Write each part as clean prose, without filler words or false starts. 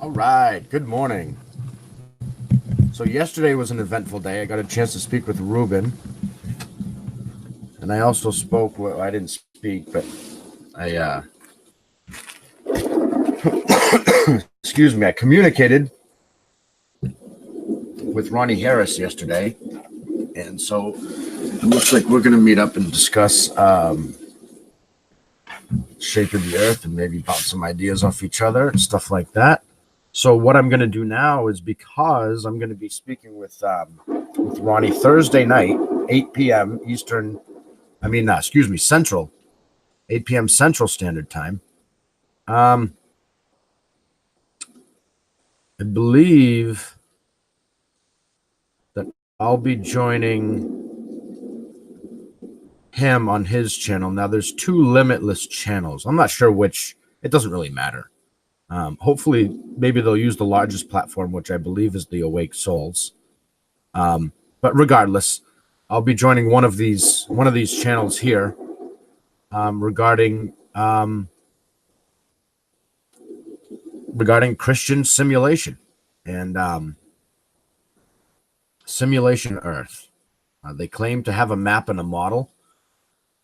All right, good morning. So yesterday was an eventful day. I got a chance to speak with Ruben, and I also spoke. Well, I didn't speak, but I excuse me. I communicated with Ronnie Harris yesterday, and so it looks like we're going to meet up and discuss shape of the earth and maybe bounce some ideas off each other and stuff like that. So what I'm going to do now is, because I'm going to be speaking with Ronnie Thursday night, 8 p.m. Eastern. Central, 8 p.m. Central Standard Time. I believe that I'll be joining him on his channel. Now, there's two Limitless channels. I'm not sure which. It doesn't really matter. Hopefully, maybe they'll use the largest platform, which I believe is the Awake Souls. But regardless, I'll be joining one of these channels here regarding Christian simulation and simulation Earth. They claim to have a map and a model,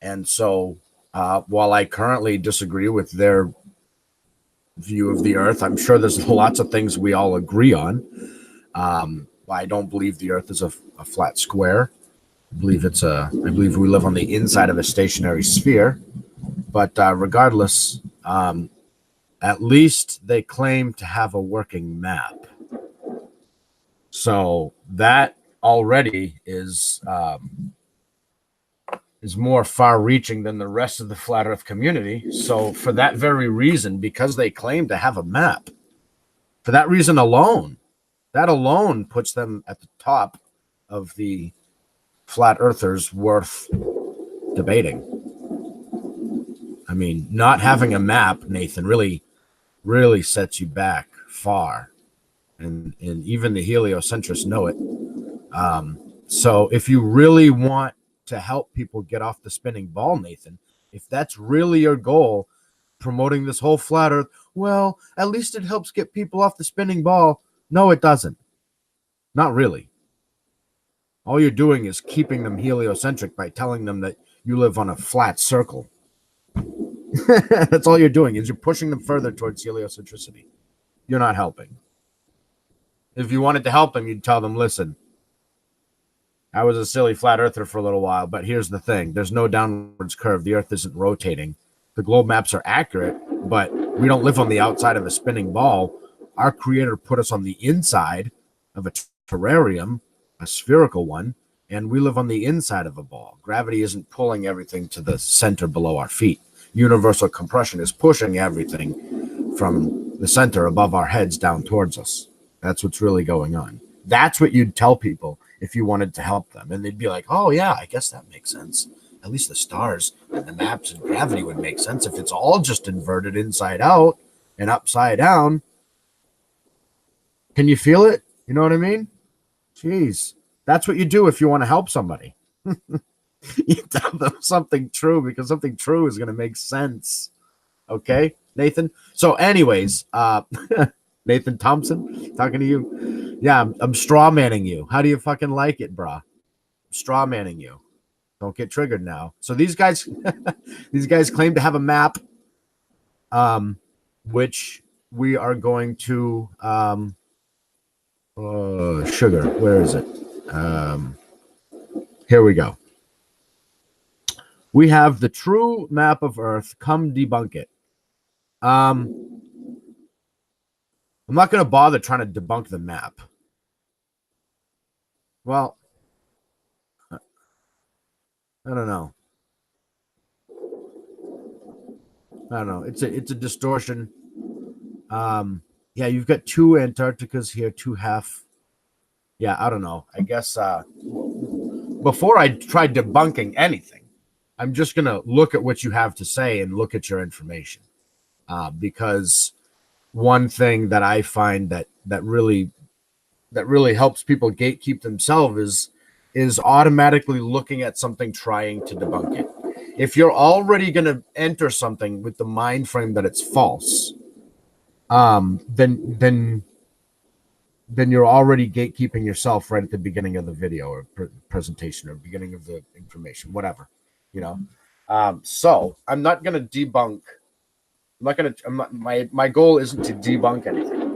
and so while I currently disagree with their view of the Earth, I'm sure there's lots of things we all agree on. I don't believe the Earth is a flat square. I believe we live on the inside of a stationary sphere. But regardless, at least they claim to have a working map. So that already is more far-reaching than the rest of the flat Earth community. So for that very reason, because they claim to have a map, for that reason alone, that alone puts them at the top of the flat earthers worth debating. I mean, not having a map, Nathan, really sets you back far. And even the heliocentrists know it. So if you really want to help people get off the spinning ball, Nathan, if that's really your goal, promoting this whole flat earth, well, at least it helps get people off the spinning ball. No, it doesn't. Not really. All you're doing is keeping them heliocentric by telling them that you live on a flat circle. That's all you're doing, is you're pushing them further towards heliocentricity. You're not helping. If you wanted to help them, you'd tell them, listen, I was a silly flat earther for a little while, but here's the thing. There's no downwards curve. The earth isn't rotating. The globe maps are accurate, but we don't live on the outside of a spinning ball. Our creator put us on the inside of a terrarium, a spherical one, and we live on the inside of a ball. Gravity isn't pulling everything to the center below our feet. Universal compression is pushing everything from the center above our heads down towards us. That's what's really going on. That's what you'd tell people if you wanted to help them. And they'd be like, oh, yeah, I guess that makes sense. At least the stars and the maps and gravity would make sense if it's all just inverted inside out and upside down. Can you feel it? You know what I mean? Jeez. That's what you do if you want to help somebody. You tell them something true, because something true is going to make sense. Okay, Nathan? So anyways, Nathan Thompson, talking to you. Yeah, I'm straw manning you. How do you fucking like it, brah? Straw manning you. Don't get triggered now. So these guys claim to have a map, which we are going to sugar. Where is it? Here we go. We have the true map of Earth. Come debunk it. I'm not going to bother trying to debunk the map. Well, I don't know. It's a distortion. Yeah, you've got two Antarcticas here, two half. Yeah, I don't know. I guess before I try debunking anything, I'm just going to look at what you have to say and look at your information. Because one thing that I find that really helps people gatekeep themselves is automatically looking at something, trying to debunk it. If you're already going to enter something with the mind frame that it's false, then you're already gatekeeping yourself right at the beginning of the video or presentation or beginning of the information, whatever, you know. So I'm not going to debunk. My goal isn't to debunk anything.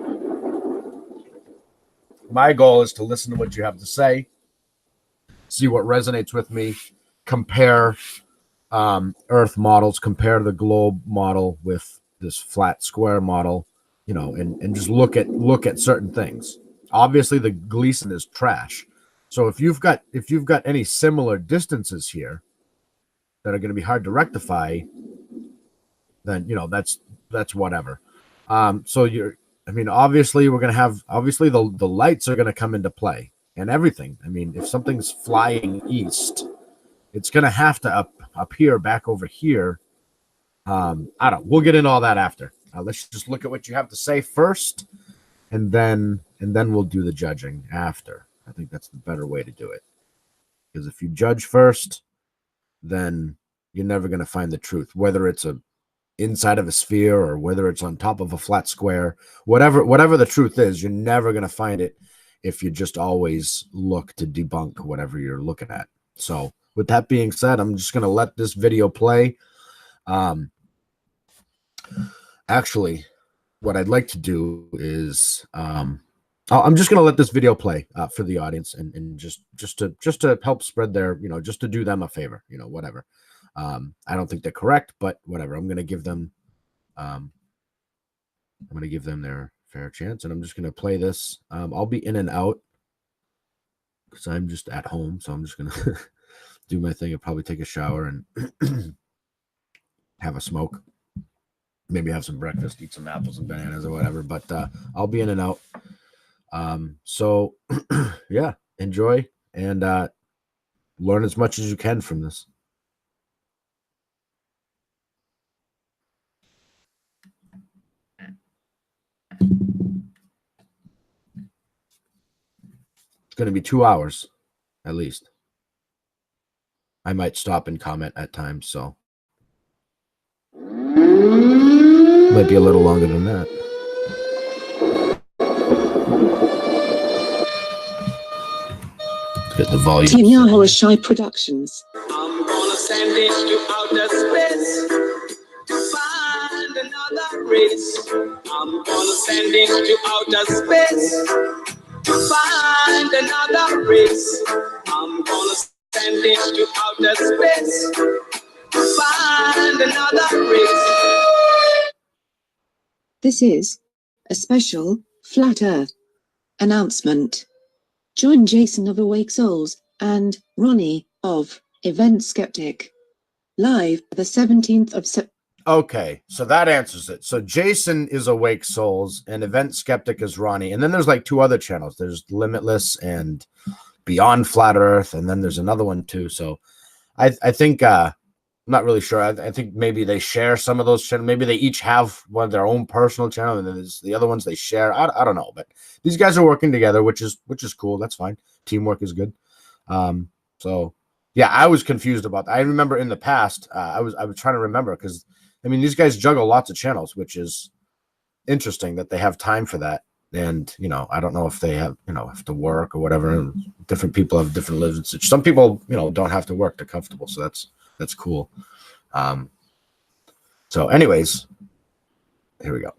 My goal is to listen to what you have to say, see what resonates with me, compare Earth models, compare the globe model with this flat square model, you know, and just look at certain things. Obviously, the Gleason is trash. So if you've got any similar distances here that are going to be hard to rectify, then you know that's whatever. So obviously we're going to have the lights are going to come into play and everything. I mean, if something's flying east, it's going to have to appear back over here. I don't. We'll get into all that after. Let's just look at what you have to say first, and then we'll do the judging after. I think that's the better way to do it. Because if you judge first, then you're never going to find the truth, whether it's inside of a sphere or whether it's on top of a flat square. Whatever the truth is, you're never going to find it if you just always look to debunk whatever you're looking at. So with that being said, I'm just going to let this video play. Actually, what I'd like to do is I'm just going to let this video play for the audience and just to help spread their, you know, just to do them a favor, you know, whatever. I don't think they're correct, but whatever. I'm going to give them their fair chance, and I'm just going to play this. I'll be in and out because I'm just at home, so I'm just going to do my thing. I'll probably take a shower and have a smoke. Maybe have some breakfast, eat some apples and bananas or whatever, but I'll be in and out. So yeah, enjoy and learn as much as you can from this. It's going to be 2 hours at least. I might stop and comment at times, so might be a little longer than that. Let's get the volume. Team YahWeWishyWashy Productions. I'm gonna send it to outer space to find another race. I'm gonna send it to outer space to find another race. I'm gonna send it to outer space to find another race. This is a special Flat Earth announcement. Join Jason of Awake Souls and Ronnie of Event Skeptic live the 17th of September. Okay, so that answers it. So Jason is Awake Souls and Event Skeptic is Ronnie. And then there's like 2 other channels. There's Limitless and Beyond Flat Earth. And then there's another one too. So I think, I'm not really sure. I think maybe they share some of those channels. Maybe they each have one of their own personal channel. And then there's the other ones they share. I don't know. But these guys are working together, which is cool. That's fine. Teamwork is good. So yeah, I was confused about that. I remember in the past, I was trying to remember because I mean, these guys juggle lots of channels, which is interesting that they have time for that. And, you know, I don't know if they have, you know, have to work or whatever. Different people have different lives. Some people, you know, don't have to work. They're comfortable. So that's cool. So anyways, here we go.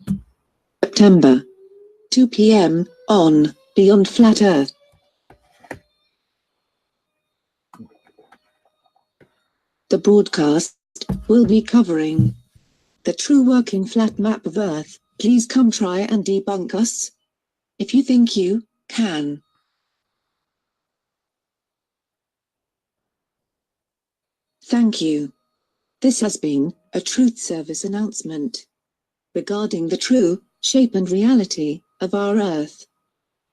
September, 2 p.m. on Beyond Flat Earth. The broadcast will be covering the true working flat map of Earth. Please come try and debunk us if you think you can. Thank you. This has been a Truth Service announcement regarding the true shape and reality of our Earth.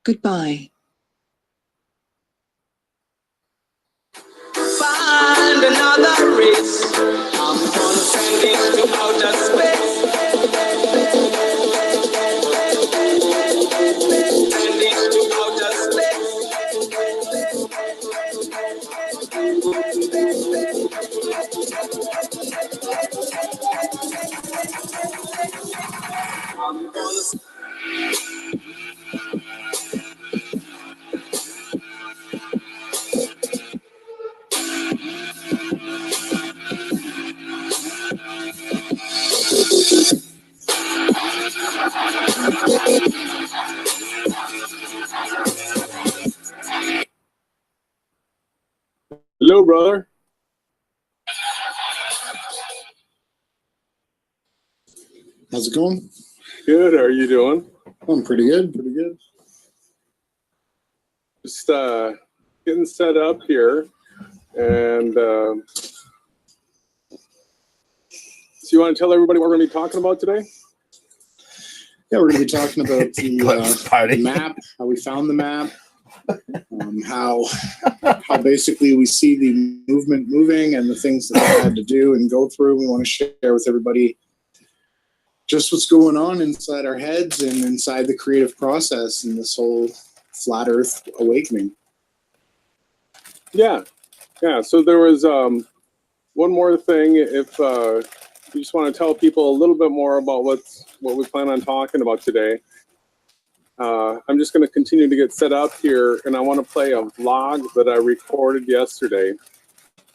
Goodbye. Find another race. I'm gonna send it to outer space. Send it to outer space. I'm gonna Hello, brother. How's it going? Good. How are you doing? I'm pretty good. Pretty good. Just getting set up here, and so you want to tell everybody what we're going to be talking about today? Yeah, we're going to be talking about the Party. map, how we found the map, how basically we see the movement moving and the things that we had to do and go through. We want to share with everybody just what's going on inside our heads and inside the creative process and this whole flat Earth awakening. Yeah. So there was one more thing. If you just want to tell people a little bit more about what we plan on talking about today, I'm just going to continue to get set up here, and I want to play a vlog that I recorded yesterday,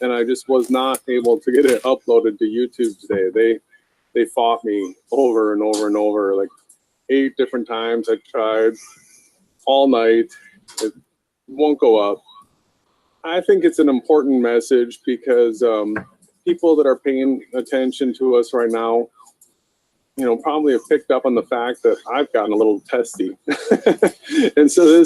and I just was not able to get it uploaded to YouTube today. They fought me over and over and over, like 8 different times. I tried all night. It won't go up. I think it's an important message because people that are paying attention to us right now, probably have picked up on the fact that I've gotten a little testy. And so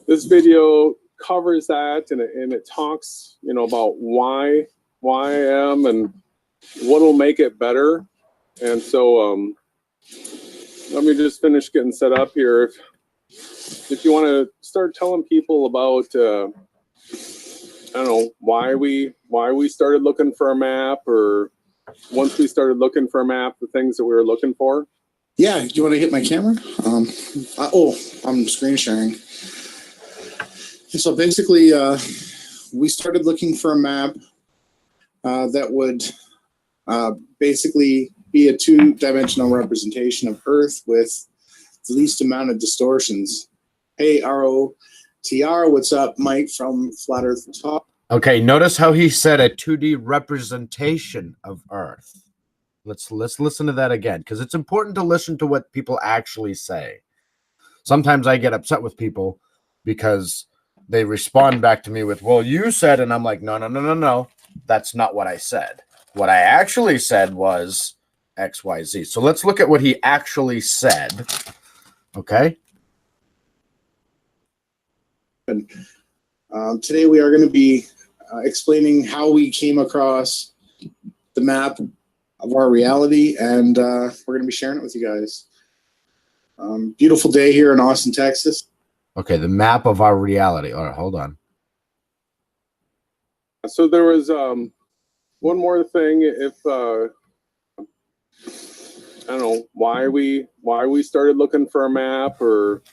this video covers that, and it talks, about why I am and what'll make it better. And so let me just finish getting set up here. If you want to start telling people about I don't know, why we started looking for a map, or once we started looking for a map, the things that we were looking for. Yeah, do you want to hit my camera? I'm screen sharing. So basically, we started looking for a map that would basically be a 2-dimensional representation of Earth with the least amount of distortions. Hey, ROTR, what's up? Mike from Flat Earth Talk. Okay, notice how he said a 2D representation of Earth. Let's listen to that again, because it's important to listen to what people actually say. Sometimes I get upset with people because they respond back to me with, well, you said, and I'm like, no. That's not what I said. What I actually said was XYZ. So let's look at what he actually said. Okay. Today we are going to be explaining how we came across the map of our reality, and we're going to be sharing it with you guys. Beautiful day here in Austin, Texas. Okay, the map of our reality. All right, hold on. So there was one more thing. If I don't know, why we started looking for a map, or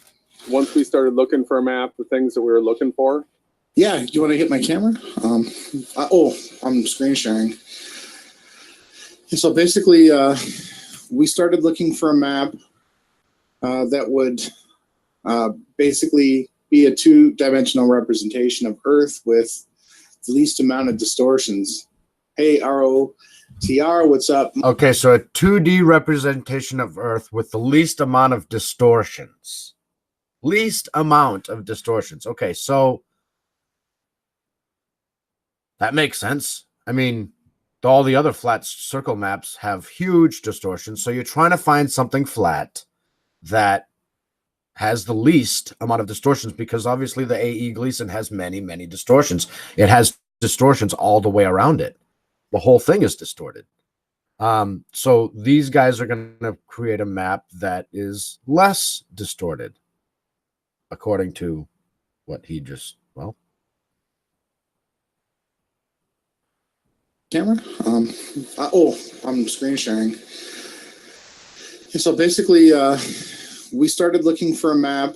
once we started looking for a map, the things that we were looking for. Yeah, do you want to hit my camera? I'm screen sharing. So basically, we started looking for a map that would basically be a 2-dimensional representation of Earth with the least amount of distortions. Hey, ROTR, what's up? Okay, so a 2D representation of Earth with the least amount of distortions. Least amount of distortions. Okay, so that makes sense. I mean, all the other flat circle maps have huge distortions, so you're trying to find something flat that has the least amount of distortions, because obviously the A.E. Gleason has many, many distortions. It has distortions all the way around it. The whole thing is distorted. So these guys are going to create a map that is less distorted, according to what he just, well. Camera? I'm screen sharing. So basically, we started looking for a map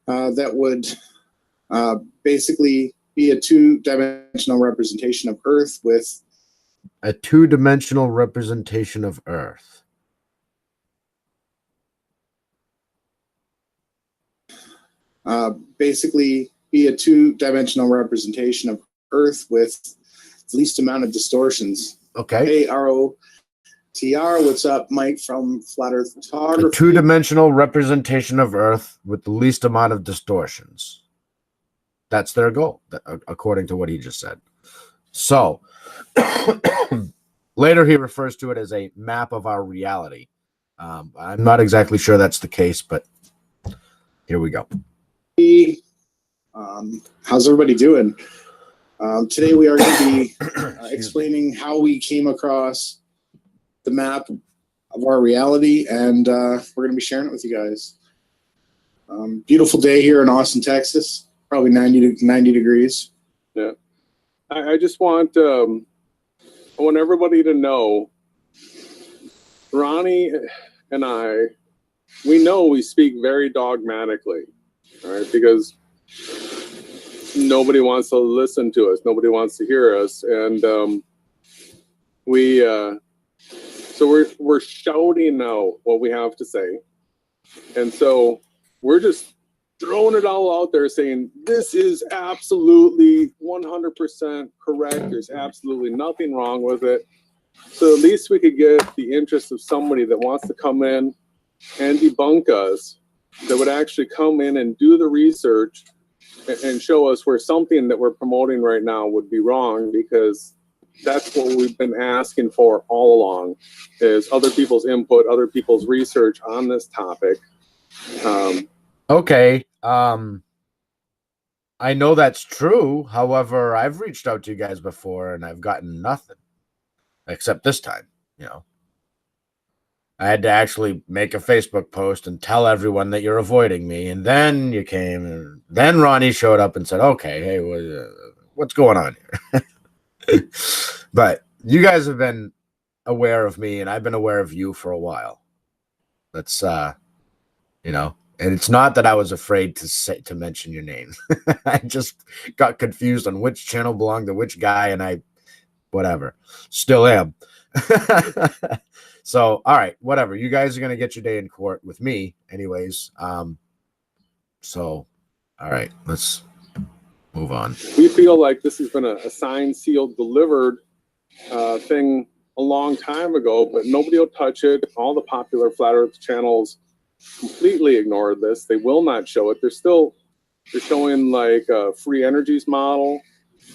that would basically be a 2-dimensional representation of Earth with a 2-dimensional representation of Earth. Basically be a 2-dimensional representation of Earth with the least amount of distortions. Okay. Hey, ROTR, what's up? Mike from Flat Earth Photography. A 2-dimensional representation of Earth with the least amount of distortions. That's their goal, according to what he just said. So later he refers to it as a map of our reality. I'm not exactly sure that's the case, but here we go. How's everybody doing? Today we are going to be explaining how we came across the map of our reality, and we're going to be sharing it with you guys. Beautiful day here in Austin, Texas. Probably 90 degrees. Yeah. I just want everybody to know, Ronnie and I, we know we speak very dogmatically, all right, because nobody wants to listen to us. Nobody wants to hear us. And so we're shouting now what we have to say. And so we're just throwing it all out there saying, this is absolutely 100% correct. There's absolutely nothing wrong with it. So at least we could get the interest of somebody that wants to come in and debunk us, that would actually come in and do the research and show us where something that we're promoting right now would be wrong, because that's what we've been asking for all along, is other people's input, other people's research on this topic. Okay. I know that's true. However, I've reached out to you guys before and I've gotten nothing, except this time, you know. I had to actually make a Facebook post and tell everyone that you're avoiding me. And then you came, and then Ronnie showed up and said, okay, hey, what's going on here? But you guys have been aware of me, and I've been aware of you for a while. That's, you know, and it's not that I was afraid to mention your name. I just got confused on which channel belonged to which guy, and I, whatever, still am. So, all right, whatever. You guys are going to get your day in court with me anyways. So, all right, let's move on. We feel like this has been a signed, sealed, delivered thing a long time ago, but nobody will touch it. All the popular Flat Earth channels completely ignored this. They will not show it. They're showing like a free energies model,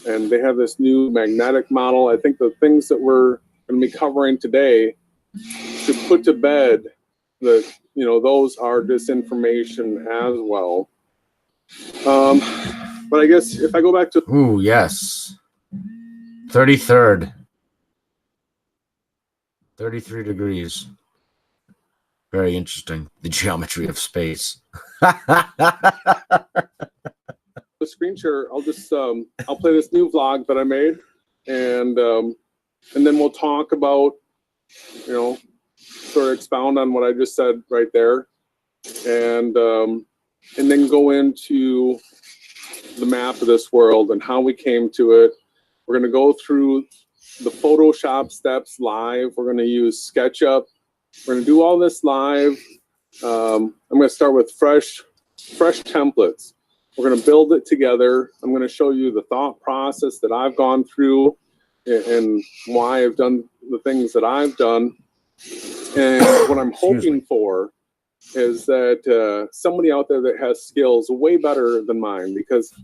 and they have this new magnetic model. I think the things that we're going to be covering today should put to bed that, you know, those are disinformation as well. But I guess if I go back to... Ooh, yes. 33rd. 33 degrees. Very interesting. The geometry of space. the screen share, I'll just I'll play this new vlog that I made, and then we'll talk about, you know, sort of expound on what I just said right there, and then go into the map of this world and how we came to it. We're going to go through the Photoshop steps live. We're going to use SketchUp. We're going to do all this live. I'm going to start with fresh templates. We're going to build it together. I'm going to show you the thought process that I've gone through and why I've done the things that I've done. And what I'm hoping for is that somebody out there that has skills way better than mine, because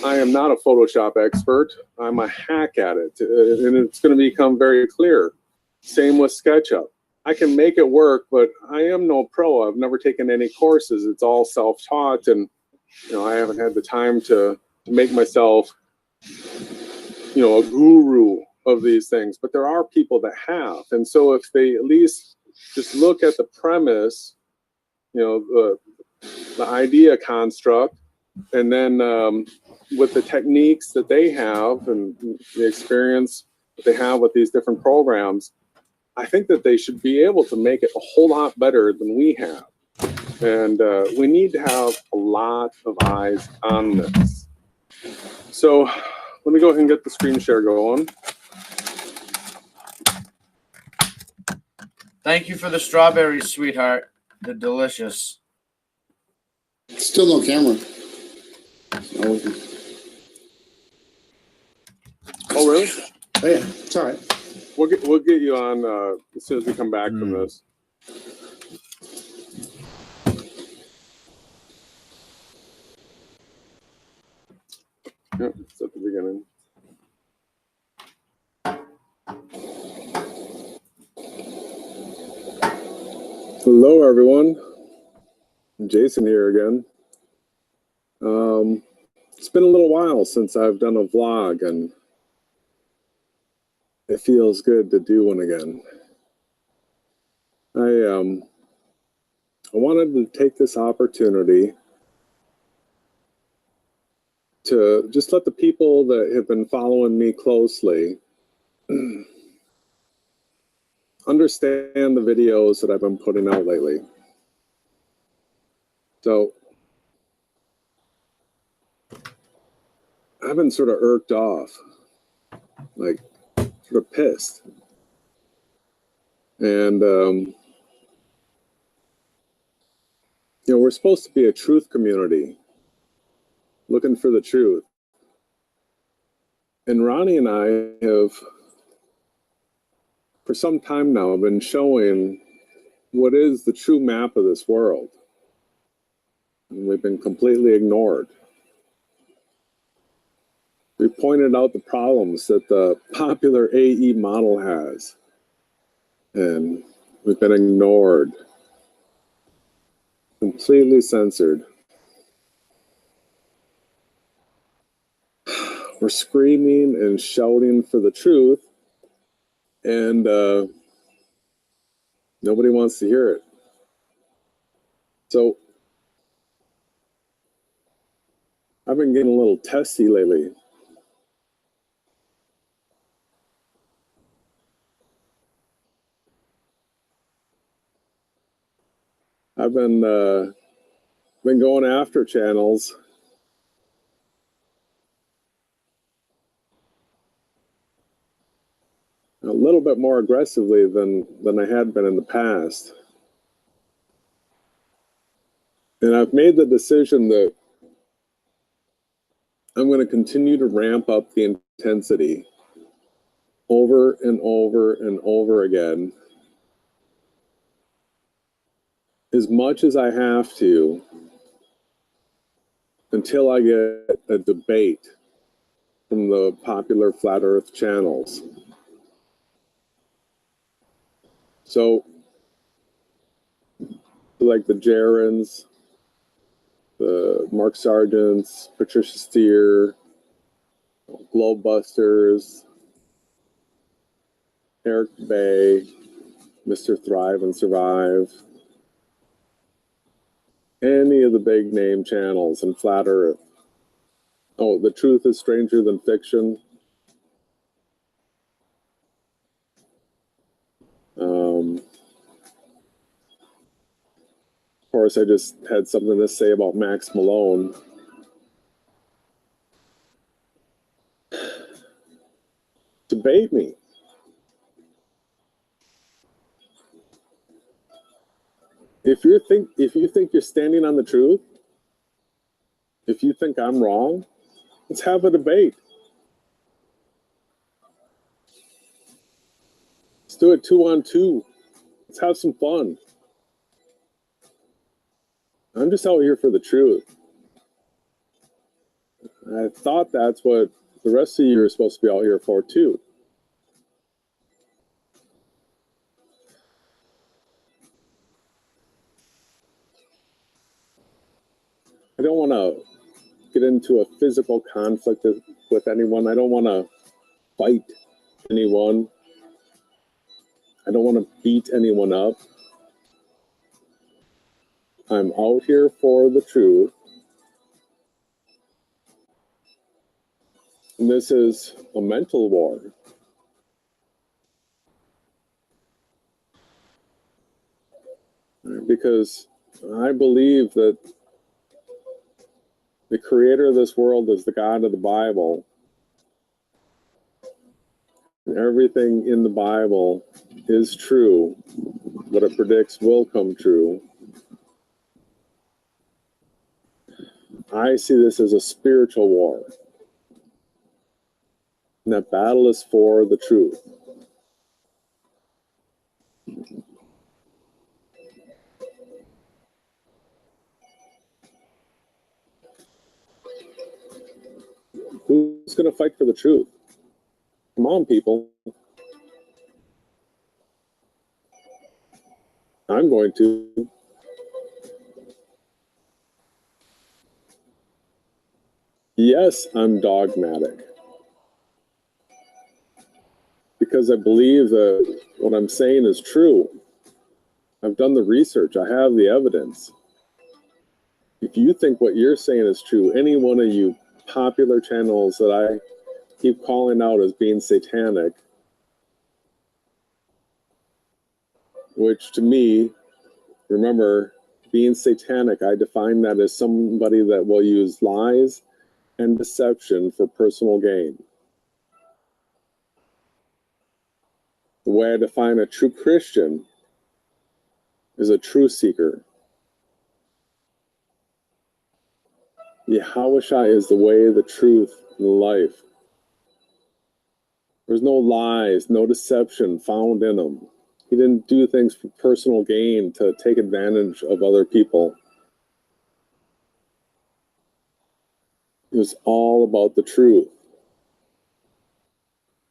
I am not a Photoshop expert. I'm a hack at it, and it's going to become very clear. Same with SketchUp. I can make it work, but I am no pro. I've never taken any courses. It's all self-taught, and you know, I haven't had the time to make myself, you know, a guru of these things. But there are people that have, and so if they at least just look at the premise, you know, the idea construct, and then with the techniques that they have and the experience that they have with these different programs, I think that they should be able to make it a whole lot better than we have. And we need to have a lot of eyes on this. So let me go ahead and get the screen share going. Thank you for the strawberries, sweetheart. They're delicious. Still no camera. No. Oh, really? Oh, yeah, it's all right. We'll get you on as soon as we come back from this. Yep, it's at the beginning. Hello, everyone. Jason here again. It's been a little while since I've done a vlog, and it feels good to do one again. I wanted to take this opportunity to just let the people that have been following me closely understand the videos that I've been putting out lately. So I've been sort of irked off, like sort of pissed. And, you know, we're supposed to be a truth community, looking for the truth. And Ronnie and I have, for some time now, been showing what is the true map of this world. And we've been completely ignored. We pointed out the problems that the popular AE model has, and we've been ignored, completely censored. We're screaming and shouting for the truth, and nobody wants to hear it. So I've been getting a little testy lately. I've been going after channels a little bit more aggressively than I had been in the past. And I've made the decision that I'm going to continue to ramp up the intensity over and over and over again, as much as I have to, until I get a debate from the popular flat earth channels. So, like the Jarens, the Mark Sargents, Patricia Steer, Globebusters, Eric Bay, Mr. Thrive and Survive, any of the big name channels in flat earth. Oh, The Truth is Stranger Than Fiction. Of course, I just had something to say about Max Malone. Debate me. If you think you're standing on the truth, if you think I'm wrong, let's have a debate. Let's do it 2-on-2. Let's have some fun. I'm just out here for the truth. I thought that's what the rest of you are supposed to be out here for too. I don't want to get into a physical conflict with anyone. I don't want to fight anyone. I don't want to beat anyone up. I'm out here for the truth. And this is a mental war. Because I believe that the creator of this world is the God of the Bible. And everything in the Bible is true. What it predicts will come true. I see this as a spiritual war. And that battle is for the truth. Who's going to fight for the truth? Come on, people. I'm going to. Yes, I'm dogmatic. Because I believe that what I'm saying is true. I've done the research. I have the evidence. If you think what you're saying is true, any one of you popular channels that I keep calling out as being satanic, which to me, remember, being satanic, I define that as somebody that will use lies and deception for personal gain. The way I define a true Christian is a truth seeker. YahWeWishyWashy is the way, the truth, and the life. There's no lies, no deception found in him. He didn't do things for personal gain to take advantage of other people. It was all about the truth.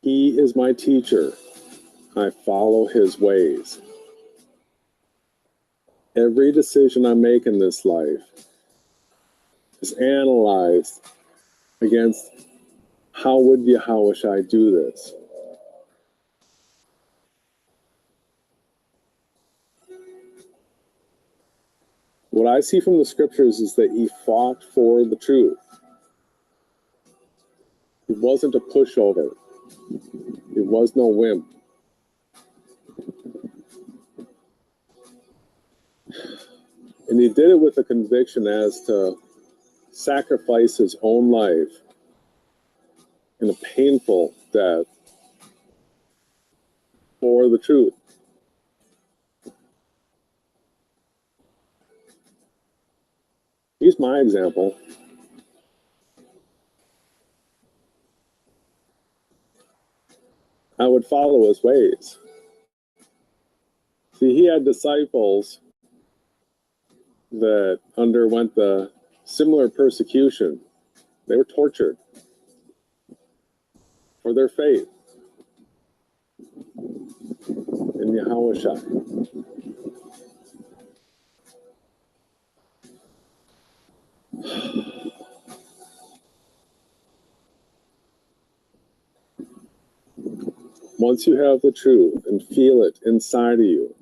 He is my teacher. I follow his ways. Every decision I make in this life is analyzed against how would YahWeWishyWashy do this? What I see from the scriptures is that he fought for the truth. He wasn't a pushover. He was no wimp. And he did it with a conviction as to sacrifice his own life in a painful death for the truth. He's my example. I would follow his ways. See, he had disciples that underwent the similar persecution. They were tortured for their faith in YahWeWishyWashy. Once you have the truth and feel it inside of you,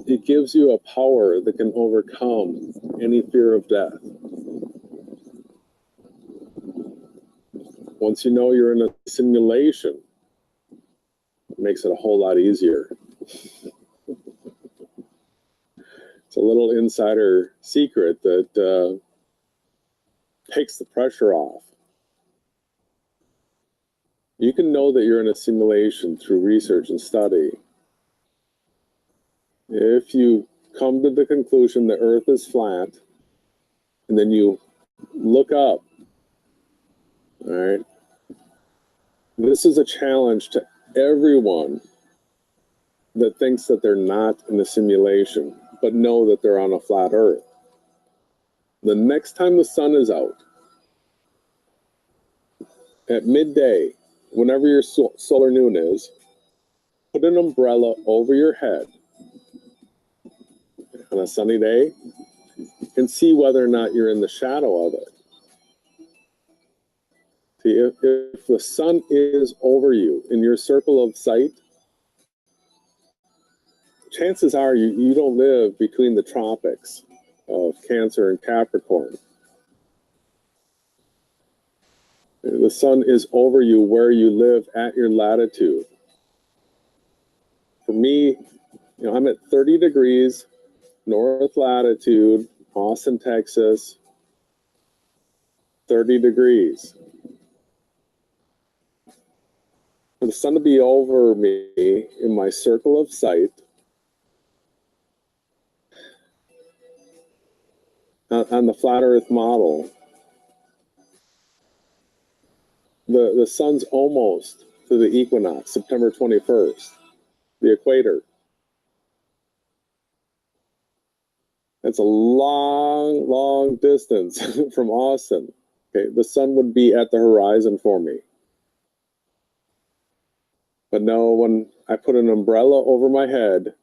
it gives you a power that can overcome any fear of death. Once you know you're in a simulation, it makes it a whole lot easier. It's a little insider secret that takes the pressure off. You can know that you're in a simulation through research and study. If you come to the conclusion the earth is flat, and then you look up, all right, this is a challenge to everyone that thinks that they're not in a simulation, but know that they're on a flat earth. The next time the sun is out, at midday, whenever your solar noon is, put an umbrella over your head on a sunny day and see whether or not you're in the shadow of it. See, if the sun is over you in your circle of sight, chances are you don't live between the tropics of Cancer and Capricorn. The sun is over you where you live at your latitude. For me, I'm at 30 degrees north latitude, Austin, Texas, 30 degrees. For the sun to be over me in my circle of sight, on the flat earth model, the sun's almost to the equinox, September 21st, the equator. That's a long, long distance from Austin. Okay, the sun would be at the horizon for me. But no, when I put an umbrella over my head,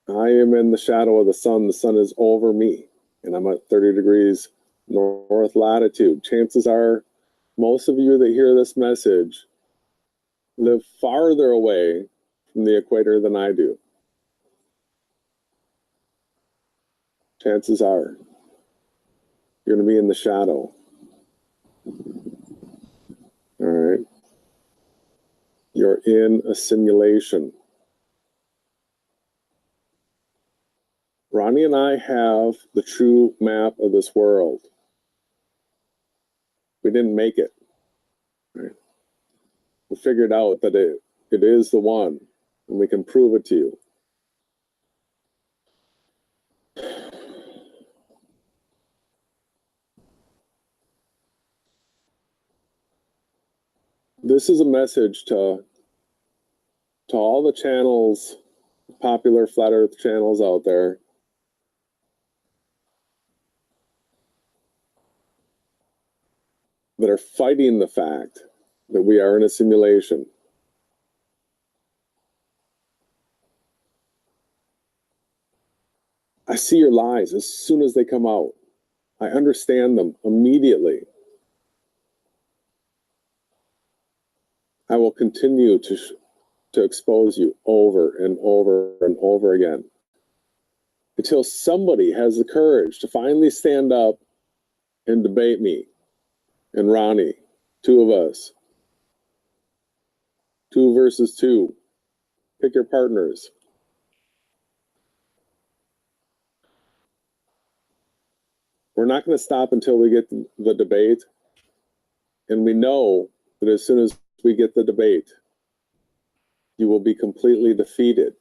I am in the shadow of the sun. The sun is over me, and I'm at 30 degrees north latitude. Chances are most of you that hear this message live farther away from the equator than I do. Chances are you're going to be in the shadow. All right. You're in a simulation. Ronnie and I have the true map of this world. We didn't make it. Right? We figured out that it is the one, and we can prove it to you. This is a message to all the channels, popular flat earth channels out there. That are fighting the fact that we are in a simulation. I see your lies as soon as they come out. I understand them immediately. I will continue to expose you over and over and over again until somebody has the courage to finally stand up and debate me and Ronnie, two of us. 2 versus 2. Pick your partners. We're not going to stop until we get the debate. And we know that as soon as we get the debate, you will be completely defeated.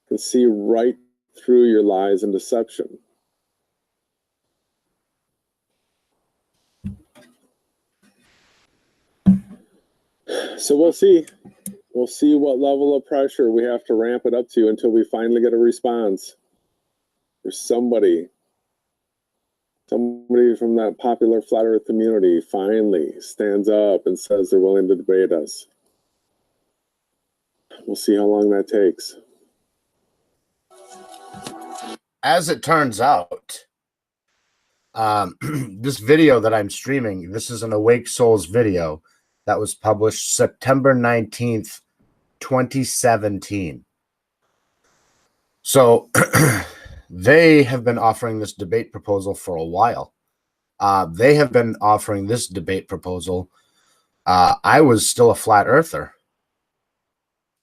You can see right through your lies and deception. So we'll see. We'll see what level of pressure we have to ramp it up to until we finally get a response. There's somebody from that popular flat earth community finally stands up and says they're willing to debate us. We'll see how long that takes. As it turns out, this video that I'm streaming, this is an Awake Souls video that was published September 19th, 2017. So they have been offering this debate proposal for a while. They have been offering this debate proposal. I was still a flat earther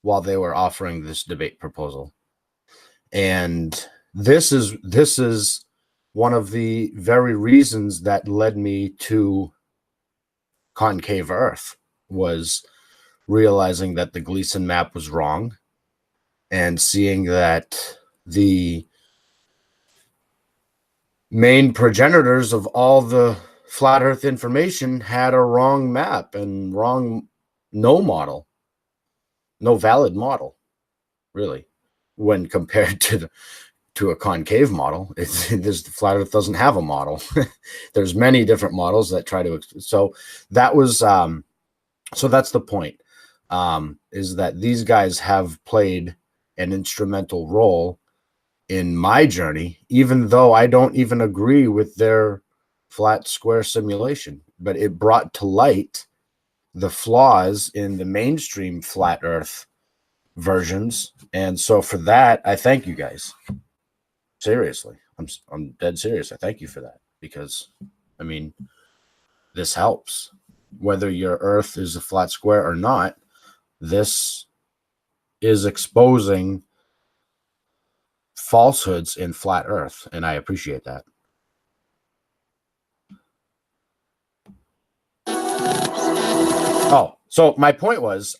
while they were offering this debate proposal. And this is one of the very reasons that led me to Concave Earth, was realizing that the Gleason map was wrong and seeing that the main progenitors of all the flat earth information had a wrong map and no valid model, really, when compared to a concave model. The flat earth doesn't have a model. There's many different models that try to, so that was so that's the point, is that these guys have played an instrumental role in my journey, even though I don't even agree with their flat square simulation. But it brought to light the flaws in the mainstream flat earth versions. And so for that, I thank you guys. Seriously, I'm dead serious. I thank you for that, because I mean, this helps. Whether your earth is a flat square or not, this is exposing falsehoods in flat earth, and I appreciate that. Oh, so my point was,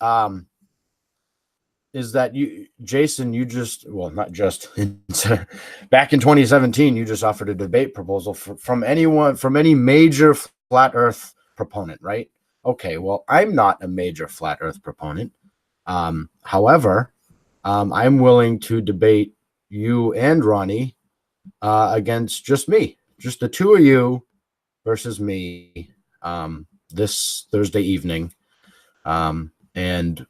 is that Jason, you just, well, not just, back in 2017, you just offered a debate proposal from any major flat earth proponent, right? Okay, well, I'm not a major flat earth proponent. However, I'm willing to debate you and Ronnie against just me, just the two of you versus me this Thursday evening. And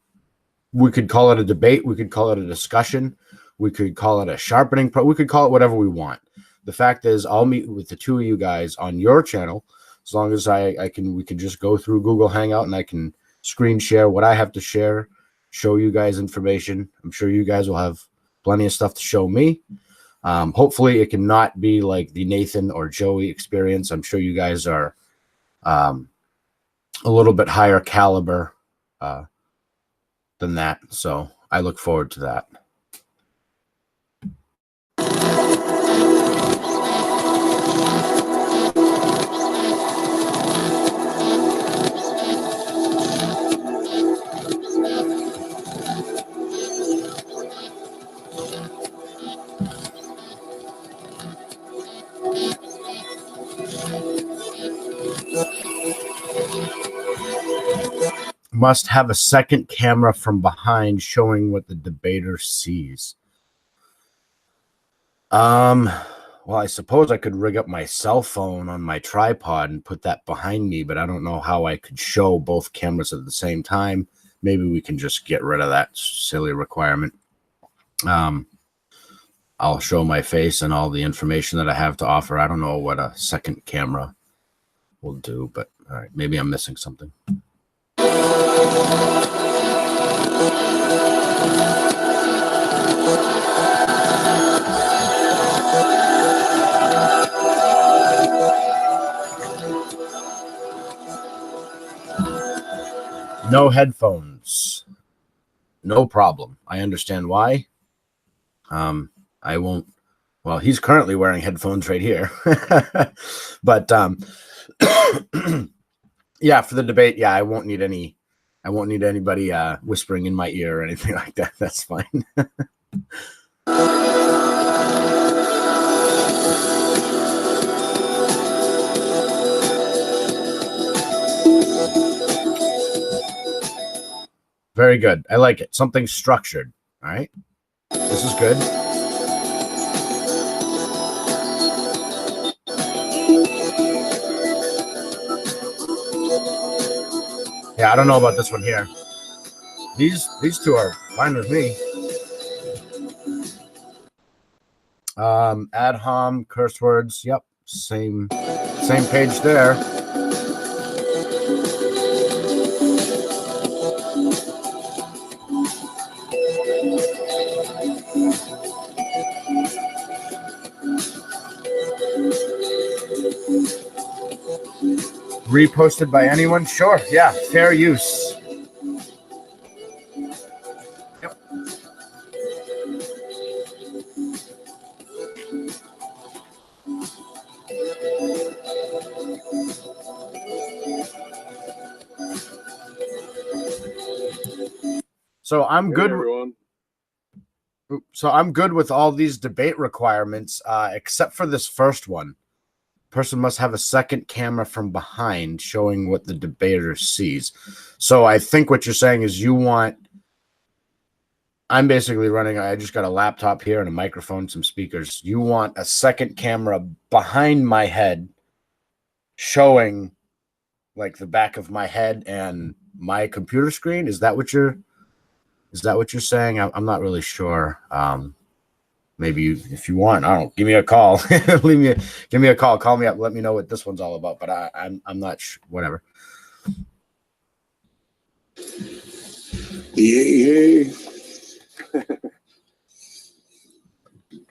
we could call it a debate. We could call it a discussion. We could call it a sharpening. We could call it whatever we want. The fact is, I'll meet with the two of you guys on your channel, as long as we can just go through Google Hangout and I can screen share what I have to share, show you guys information. I'm sure you guys will have plenty of stuff to show me. Hopefully it cannot be like the Nathan or Joey experience. I'm sure you guys are a little bit higher caliber than that. So I look forward to that. Must have a second camera from behind showing what the debater sees. Well, I suppose I could rig up my cell phone on my tripod and put that behind me, but I don't know how I could show both cameras at the same time. Maybe we can just get rid of that silly requirement. I'll show my face and all the information that I have to offer. I don't know what a second camera will do, but all right, maybe I'm missing something. No headphones. No problem. I understand why. I won't. Well, he's currently wearing headphones right here. But yeah, for the debate, yeah, I won't need anybody whispering in my ear or anything like that. That's fine. Very good. I like it. Something structured. All right. This is good. Yeah, I don't know about this one here. These two are fine with me. Ad hom, curse words. Yep. Same page there. Reposted by anyone? Sure. Yeah. Fair use. Yep. So I'm good. Everyone. So I'm good with all these debate requirements, except for this first one. Person must have a second camera from behind showing what the debater sees. So I think what you're saying is I'm basically running, I just got a laptop here and a microphone, some speakers. You want a second camera behind my head showing like the back of my head and my computer screen. Is that what you're saying? I'm not really sure. Maybe if you want, I don't, give me a call. Give me a call. Call me up. Let me know what this one's all about. But I'm not sure. Whatever. Yay. Let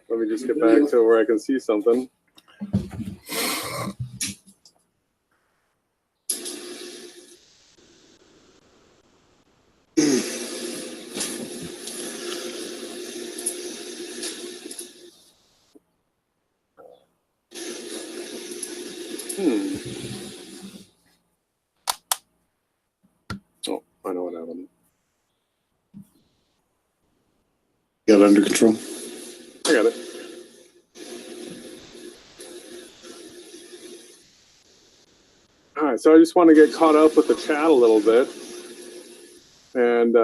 me just get back to where I can see something. Oh, I know what happened. Got it under control. I got it. All right, so I just want to get caught up with the chat a little bit and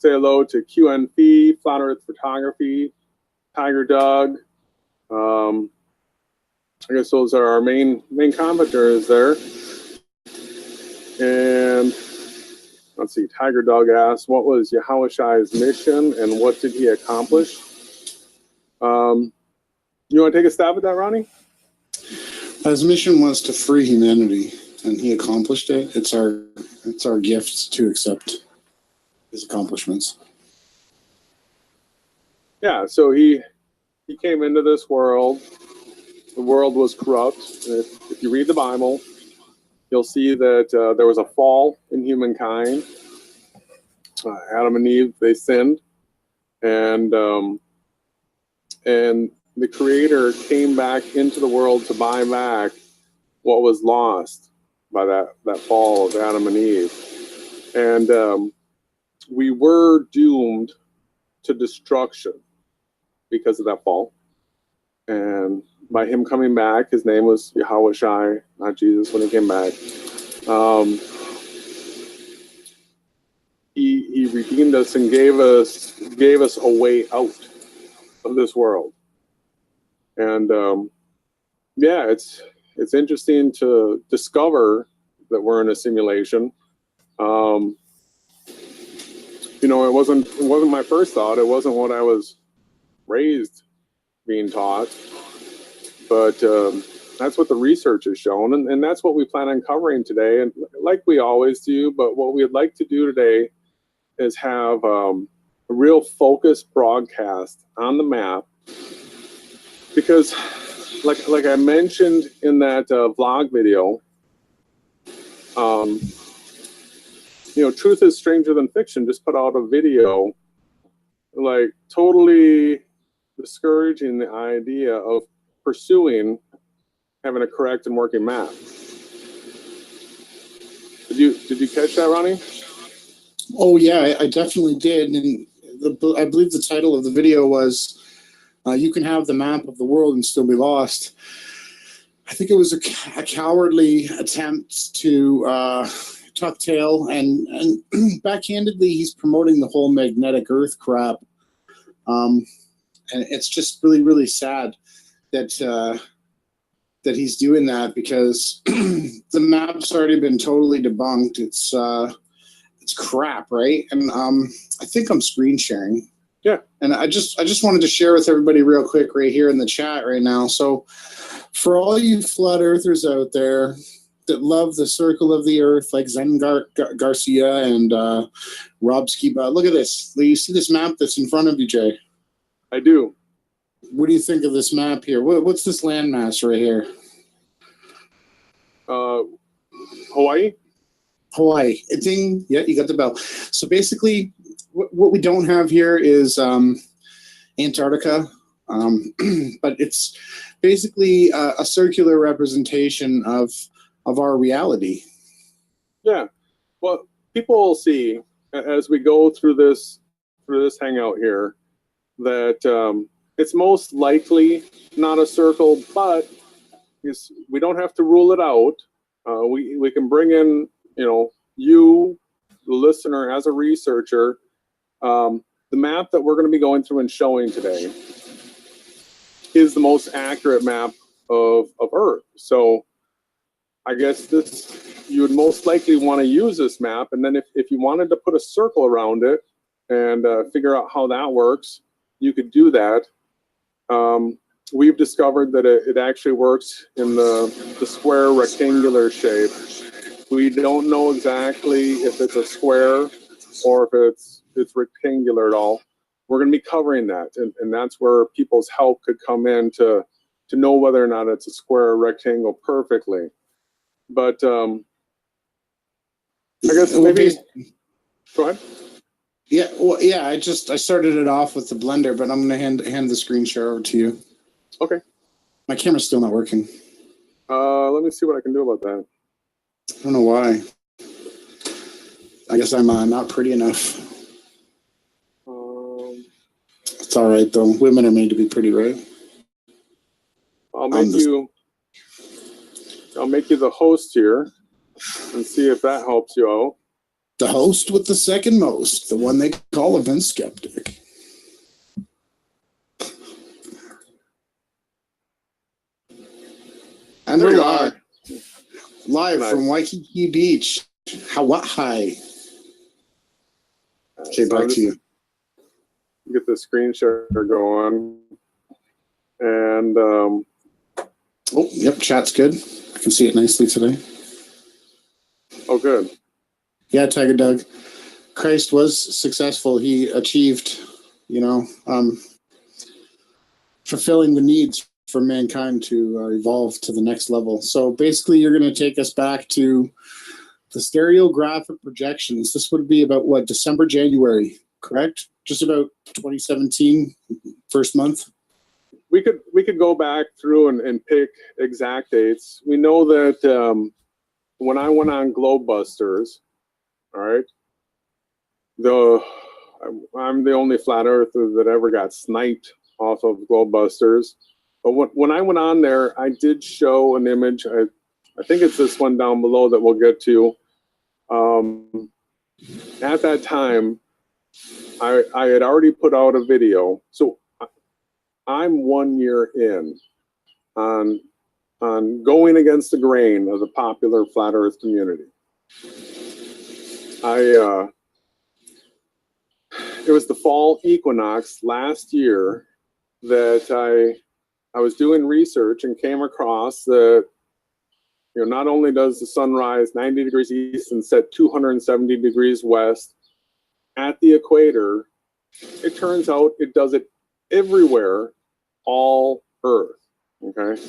say hello to QNP, Flat Earth Photography, Tiger Doug. I guess those are our main commenters there. And let's see, Tiger Dog asked, what was YahWeWishy's mission and what did he accomplish? You want to take a stab at that, Ronnie? His mission was to free humanity, and he accomplished it. It's our gift to accept his accomplishments. Yeah, so he came into this world. The world was corrupt. If you read the Bible, you'll see that there was a fall in humankind. Adam and Eve, they sinned, and the Creator came back into the world to buy back what was lost by that fall of Adam and Eve. And we were doomed to destruction because of that fall. And by him coming back, his name was YahWeWishy, not Jesus when he came back. He redeemed us and gave us a way out of this world. And yeah, it's interesting to discover that we're in a simulation. You know, it wasn't my first thought. It wasn't what I was raised being taught, but that's what the research has shown, and that's what we plan on covering today. And like we always do, but what we'd like to do today is have a real focused broadcast on the map, because like I mentioned in that vlog video, you know, Truth is Stranger Than Fiction just put out a video like totally discouraging the idea of pursuing having a correct and working map. Did you catch that, Ronnie? Oh yeah, I definitely did. And I believe the title of the video was "You Can Have the Map of the World and Still Be Lost." I think it was a cowardly attempt to tuck tail, and backhandedly he's promoting the whole magnetic Earth crap. And it's just really, really sad that that he's doing that, because the map's already been totally debunked. It's crap, right? And I think I'm screen sharing. Yeah. And I just wanted to share with everybody real quick right here in the chat right now. So for all you flat earthers out there that love the circle of the earth, like Zen Garcia and Rob Skiba, look at this. You see this map that's in front of you, Jay? I do. What do you think of this map here? What's this landmass right here? Hawaii? Hawaii. Ding. Yeah, you got the bell. So basically, what we don't have here is Antarctica, but it's basically a circular representation of our reality. Yeah. Well, people will see as we go through this hangout here that it's most likely not a circle, but we don't have to rule it out. We can bring in, you know, you, the listener, as a researcher. The map that we're going to be going through and showing today is the most accurate map of Earth. So I guess you would most likely want to use this map, and then if you wanted to put a circle around it and figure out how that works, you could do that. We've discovered that it actually works in the square rectangular shape. We don't know exactly if it's a square or if it's rectangular at all. We're going to be covering that, and that's where people's help could come in to know whether or not it's a square or rectangle perfectly. But I guess maybe go ahead. Yeah, well, yeah. I started it off with the blender, but I'm going to hand the screen share over to you. Okay. My camera's still not working. Let me see what I can do about that. I don't know why. I guess I'm not pretty enough. It's all right though. Women are made to be pretty, right? I'll make you the host here and see if that helps you out. The host with the second most, the one they call Event Skeptic. And There they're you live, are. Nice. from Waikiki Beach, Hawaii. Okay, back to you. Get the screen share going. And Oh, yep, chat's good. I can see it nicely today. oh, good. Yeah, Tiger Doug. Christ was successful. He achieved, fulfilling the needs for mankind to evolve to the next level. So basically, you're going to take us back to the stereographic projections. This would be about what, December, January, correct? Just about 2017, first month. We could go back through and pick exact dates. We know that when I went on Globebusters, all right, I'm the only flat earther that ever got sniped off of Globebusters. But when I went on there, I did show an image. I think it's this one down below that we'll get to. At that time, I had already put out a video. So I'm 1 year in on going against the grain of the popular flat earth community. It was the fall equinox last year that I was doing research and came across that, not only does the sun rise 90 degrees east and set 270 degrees west at the equator, it turns out it does it everywhere, all Earth, okay?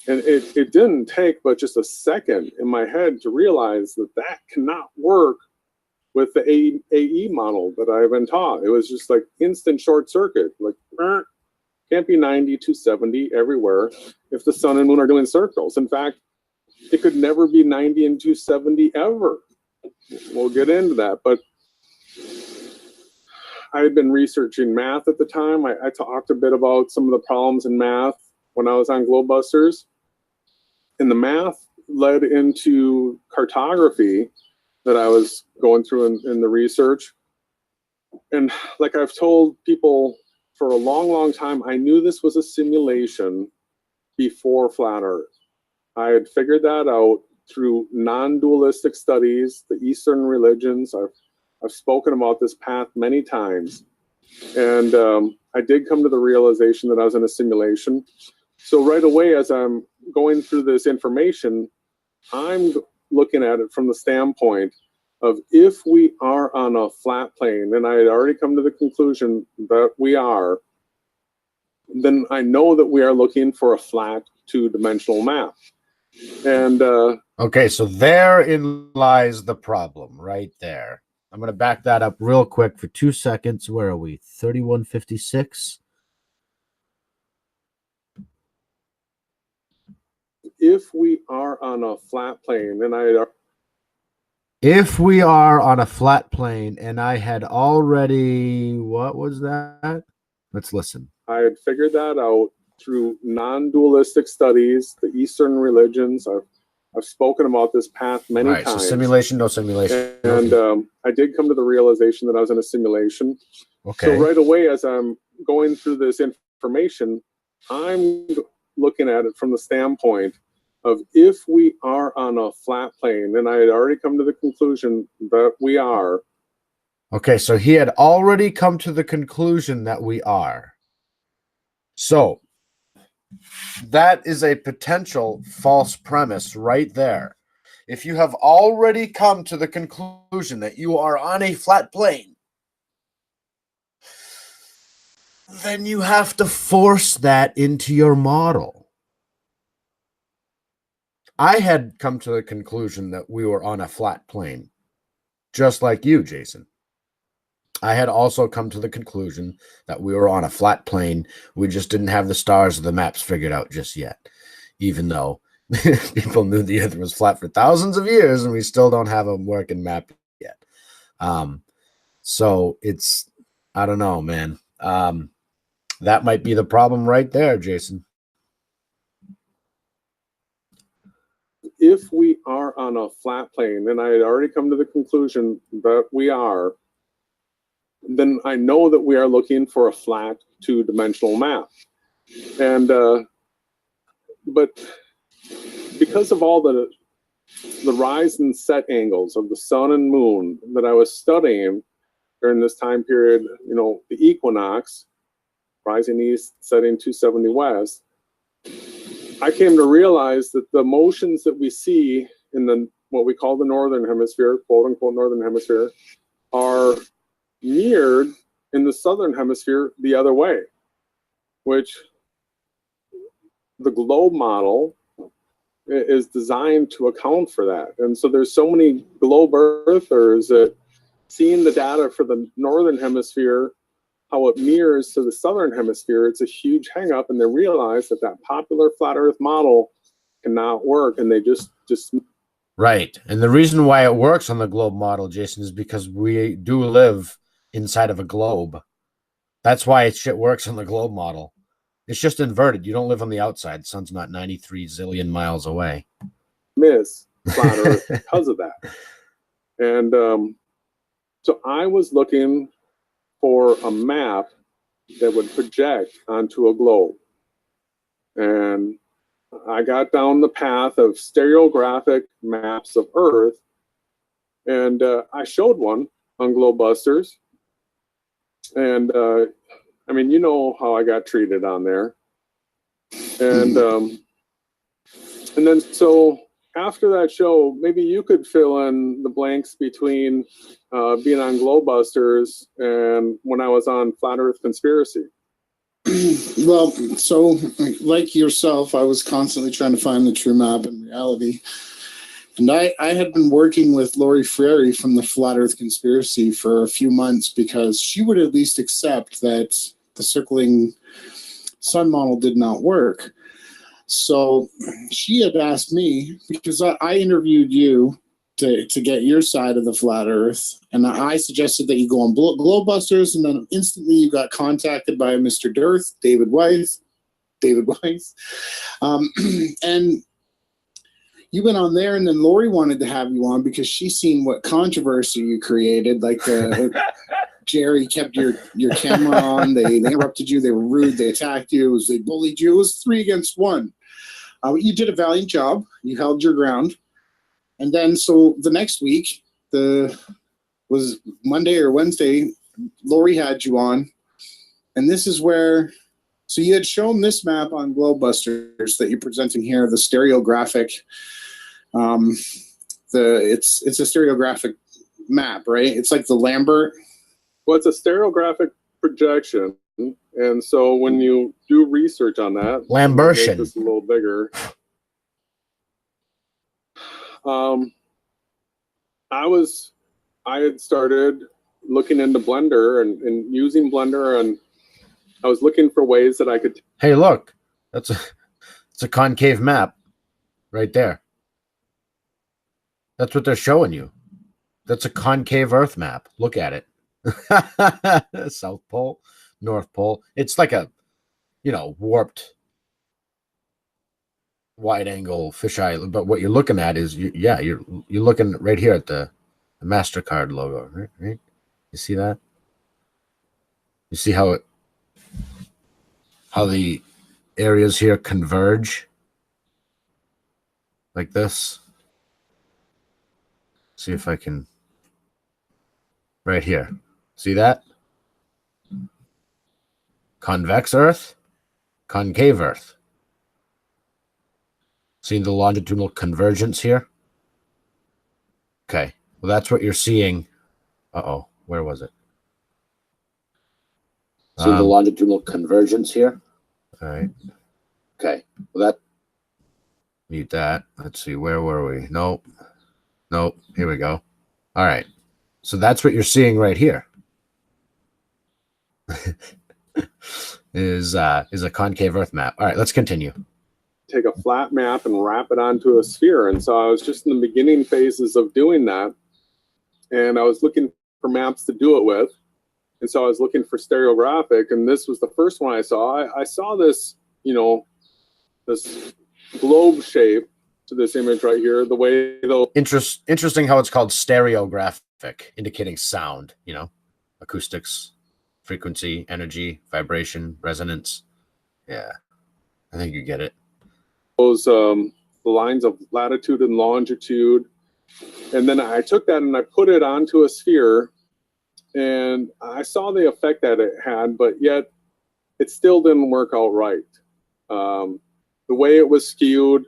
And it didn't take but just a second in my head to realize that cannot work with the AE model that I've been taught. It was just like instant short circuit, like, can't be 90, 270 everywhere if the sun and moon are doing circles. In fact, it could never be 90 and 270 ever. We'll get into that, but I had been researching math at the time. I talked a bit about some of the problems in math when I was on Globebusters. And the math led into cartography that I was going through in the research. And like I've told people for a long, long time, I knew this was a simulation before Flat Earth. I had figured that out through non-dualistic studies, the Eastern religions. I've spoken about this path many times. And I did come to the realization that I was in a simulation. So right away, as I'm going through this information, I'm looking at it from the standpoint of if we are on a flat plane, and I had already come to the conclusion that we are, then I know that we are looking for a flat two-dimensional map. And okay, so therein lies the problem right there. I'm going to back that up real quick for 2 seconds. Where are we? 3156. if we are on a flat plane, and If we are on a flat plane, and I had already, what was that? Let's listen. I had figured that out through non-dualistic studies, the Eastern religions. I've spoken about this path many All right, times. so simulation, no simulation. And I did come to the realization that I was in a simulation. Okay. So right away, as I'm going through this information, I'm looking at it from the standpoint of if we are on a flat plane, and I had already come to the conclusion that we are. Okay, so he had already come to the conclusion that we are. So that is a potential false premise right there. If you have already come to the conclusion that you are on a flat plane, then you have to force that into your model. I had come to the conclusion that we were on a flat plane, just like you, Jason. I had also come to the conclusion that we were on a flat plane. We just didn't have the stars or the maps figured out just yet, even though people knew the earth was flat for thousands of years and we still don't have a working map yet. So it's, I don't know, man. That might be the problem right there, Jason. if we are on a flat plane, and I had already come to the conclusion that we are, then I know that we are looking for a flat two-dimensional map. And but because of all the rise and set angles of the sun and moon that I was studying during this time period, you know, the equinox, rising east, setting 270 west, I came to realize that the motions that we see in the what we call the northern hemisphere, quote unquote northern hemisphere, are mirrored in the southern hemisphere the other way, which the globe model is designed to account for that. And so there's so many globe earthers that seeing the data for the northern hemisphere, how it mirrors to the southern hemisphere, it's a huge hang up, and they realize that that popular flat earth model cannot work, and they just Right. And the reason why it works on the globe model, Jason, is because we do live inside of a globe. That's why shit works on the globe model. It's just inverted. You don't live on the outside. The sun's not 93 zillion miles away. miss flat earth because of that. And so I was looking for a map that would project onto a globe. And I got down the path of stereographic maps of Earth, and I showed one on Globebusters. And I mean, you know how I got treated on there. And then so after that show, maybe you could fill in the blanks between being on Globebusters and when I was on Flat Earth Conspiracy. Well, so like yourself, I was constantly trying to find the true map in reality. And I had been working with Lori Frary from the Flat Earth Conspiracy for a few months because she would at least accept that the circling sun model did not work. So she had asked me, because I interviewed you to get your side of the flat earth, and I suggested that you go on Globebusters, and then instantly you got contacted by Mr. Dearth, David Weiss, and you went on there, and then Lori wanted to have you on because she seen what controversy you created, like Jerry kept your camera on, they interrupted you, they were rude, they attacked you, they bullied you. It was 3 against 1. You did a valiant job. You held your ground. And then so the next week, was Monday or Wednesday, Lori had you on. And this is where, so you had shown this map on Globebusters that you're presenting here, the stereographic, it's a stereographic map, right? It's like the Lambert. Well, it's a stereographic projection. And so when you do research on that, Lambertian. make this a little bigger. I had started looking into Blender and using Blender, and I was looking for ways that I could. Hey, look, it's a concave map right there. That's what they're showing you. That's a concave Earth map. Look at it. South Pole, North Pole. It's like a, warped wide angle fisheye. But what you're looking at is, you're looking right here at the MasterCard logo, right? You see that? You see how the areas here converge like this? See if I can, right here. See that? Convex Earth, concave Earth. See the longitudinal convergence here? Okay. Well, that's what you're seeing. Uh-oh. Where was it? See the longitudinal convergence here? All right. Okay. Well, mute that. Let's see. Where were we? Nope. Here we go. All right. So that's what you're seeing right here. is a concave Earth map. All right, let's continue. Take a flat map and wrap it onto a sphere. And so I was just in the beginning phases of doing that. And I was looking for maps to do it with. And so I was looking for stereographic, and this was the first one I saw. I saw this, this globe shape to this image right here. The way though, Interesting how it's called stereographic, indicating sound, you know, acoustics, frequency, energy, vibration, resonance. Yeah, I think you get it. those the lines of latitude and longitude, and then I took that and I put it onto a sphere, and I saw the effect that it had, but yet it still didn't work out right. The way it was skewed,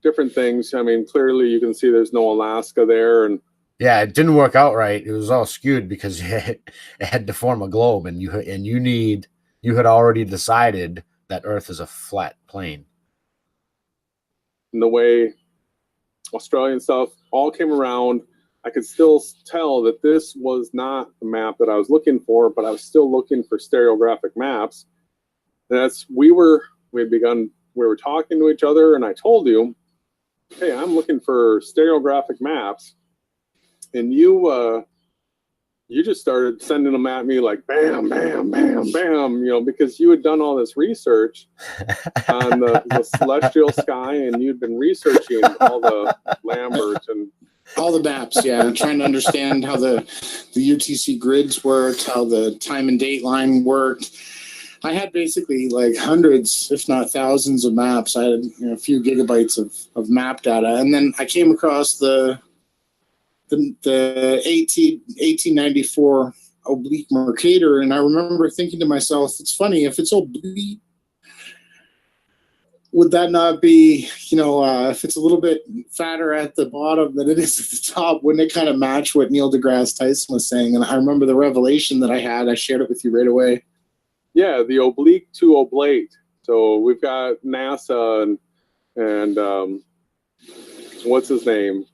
different things. I mean, clearly you can see there's no Alaska there, and Yeah, it didn't work out right. It was all skewed because it had to form a globe, and you had already decided that Earth is a flat plane. and the way Australian stuff all came around, I could still tell that this was not the map that I was looking for, but I was still looking for stereographic maps. And we were talking to each other, and I told you, hey, I'm looking for stereographic maps. And you just started sending them at me like bam, bam, bam, bam, you know, because you had done all this research on the celestial sky, and you'd been researching all the Lambert and all the maps, yeah, trying to understand how the UTC grids worked, how the time and date line worked. I had basically like hundreds, if not thousands of maps. I had a few gigabytes of map data. And then I came across the 1894 oblique Mercator, and I remember thinking to myself, it's funny, if it's oblique, would that not be, if it's a little bit fatter at the bottom than it is at the top, wouldn't it kind of match what Neil deGrasse Tyson was saying? And I remember the revelation that I had. I shared it with you right away. Yeah, the oblique to oblate. So we've got NASA and what's his name?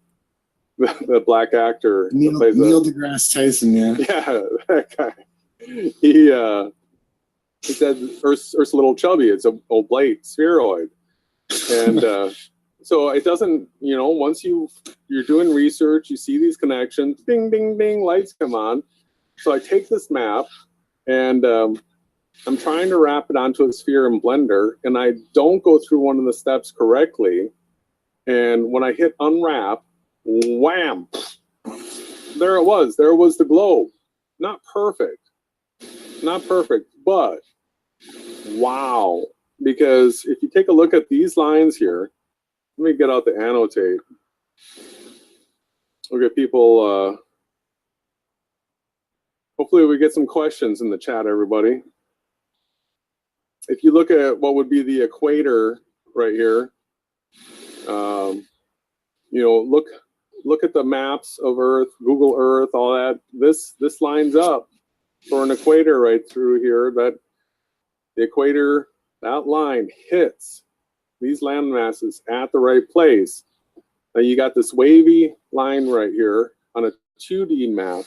The black actor. Neil deGrasse Tyson, yeah. Yeah, that guy. He said Earth's a little chubby. It's an oblate spheroid. And so it doesn't, once you're doing research, you see these connections, ding, ding, ding, lights come on. So I take this map and I'm trying to wrap it onto a sphere in Blender, and I don't go through one of the steps correctly. And when I hit unwrap, wham, there it was. There was the globe. Not perfect, but wow. Because if you take a look at these lines here, let me get out the annotate. We'll get people, hopefully we get some questions in the chat, everybody. If you look at what would be the equator right here, look at the maps of Earth, Google Earth, all that. This lines up for an equator right through here. That the equator, that line hits these land masses at the right place. Now you got this wavy line right here on a 2D map,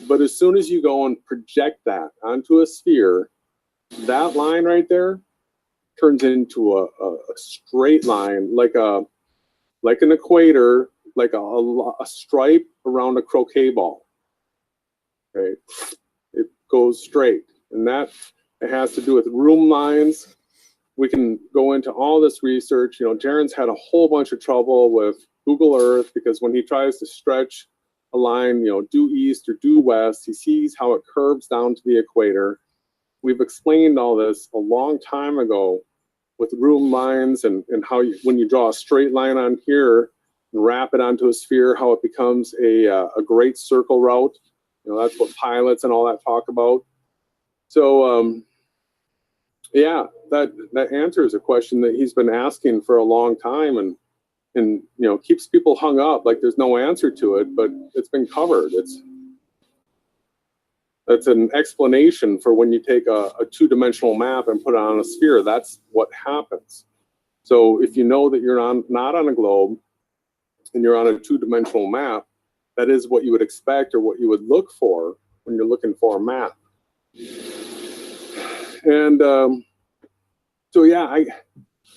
but as soon as you go and project that onto a sphere, that line right there turns into a straight line, like an equator, like a stripe around a croquet ball. Right? It goes straight, and that it has to do with room lines. We can go into all this research. Jaren's had a whole bunch of trouble with Google Earth because when he tries to stretch a line, due east or due west, he sees how it curves down to the equator. We've explained all this a long time ago with room lines and how when you draw a straight line on here and wrap it onto a sphere, how it becomes a great circle route. That's what pilots and all that talk about. So, yeah, that answers a question that he's been asking for a long time and keeps people hung up like there's no answer to it, but it's been covered. That's an explanation for when you take a two-dimensional map and put it on a sphere. That's what happens. So if you know that you're not on a globe and you're on a two-dimensional map, that is what you would expect or what you would look for when you're looking for a map. And so yeah,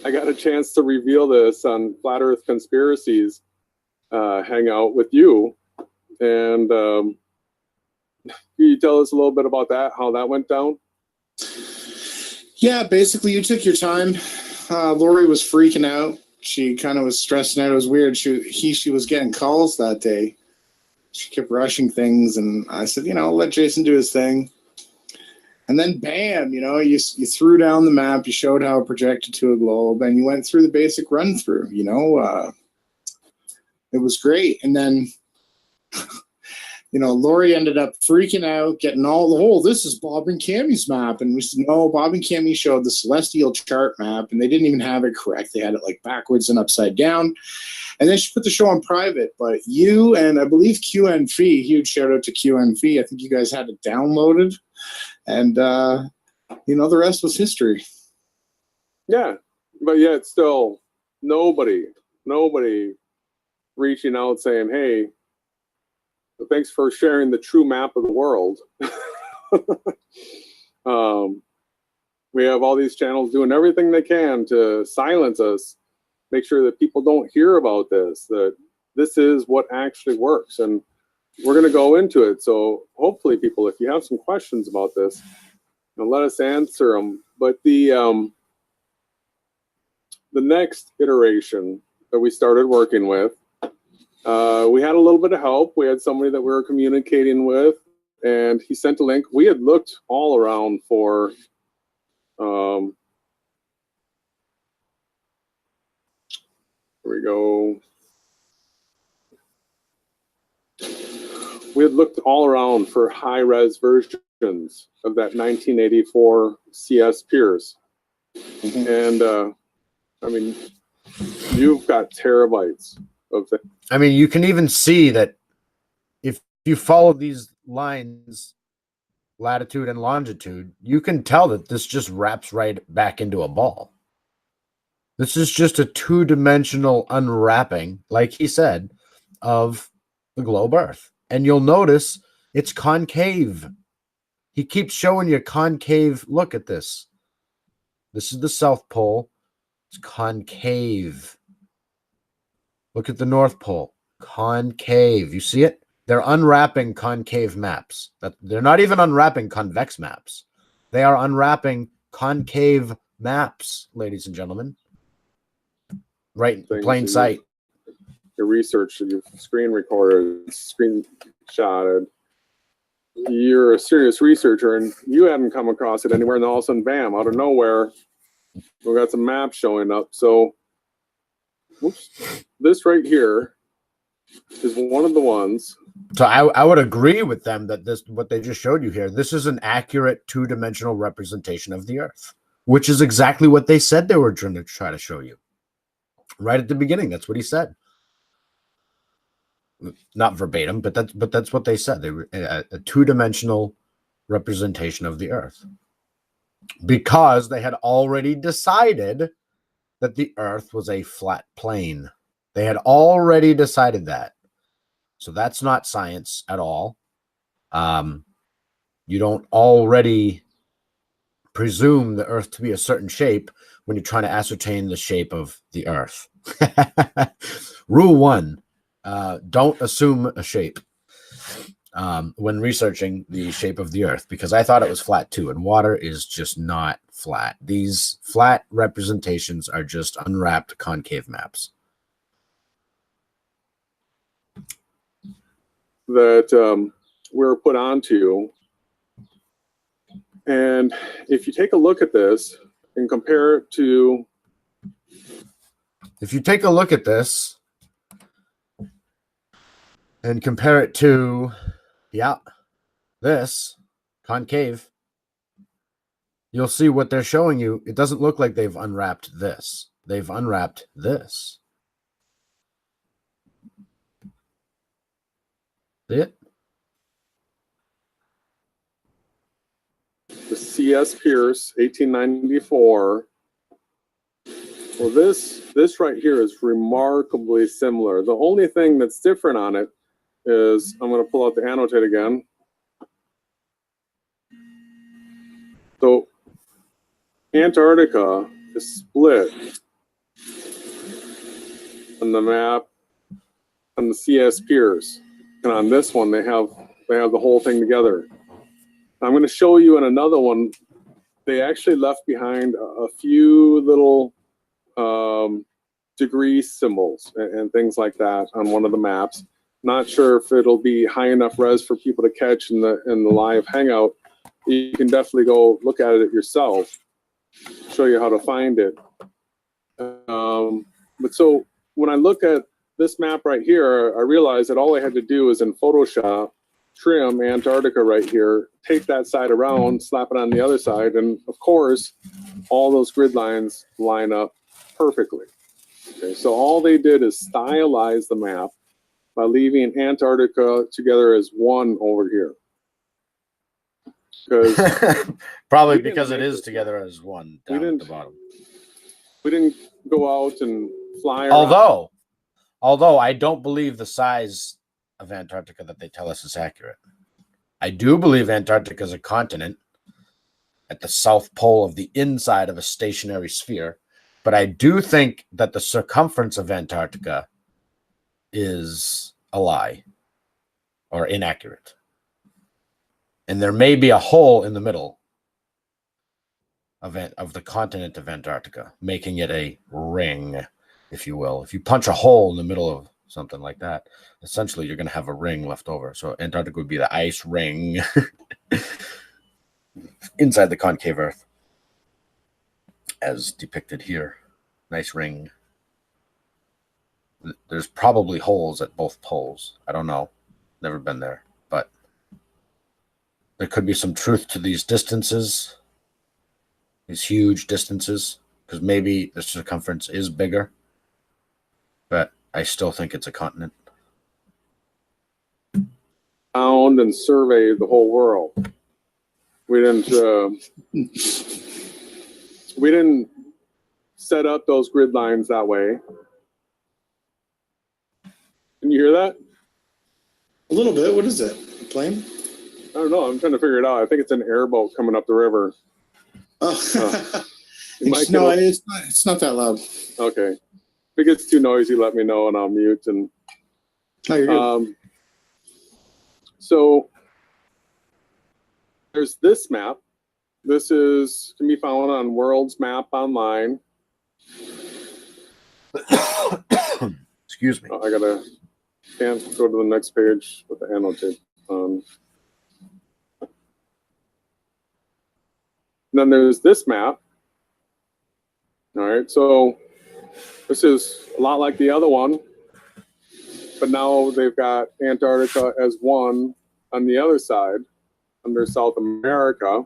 I got a chance to reveal this on Flat Earth Conspiracies hangout with you, and can you tell us a little bit about that, how that went down? Yeah, basically you took your time. Lori was freaking out. she kind of was stressing out. It was weird. She was getting calls that day. She kept rushing things, and I said, let Jason do his thing. And then bam, you threw down the map, you showed how it projected to a globe, and you went through the basic run through, it was great. And then, Lori ended up freaking out, getting this is Bob and Cammie's map. And we said, no, Bob and Cammie showed the celestial chart map, and they didn't even have it correct. They had it like backwards and upside down. And then she put the show on private, but you and I believe QNF, huge shout out to QNF. I think you guys had it downloaded. And, the rest was history. Yeah, but yet still nobody reaching out saying, hey, thanks for sharing the true map of the world. We have all these channels doing everything they can to silence us, make sure that people don't hear about this, that this is what actually works. And we're going to go into it. So hopefully people, if you have some questions about this, let us answer them. But the next iteration that we started working with, we had a little bit of help. We had somebody that we were communicating with, and he sent a link. We had looked all around for here we go. We had looked all around for high-res versions of that 1984 CS Pierce. And I mean, you've got terabytes of things. I mean, you can even see that if you follow these lines, latitude and longitude, you can tell that this just wraps right back into a ball. This is just a two-dimensional unwrapping, like he said, of the globe Earth. And you'll notice it's concave. He keeps showing you concave. Look at this. This is the South Pole. It's concave. Look at the North Pole. Concave. You see it? They're unwrapping concave maps. They're not even unwrapping convex maps. They are unwrapping concave maps, ladies and gentlemen. Right in plain sight. Your research, your screen recorded, screenshotted. You're a serious researcher, and you hadn't come across it anywhere, and all of a sudden, bam, out of nowhere, we got some maps showing up. So, whoops, this right here is one of the ones. So I would agree with them that what they just showed you here, this is an accurate two-dimensional representation of the Earth, which is exactly what they said they were trying to show you. Right at the beginning, that's what he said. Not verbatim, but that's what they said. They were a two-dimensional representation of the Earth, because they had already decided that the Earth was a flat plane. They had already decided that. So that's not science at all. You don't already presume the Earth to be a certain shape when you're trying to ascertain the shape of the Earth. Rule 1. Don't assume a shape when researching the shape of the Earth, because I thought it was flat too, and water is just not flat. These flat representations are just unwrapped concave maps. That we're put onto. And if you take a look at this and compare it to... If you take a look at this and compare it to, this concave, you'll see what they're showing you. It doesn't look like they've unwrapped this. They've unwrapped this. See it? The CS Pierce, 1894. Well, this right here is remarkably similar. The only thing that's different on it is, I'm going to pull out the annotate again. So Antarctica is split on the map on the CS Pierce, and on this one they have the whole thing together. I'm going to show you in another one. They actually left behind a few little degree symbols and things like that on one of the maps. Not sure if it'll be high enough res for people to catch in the live hangout. You can definitely go look at it yourself, show you how to find it. But so when I look at this map right here, I realized that all I had to do is in Photoshop, trim Antarctica right here, take that side around, slap it on the other side, and of course, all those grid lines line up perfectly. Okay, so all they did is stylize the map by leaving Antarctica together as one over here. Because Probably we didn't because it make is this together as one We down at didn't- the bottom. we didn't go out and fly around. Although I don't believe the size of Antarctica that they tell us is accurate. I do believe Antarctica is a continent at the south pole of the inside of a stationary sphere, but I do think that the circumference of Antarctica is a lie or inaccurate. And there may be a hole in the middle of the continent of Antarctica, making it a ring, if you will. If you punch a hole in the middle of something like that, essentially you're going to have a ring left over. So Antarctica would be the ice ring inside the concave Earth, as depicted here. Nice ring. There's probably holes at both poles. I don't know. Never been there, but there could be some truth to these distances, these huge distances, because maybe the circumference is bigger, but I still think it's a continent. Found and surveyed the whole world. We didn't set up those grid lines that way. Can you hear that? A little bit. What is it? A plane? I don't know. I'm trying to figure it out. I think it's an airboat coming up the river. Oh, It might no, get- it's not that loud. Okay. If it gets too noisy, let me know and I'll mute. And No, you're good. so there's this map. This can be found on World's Map Online. Excuse me. Can't go to the next page with the annotate. Then there's this map. All right, so this is a lot like the other one, but now they've got Antarctica as one on the other side under South America.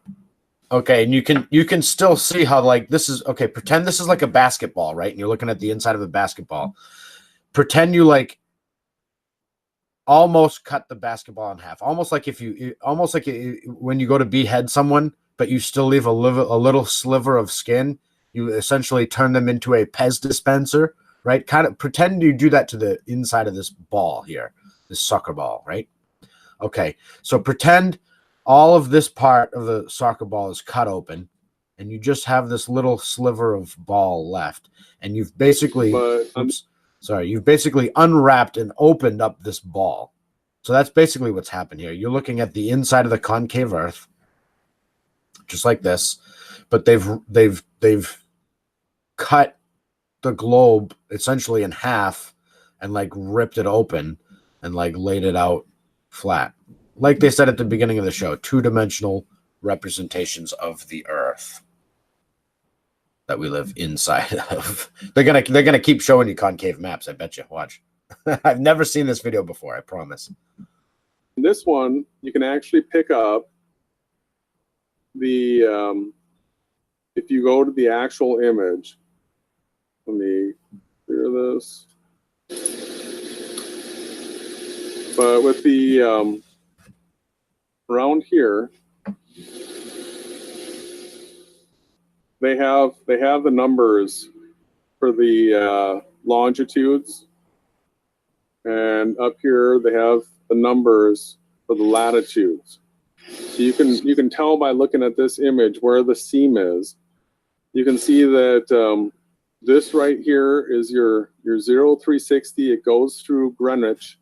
Okay, and you can still see how, like, this is okay. Pretend this is like a basketball, right? And you're looking at the inside of a basketball. Pretend you like almost cut the basketball in half, almost like when you go to behead someone, but you still leave a little sliver of skin. You essentially turn them into a Pez dispenser, right? Kind of pretend you do that to the inside of this ball here, this soccer ball, right? Okay, so pretend all of this part of the soccer ball is cut open, and you just have this little sliver of ball left, and you've basically, you've basically unwrapped and opened up this ball. So that's basically what's happened here. You're looking at the inside of the concave Earth, just like this, but they've cut the globe essentially in half and like ripped it open and like laid it out flat. Like they said at the beginning of the show, two-dimensional representations of the Earth that we live inside of. They're gonna keep showing you concave maps, I bet you. Watch. I've never seen this video before, I promise. This one, you can actually pick up the, if you go to the actual image, let me clear this. But with the, around here, they have the numbers for the longitudes, and up here they have the numbers for the latitudes. So you can tell by looking at this image where the seam is. You can see that this right here is your 0360. It goes through Greenwich,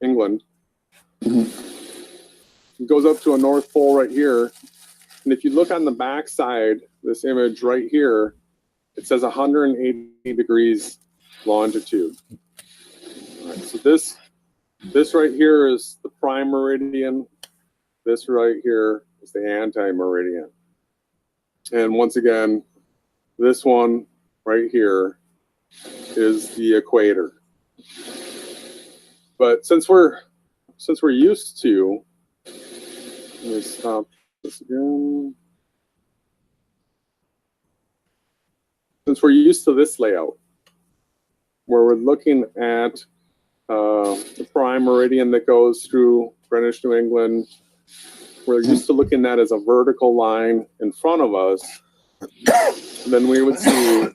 England. It goes up to a North Pole right here. And if you look on the back side, this image right here it says 180 degrees longitude. All right, so this right here is the prime meridian. This right here is the anti-meridian. And once again, this one right here is the equator. But since we're used to, let me stop this again. Since we're used to this layout, where we're looking at the prime meridian that goes through Greenwich, New England, we're used to looking at as a vertical line in front of us. Then we would see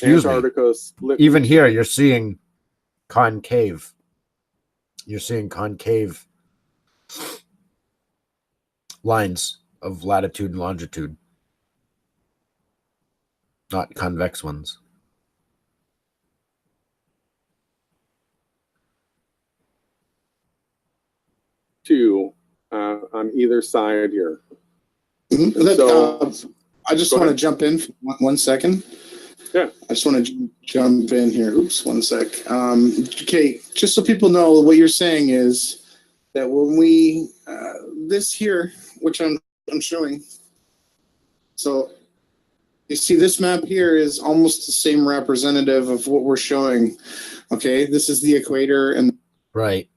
Antarctica split. Even here, you're seeing concave. You're seeing concave lines of latitude and longitude, not convex ones. Two on either side here. So, I just want to jump in for 1 second. Yeah. I just want to jump in here. Oops, 1 sec. Okay, just so people know, what you're saying is that when we this here, which I'm showing, so you see this map here is almost the same representative of what we're showing. Okay, this is the equator and right,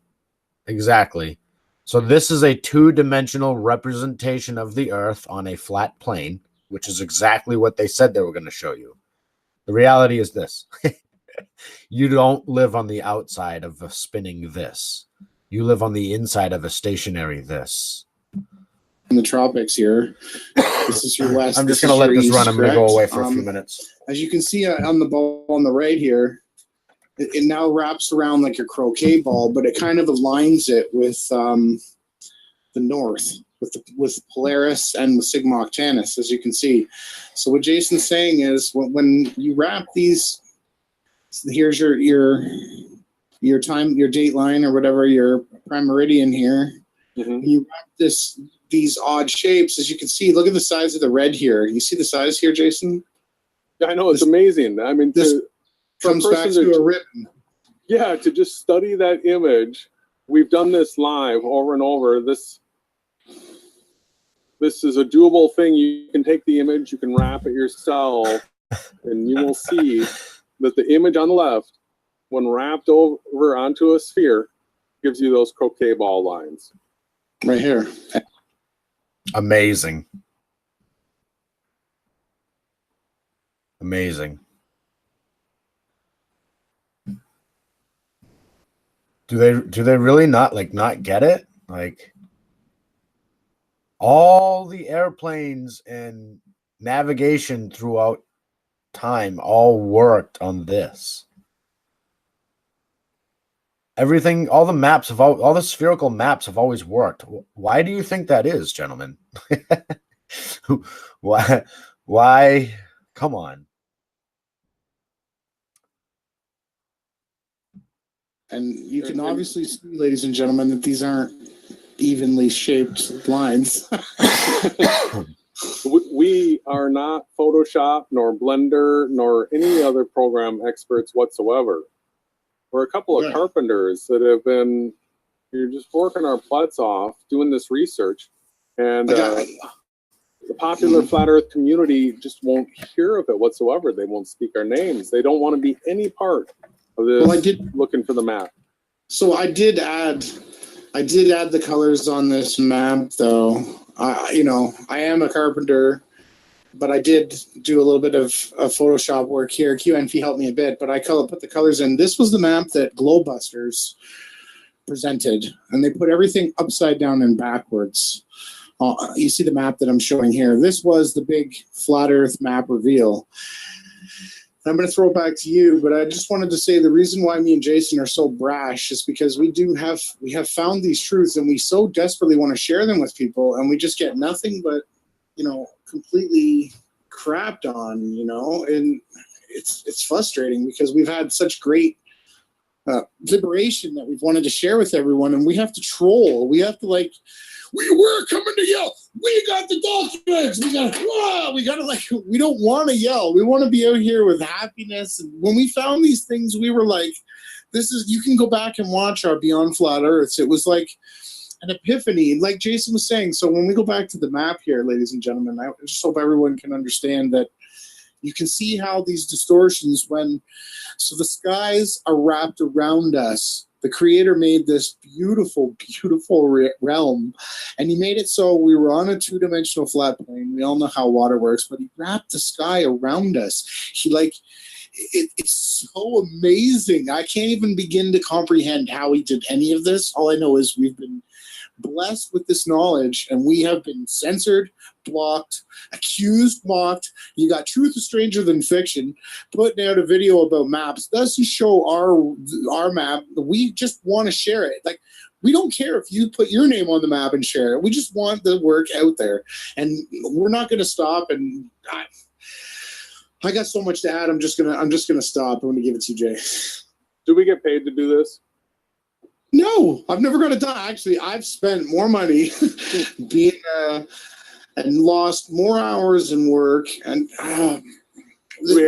exactly. So this is a two-dimensional representation of the Earth on a flat plane, which is exactly what they said they were going to show you. The reality is this. You don't live on the outside of a spinning this. You live on the inside of a stationary this. in the tropics here. This is your west. I'm just going to let this run. I'm going to go away for a few minutes. As you can see on the ball on the right here, it now wraps around like your croquet ball, but it kind of aligns it with the north, with Polaris and with Sigma Octantis, as you can see. So what Jason's saying is when you wrap these, here's your time, your date line or whatever, your prime meridian here. Mm-hmm. You wrap these odd shapes, as you can see. Look at the size of the red here. You see the size here, Jason? Yeah, I know, it's amazing. I mean, this comes back to a ribbon. Yeah, to just study that image. We've done this live over and over. This is a doable thing. You can take the image, you can wrap it yourself, and you will see that the image on the left, when wrapped over onto a sphere, gives you those croquet ball lines. Right here. Amazing. Amazing. Do they really not get it? Like, all the airplanes and navigation throughout time all worked on this. Everything, all the spherical maps have always worked. Why do you think that is, gentlemen? Why? Come on. And you can obviously see, ladies and gentlemen, that these aren't evenly shaped lines. We are not Photoshop, nor Blender, nor any other program experts whatsoever. We're a couple of carpenters that have been, you're just working our butts off doing this research. And the popular flat earth community just won't hear of it whatsoever. They won't speak our names. They don't want to be any part of this. Well, I did looking for the map. So I did add the colors on this map, though. I am a carpenter, but I did do a little bit of Photoshop work here. QNF helped me a bit, but I put the colors in. This was the map that Globebusters presented, and they put everything upside down and backwards. You see the map that I'm showing here. This was the big flat Earth map reveal. I'm going to throw it back to you, but I just wanted to say the reason why me and Jason are so brash is because we have found these truths, and we so desperately want to share them with people, and we just get nothing but, completely crapped on, and it's frustrating because we've had such great liberation that we've wanted to share with everyone, and we have to troll. We have to we're coming to yell. We got the documents. We gotta like, we don't want to yell. We want to be out here with happiness. And when we found these things, we were like, this is, you can go back and watch our Beyond Flat Earths. It was like an epiphany, like Jason was saying. So when we go back to the map here, ladies and gentlemen, I just hope everyone can understand that you can see how these distortions, so the skies are wrapped around us. The creator made this beautiful, beautiful realm, and he made it so we were on a two-dimensional flat plane. We all know how water works, but he wrapped the sky around us. It's so amazing. I can't even begin to comprehend how he did any of this. All I know is we've been blessed with this knowledge, and we have been censored, blocked, accused, mocked. You got Truth is Stranger Than Fiction putting out a video about maps. Doesn't show our map. We just want to share it. Like, we don't care if you put your name on the map and share it. We just want the work out there, and we're not going to stop. And I got so much to add. I'm just gonna stop. I'm gonna give it to you, Jay. Do we get paid to do this? No, I've never got it done. Actually, I've spent more money being and lost more hours in work. And do we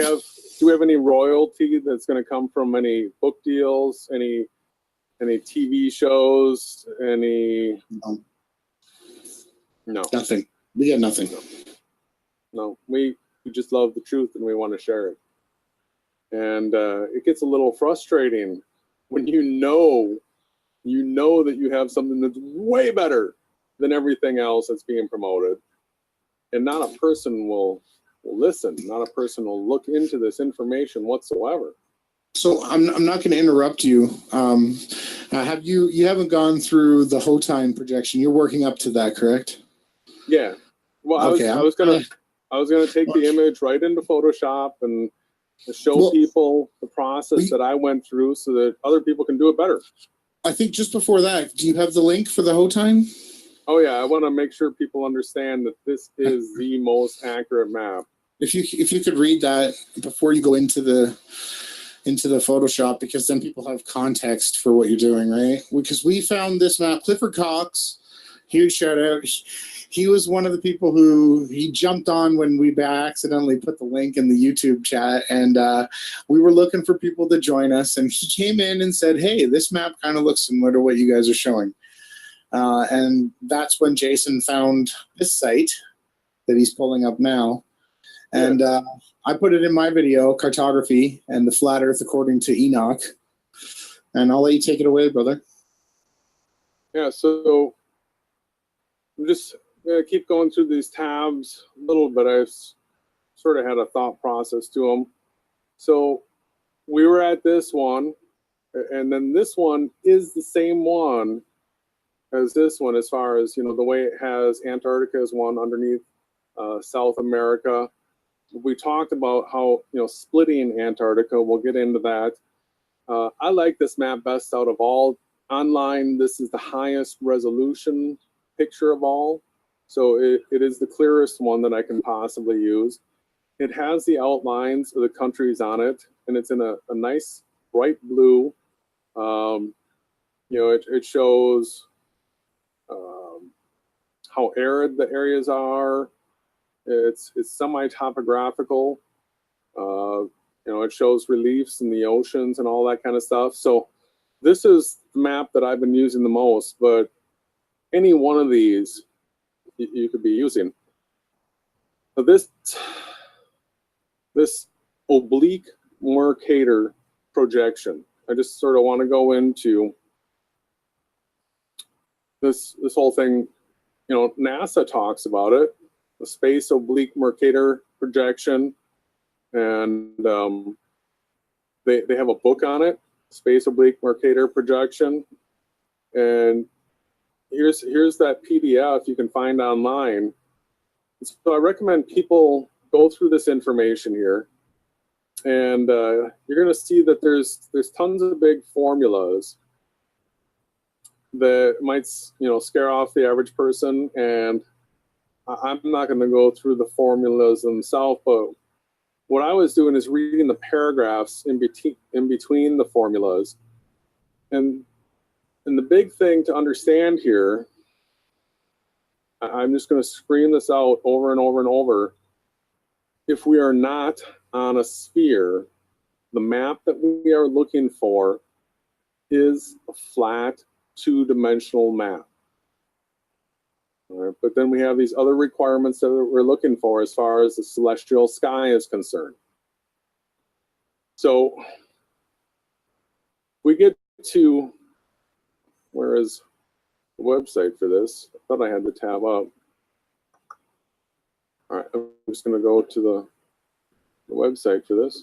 have any royalty that's going to come from any book deals, any TV shows, any? No, nothing. We got nothing. No, we just love the truth and we want to share it. And it gets a little frustrating when you know that you have something that's way better than everything else that's being promoted, and not a person will listen. Not a person will look into this information whatsoever. So I'm not going to interrupt you. Have you haven't gone through the Hotime projection? You're working up to that, correct? Yeah. Well, okay, I was gonna take the image right into Photoshop and show people the process that I went through so that other people can do it better. I think just before that, do you have the link for the Hotime? Oh yeah, I want to make sure people understand that this is the most accurate map. If you could read that before you go into the Photoshop, because then people have context for what you're doing, right? Because we found this map. Clifford Cox, huge shout out. He was one of the people who he jumped on when we accidentally put the link in the YouTube chat, and we were looking for people to join us, and he came in and said, hey, this map kind of looks similar to what you guys are showing. And that's when Jason found this site that he's pulling up now. And I put it in my video, Cartography and the Flat Earth According to Enoch. And I'll let you take it away, brother. Yeah, so I'm just going to keep going through these tabs a little bit. I've sort of had a thought process to them. So we were at this one, and then this one is the same one as this one as far as, the way it has Antarctica as one underneath South America. We talked about how, splitting Antarctica, we'll get into that. I like this map best out of all. Online, this is the highest resolution picture of all. So it is the clearest one that I can possibly use. It has the outlines of the countries on it, and it's in a nice bright blue. It shows how arid the areas are. It's semi-topographical. It shows reliefs in the oceans and all that kind of stuff. So this is the map that I've been using the most, but any one of these you could be using. So this oblique Mercator projection, I just sort of want to go into this whole thing. NASA talks about it, the space oblique Mercator projection, and they have a book on it, Space Oblique Mercator Projection, and here's that PDF you can find online. So I recommend people go through this information here, and you're going to see that there's tons of big formulas that might scare off the average person, and I'm not going to go through the formulas themselves, but what I was doing is reading the paragraphs in between the formulas. And the big thing to understand here I'm just going to scream this out over and over and over. If we are not on a sphere, the map that we are looking for is a flat two-dimensional map. All right, but then we have these other requirements that we're looking for as far as the celestial sky is concerned. So we get to, where is the website for this? I thought I had the tab up. All right, I'm just going to go to the website for this.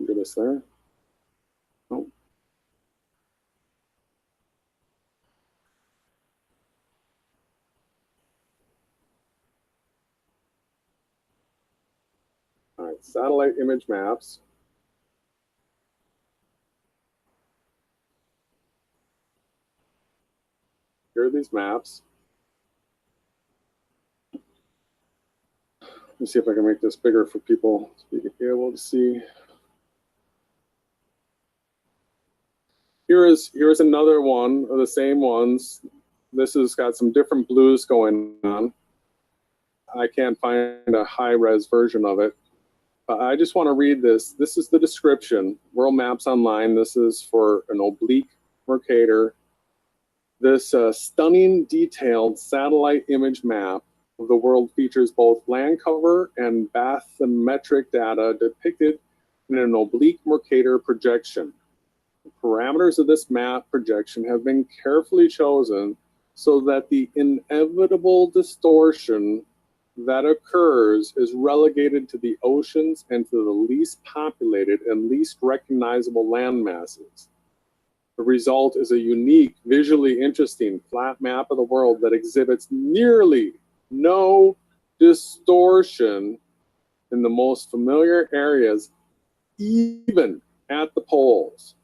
Get us there. Oh. All right, satellite image maps. Here are these maps. Let me see if I can make this bigger for people to be able to see. Here's another one of the same ones. This has got some different blues going on. I can't find a high-res version of it. I just want to read this. This is the description. World Maps Online. This is for an oblique Mercator. This stunning, detailed satellite image map of the world features both land cover and bathymetric data depicted in an oblique Mercator projection. The parameters of this map projection have been carefully chosen so that the inevitable distortion that occurs is relegated to the oceans and to the least populated and least recognizable land masses. The result is a unique, visually interesting, flat map of the world that exhibits nearly no distortion in the most familiar areas, even at the poles.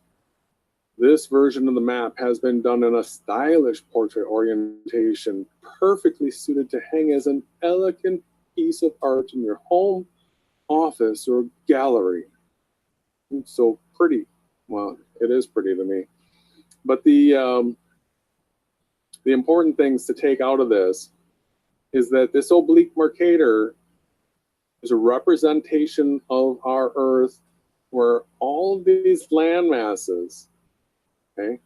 This version of the map has been done in a stylish portrait orientation, perfectly suited to hang as an elegant piece of art in your home, office, or gallery. It's so pretty. Well, it is pretty to me. But the important things to take out of this is that this oblique Mercator is a representation of our Earth where all of these land masses, okay,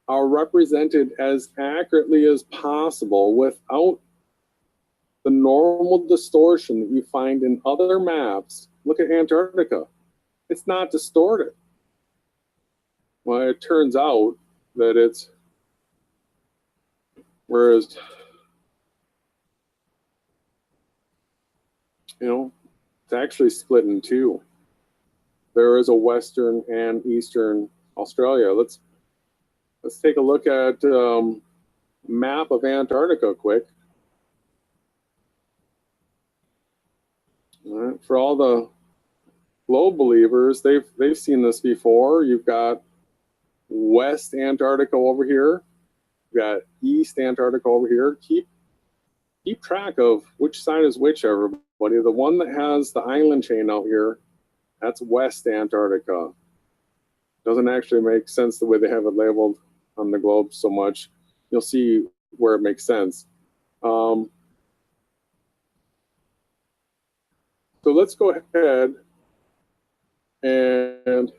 are represented as accurately as possible without the normal distortion that you find in other maps. Look at Antarctica. It's not distorted. Well, it turns out that it's, whereas, you know, it's actually split in two. There is a Western and Eastern Australia. Let's take a look at map of Antarctica quick. All right, for all the globe believers, they've seen this before. You've got West Antarctica over here. You've got East Antarctica over here. Keep track of which side is which, everybody. The one that has the island chain out here, that's West Antarctica. Doesn't actually make sense the way they have it labeled on the globe so much. You'll see where it makes sense. So let's go ahead and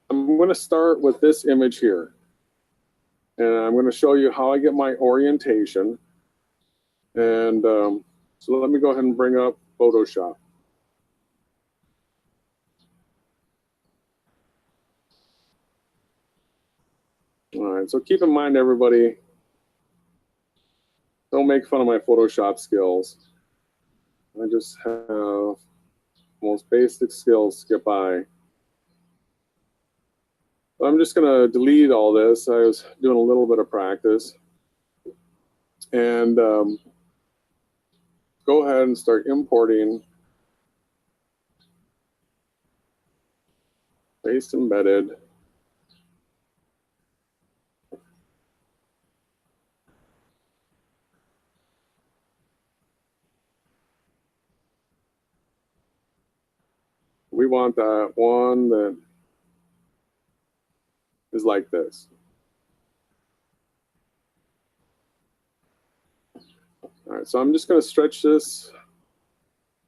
I'm going to start with this image here. And I'm going to show you how I get my orientation. And so let me go ahead and bring up Photoshop. All right, so keep in mind, everybody, don't make fun of my Photoshop skills. I just have most basic skills to get by. I'm just going to delete all this. I was doing a little bit of practice. And go ahead and start importing paste embedded. We want that one that is like this. All right, so I'm just going to stretch this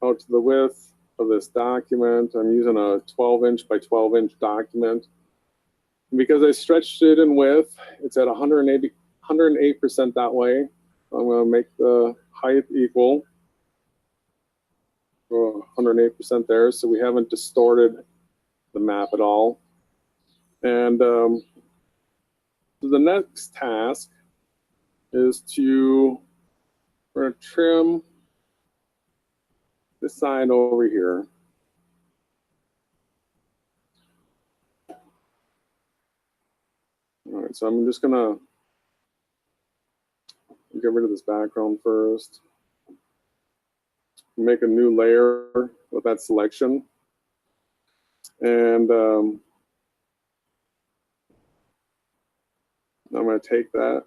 out to the width of this document. I'm using a 12-inch by 12-inch document. And because I stretched it in width, it's at 108% that way. I'm going to make the height equal 108% there, so we haven't distorted the map at all. And so the next task is we're going to trim this side over here. All right, so I'm just going to get rid of this background first. Make a new layer with that selection. And I'm going to take that,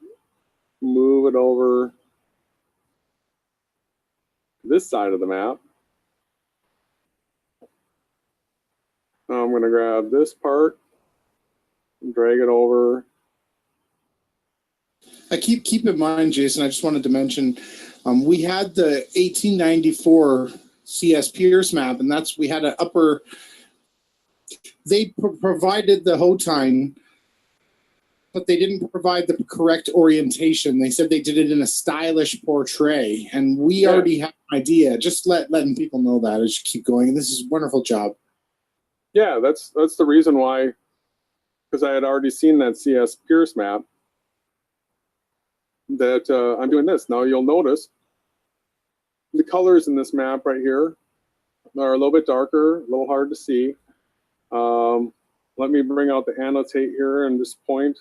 move it over this side of the map. Now I'm going to grab this part and drag it over. Keep in mind, Jason, I just wanted to mention, we had the 1894 CS Pierce map, and we had an upper, they provided the Hotine, but they didn't provide the correct orientation. They said they did it in a stylish portrait, and we already have an idea. Just letting people know that as you keep going. And this is a wonderful job. Yeah, that's the reason why, because I had already seen that CS Pierce map, that I'm doing this. Now you'll notice the colors in this map right here are a little bit darker, a little hard to see. Let me bring out the annotate here and just point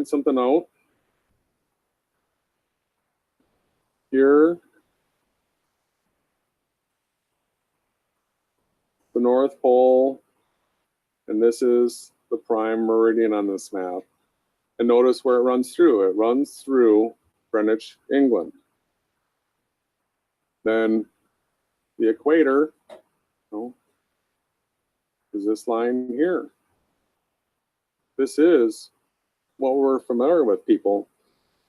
something out. Here, the North Pole, and this is the prime meridian on this map. And notice where it runs through. It runs through Greenwich, England. Then the equator is this line here. This is what we're familiar with, people.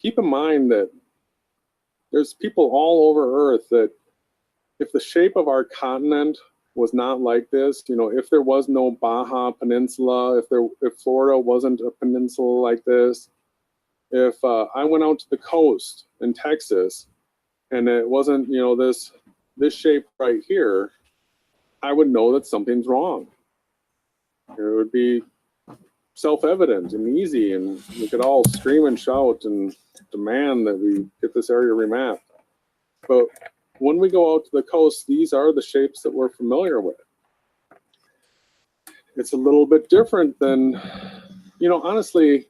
Keep in mind that there's people all over Earth that if the shape of our continent was not like this, if there was no Baja Peninsula, if Florida wasn't a peninsula like this, if I went out to the coast in Texas and it wasn't, this shape right here, I would know that something's wrong. It would be self-evident and easy, and we could all scream and shout and demand that we get this area remapped. But when we go out to the coast, these are the shapes that we're familiar with. It's a little bit different than, honestly,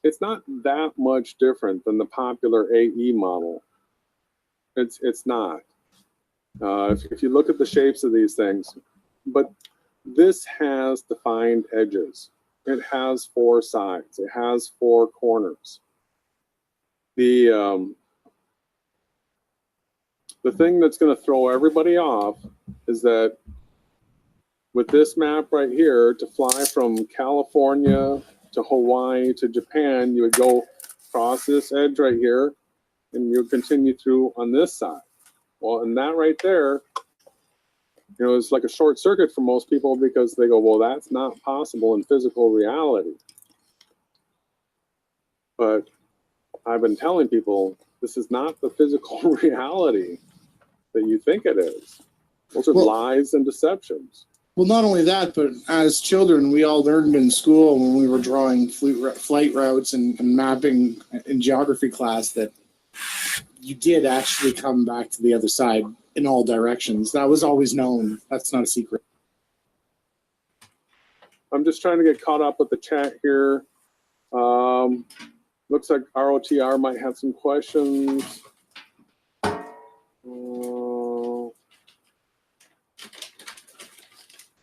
it's not that much different than the popular AE model. It's not. If you look at the shapes of these things, but this has defined edges. It has 4 sides. It has 4 corners. The thing that's going to throw everybody off is that with this map right here, to fly from California to Hawaii to Japan, you would go across this edge right here, and you would continue through on this side. Well, and that right there, it's like a short circuit for most people because they go, well, that's not possible in physical reality. But I've been telling people, this is not the physical reality that you think it is. Those are lies and deceptions. Well, not only that, but as children, we all learned in school when we were drawing flight routes and mapping in geography class that you did actually come back to the other side in all directions. That was always known. That's not a secret. I'm just trying to get caught up with the chat here. Looks like ROTR might have some questions.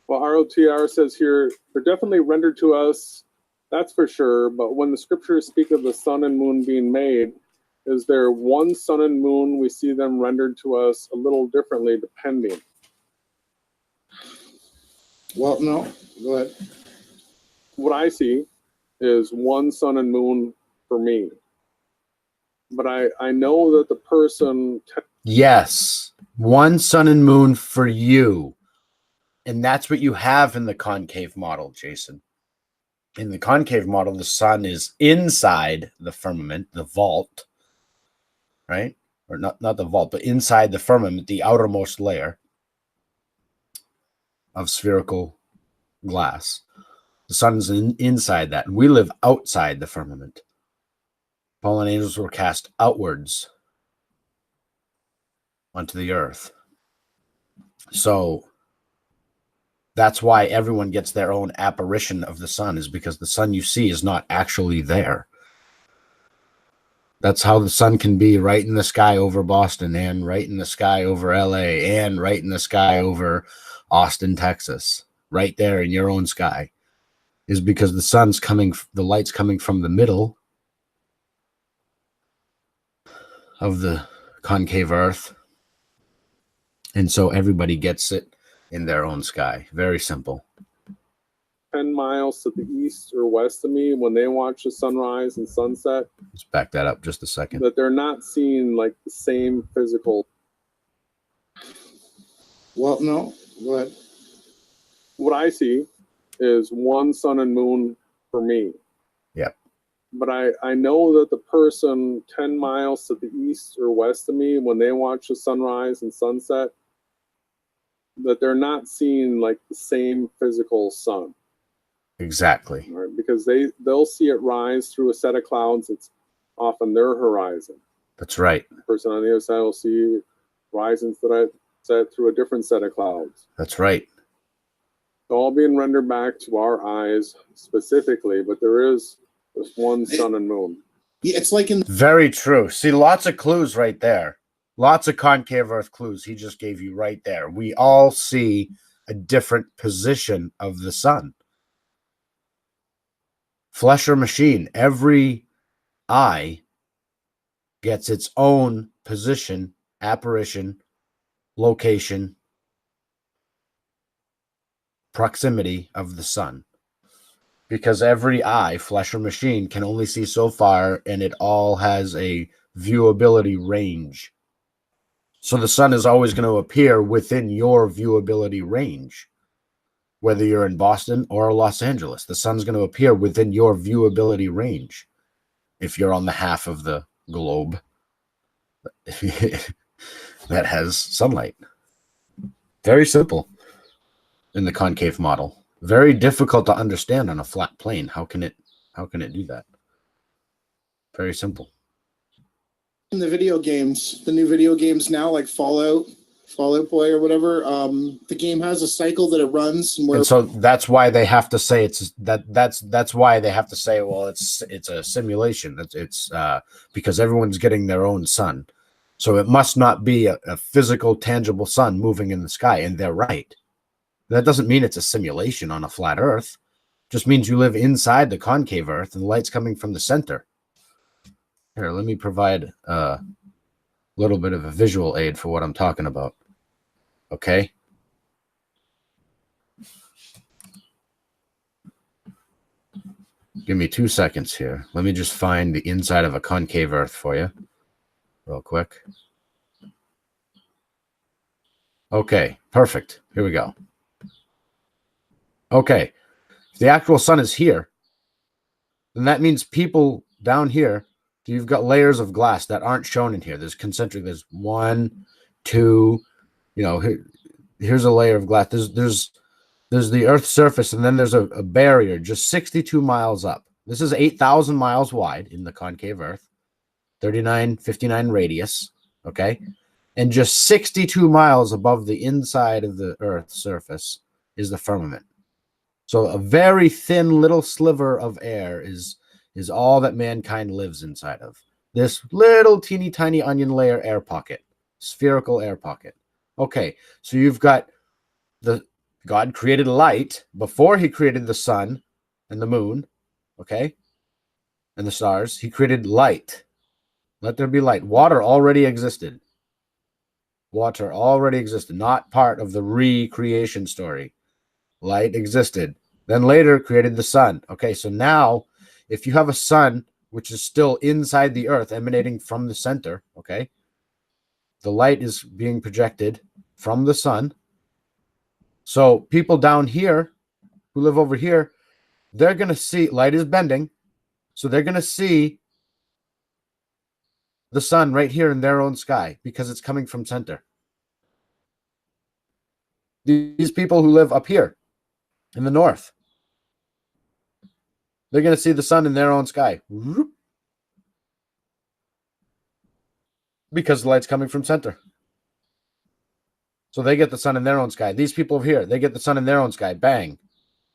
Well, ROTR says here, they're definitely rendered to us, that's for sure, but when the scriptures speak of the sun and moon being made, is there one sun and moon we see them rendered to us a little differently depending? Well, no, go ahead. What I see is one sun and moon for me. But I know that the person. Yes, one sun and moon for you. And that's what you have in the concave model, Jason. In the concave model, the sun is inside the firmament, the vault, right? Or not the vault, but inside the firmament, the outermost layer of spherical glass. The sun's inside that, and we live outside the firmament. Fallen angels were cast outwards onto the earth. So that's why everyone gets their own apparition of the sun, is because the sun you see is not actually there. That's how the sun can be right in the sky over Boston, and right in the sky over LA, and right in the sky over Austin, Texas, right there in your own sky, is because the sun's coming, the light's coming from the middle of the concave earth. And so everybody gets it in their own sky. Very simple. 10 miles to the east or west of me, when they watch the sunrise and sunset, Let's back that up just a second. that they're not seeing like the same physical. Well, no, go ahead. What I see is one sun and moon for me. Yep. But I know that the person 10 miles to the east or west of me, when they watch the sunrise and sunset, that they're not seeing like the same physical sun. Exactly. Right? Because they'll see it rise through a set of clouds that's often their horizon. That's right. The person on the other side will see rising set through a different set of clouds. That's right. It's all being rendered back to our eyes specifically, but there is this one sun and moon. Yeah, it's like in Very true. See, lots of clues right there. Lots of concave earth clues he just gave you right there. We all see a different position of the sun. Flesh or machine, every eye gets its own position, apparition, location, proximity of the sun. Because every eye, flesh or machine, can only see so far, and it all has a viewability range. So the sun is always going to appear within your viewability range. Whether you're in Boston or Los Angeles, the sun's going to appear within your viewability range. If you're on the half of the globe that has sunlight. Very simple in the concave model. Very difficult to understand on a flat plane. How can it do that? Very simple. in the video games, the new video games now, like Fallout Boy or whatever, the game has a cycle that it runs, And so that's why they have to say that's why they have to say, well, it's a simulation. It's because everyone's getting their own sun. So it must not be a physical, tangible sun moving in the sky. And they're right. That doesn't mean it's a simulation on a flat Earth. It just means you live inside the concave Earth and the light's coming from the center. Here, let me provide a little bit of a visual aid for what I'm talking about. Okay. Give me 2 seconds here. Let me just find the inside of a concave Earth for you real quick. Okay, perfect. Here we go. Okay, if the actual sun is here, then that means people down here, you've got layers of glass that aren't shown in here. There's concentric, there's 1, 2, you know, here's a layer of glass. There's the Earth's surface, and then there's a barrier just 62 miles up. This is 8,000 miles wide in the concave Earth, 59 radius, okay? And just 62 miles above the inside of the Earth's surface is the firmament. So a very thin little sliver of air is all that mankind lives inside of. This little teeny tiny onion layer air pocket, spherical air pocket. Okay, so you've got God created light before he created the sun and the moon, okay, and the stars. He created light. Let there be light. Water already existed. Water already existed, not part of the recreation story. Light existed. Then later created the sun. Okay, so now if you have a sun which is still inside the earth emanating from the center, okay, the light is being projected from the sun. So people down here who live over here, they're going to see light is bending. So they're going to see the sun right here in their own sky because it's coming from center. These people who live up here in the north, they're going to see the sun in their own sky because the light's coming from center. So they get the sun in their own sky. These people over here, they get the sun in their own sky. Bang,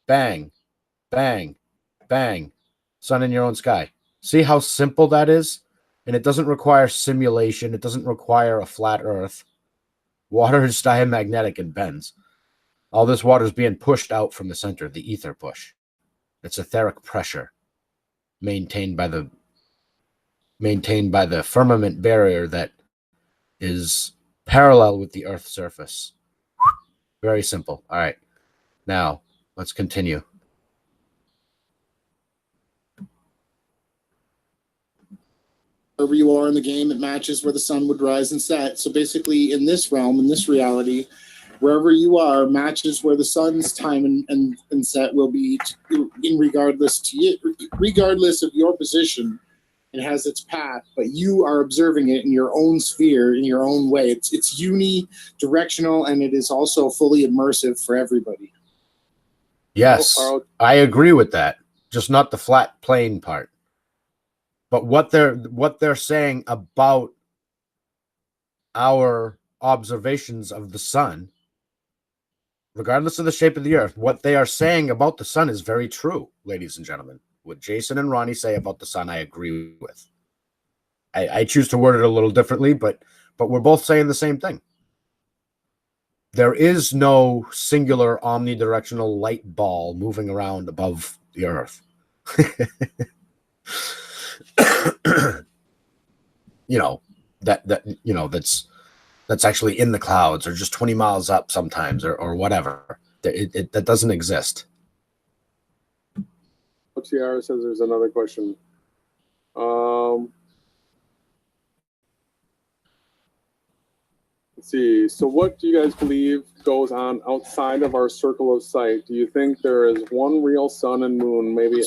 bang, bang, bang. Sun in your own sky. See how simple that is? And it doesn't require simulation. It doesn't require a flat earth. Water is diamagnetic and bends. All this water is being pushed out from the center, the ether push. It's etheric pressure maintained by the firmament barrier that is parallel with the Earth's surface. Very simple. All right. Now, let's continue. Wherever you are in the game, it matches where the sun would rise and set. So basically, in this realm, in this reality, wherever you are matches where the sun's time and set will be in regardless of your position. It has its path, but you are observing it in your own sphere, in your own way. It's unidirectional, and it is also fully immersive for everybody. Yes, I agree with that. Just not the flat plane part. But what they're saying about our observations of the sun, regardless of the shape of the earth, what they are saying about the sun is very true, ladies and gentlemen. What Jason and Ronnie say about the sun, I agree with. I choose to word it a little differently, but we're both saying the same thing. There is no singular omnidirectional light ball moving around above the earth. That's actually in the clouds or just 20 miles up sometimes or whatever. That doesn't exist. Tiara says there's another question. Let's see. So what do you guys believe goes on outside of our circle of sight? Do you think there is one real sun and moon maybe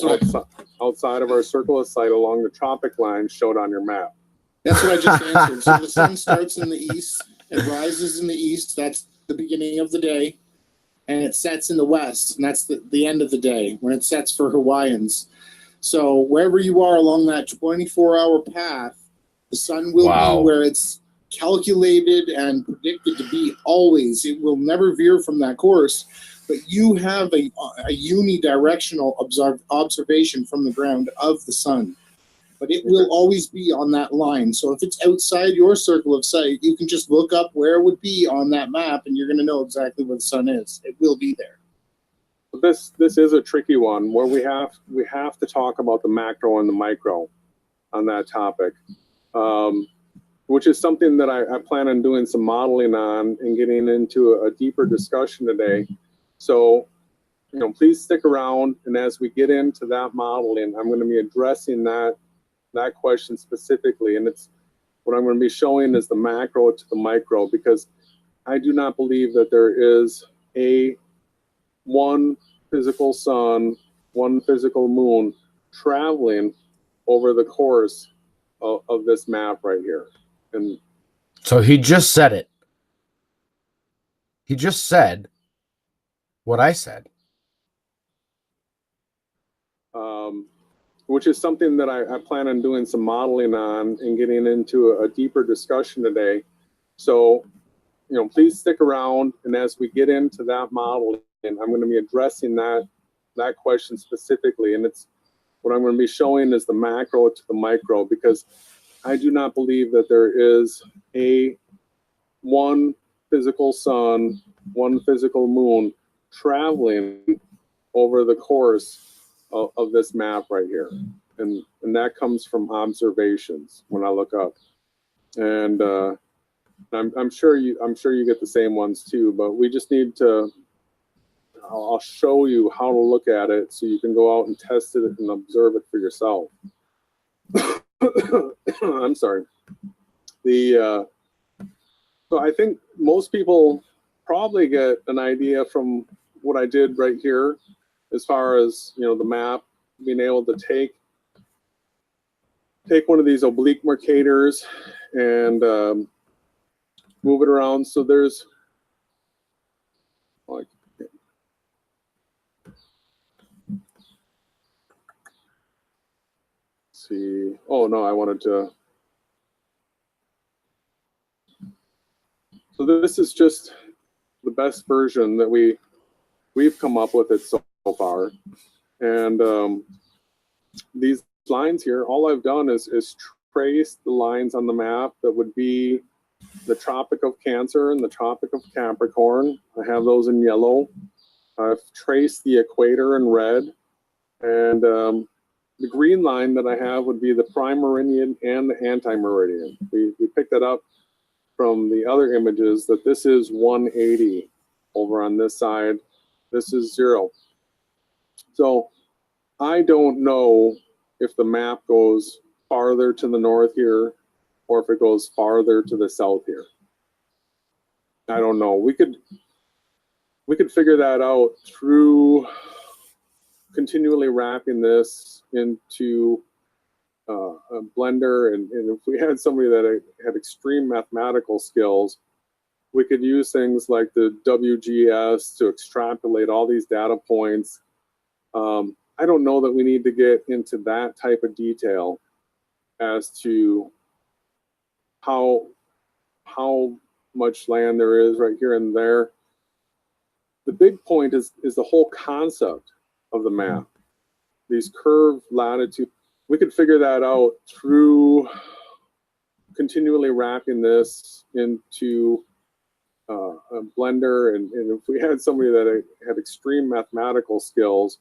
outside of our circle of sight along the tropic line showed on your map? That's what I just answered. So the sun starts in the east, it rises in the east, that's the beginning of the day, and it sets in the west, and that's the end of the day, when it sets for Hawaiians. So wherever you are along that 24-hour path, the sun will be where it's calculated and predicted to be always. It will never veer from that course, but you have a unidirectional observation from the ground of the sun. But it will always be on that line. So if it's outside your circle of sight, you can just look up where it would be on that map, and you're going to know exactly where the sun is. It will be there. This is a tricky one where we have to talk about the macro and the micro on that topic, which is something that I plan on doing some modeling on and getting into a deeper discussion today. So, please stick around, and as we get into that modeling, I'm going to be addressing that question specifically, and it's what I'm going to be showing is the macro to the micro, because I do not believe that there is one physical sun, one physical moon traveling over the course of this map right here. And so he just said it. He just said what I said. Which is something that I plan on doing some modeling on and getting into a deeper discussion today. So, please stick around, and as we get into that modeling, I'm going to be addressing that question specifically, and it's what I'm going to be showing is the macro to the micro, because I do not believe that there is one physical sun, one physical moon traveling over the course of this map right here, and that comes from observations when I look up, and I'm sure you get the same ones too, but we just need to I'll show you how to look at it so you can go out and test it and observe it for yourself. I'm sorry. So I think most people probably get an idea from what I did right here, as far as, you know, the map, being able to take one of these oblique markators and move it around. So there's, like, see, oh no, I wanted to. So this is just the best version that we've come up with it so far. And these lines here, all I've done is trace the lines on the map that would be the Tropic of Cancer and the Tropic of Capricorn. I have those in yellow. I've traced the equator in red. And the green line that I have would be the prime meridian and the anti-meridian. We picked that up from the other images, that this is 180 over on this side. This is 0. So I don't know if the map goes farther to the north here or if it goes farther to the south here. I don't know. We could figure that out through continually wrapping this into a blender, and if we had somebody that had extreme mathematical skills, we could use things like the WGS to extrapolate all these data points. I don't know that we need to get into that type of detail as to how much land there is right here and there. The big point is the whole concept of the map. These curved latitude, we could figure that out through continually wrapping this into a blender, and if we had somebody that had extreme mathematical skills,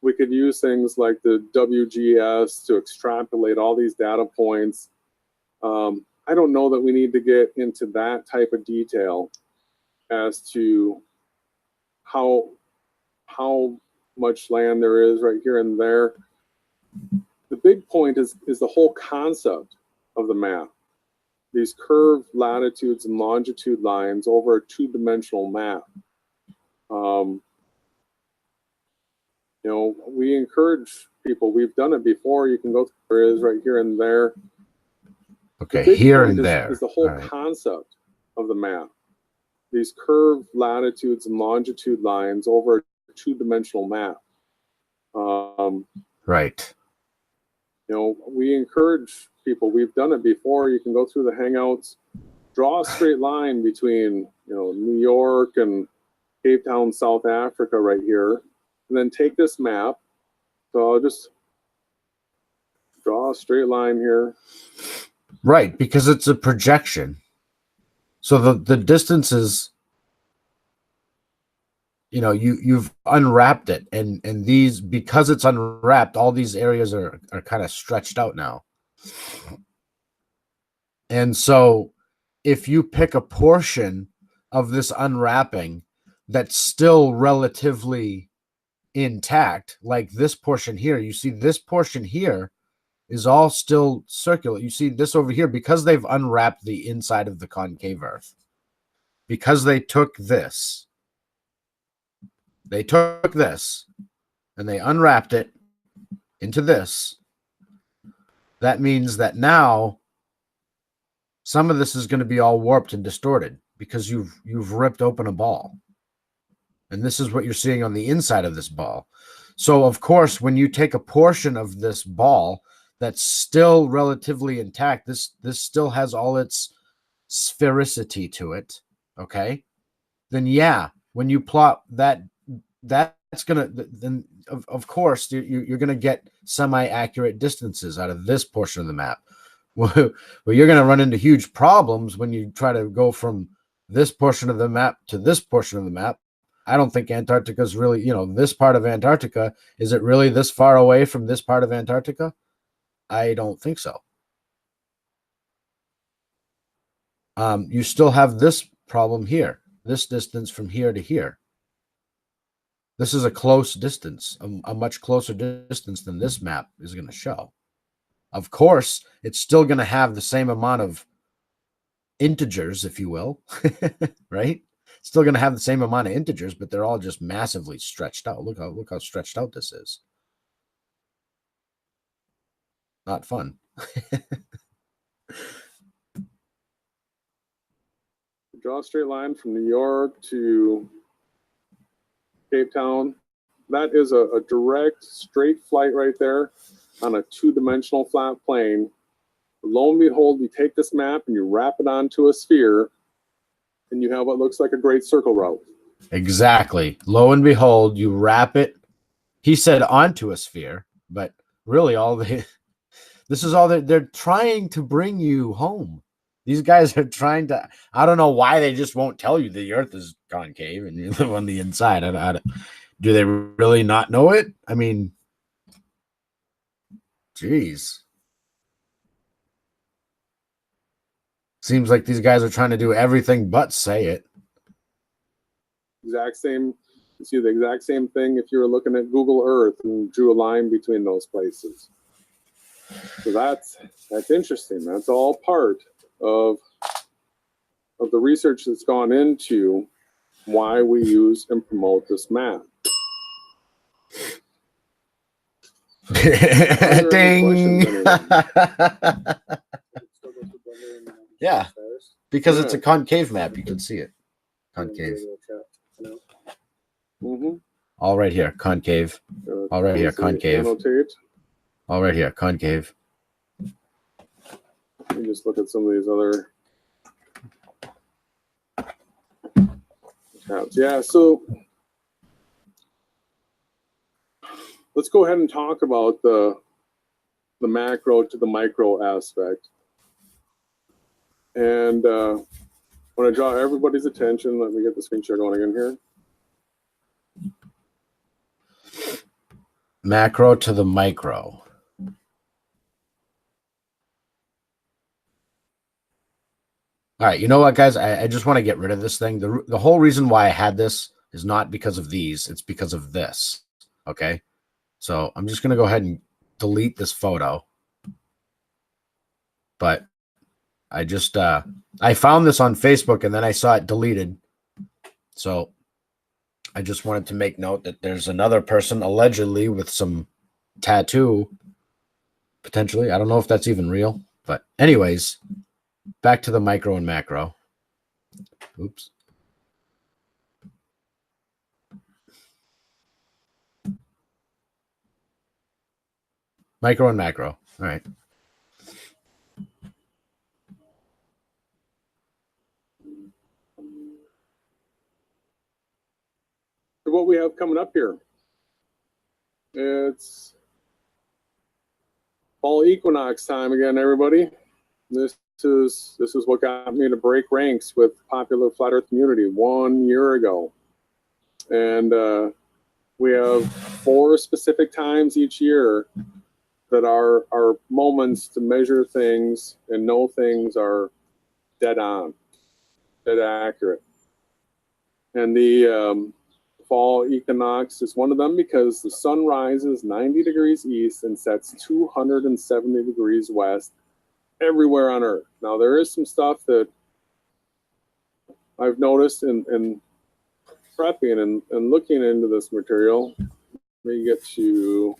we could use things like the WGS to extrapolate all these data points. I don't know that we need to get into that type of detail as to how much land there is right here and there. The big point is the whole concept of the map. These curved latitudes and longitude lines over a two-dimensional map. You know, we encourage people, we've done it before, you can go through where it is right here and there. Okay, here and there. Is the whole concept of the map. These curved latitudes and longitude lines over a two-dimensional map. Right. You know, we encourage people, we've done it before, you can go through the Hangouts, draw a straight line between, you know, New York and Cape Town, South Africa right here, and then take this map. So I'll just draw a straight line here. Right, because it's a projection. So the distances, you know, you've unwrapped it, and these, because it's unwrapped, all these areas are kind of stretched out now. And so if you pick a portion of this unwrapping that's still relatively intact, like this portion here, you see this portion here is all still circular. You see this over here, because they've unwrapped the inside of the concave Earth, because they took this and they unwrapped it into this. That means that now some of this is going to be all warped and distorted because you've ripped open a ball. And this is what you're seeing on the inside of this ball. So of course, when you take a portion of this ball that's still relatively intact, this still has all its sphericity to it, okay? Then yeah, when you plot that, that's gonna, then of course you're gonna get semi-accurate distances out of this portion of the map. Well, you're gonna run into huge problems when you try to go from this portion of the map to this portion of the map. I don't think Antarctica is really, you know, this part of Antarctica, is it really this far away from this part of Antarctica? I don't think so. You still have this problem here, this distance from here to here. This is a close distance, a much closer distance than this map is going to show. Of course, it's still going to have the same amount of integers, if you will, right? Still going to have the same amount of integers, but they're all just massively stretched out. Look how stretched out this is. Not fun. Draw a straight line from New York to Cape Town. That is a direct, straight flight right there on a two-dimensional flat plane. Lo and behold, you take this map and you wrap it onto a sphere, and you have what looks like a great circle route. Exactly. Lo and behold, you wrap it. He said onto a sphere, but really this is all they're trying to bring you home. These guys are trying to, I don't know why they just won't tell you the earth is concave and you live on the inside. Do they really not know it? I mean, geez. Seems like these guys are trying to do everything but say it. Exact same, you see the exact same thing if you were looking at Google Earth and drew a line between those places. So that's interesting. That's all part of the research that's gone into why we use and promote this map. Ding. Yeah, because it's a concave map. You can see it. Concave. All right here, concave. All right here, concave. All right here, concave. Let me just look at some of these other tabs. Yeah, so let's go ahead and talk about the macro to the micro aspect. And I want to draw everybody's attention. Let me get the screen share going again here. Macro to the micro. All right, you know what, guys? I just want to get rid of this thing. The whole reason why I had this is not because of these. It's because of this, okay? So I'm just going to go ahead and delete this photo. But I just, I found this on Facebook, and then I saw it deleted. So I just wanted to make note that there's another person allegedly with some tattoo, potentially. I don't know if that's even real. But anyways, back to the micro and macro. Oops. Micro and macro. All right. So what we have coming up here, it's fall equinox time again, everybody. This is what got me to break ranks with popular flat earth community 1 year ago. And we have 4 specific times each year that are moments to measure things and know things are dead on, dead accurate. And the fall equinox is one of them because the sun rises 90 degrees east and sets 270 degrees west everywhere on Earth. Now, there is some stuff that I've noticed in prepping and looking into this material. Let me get to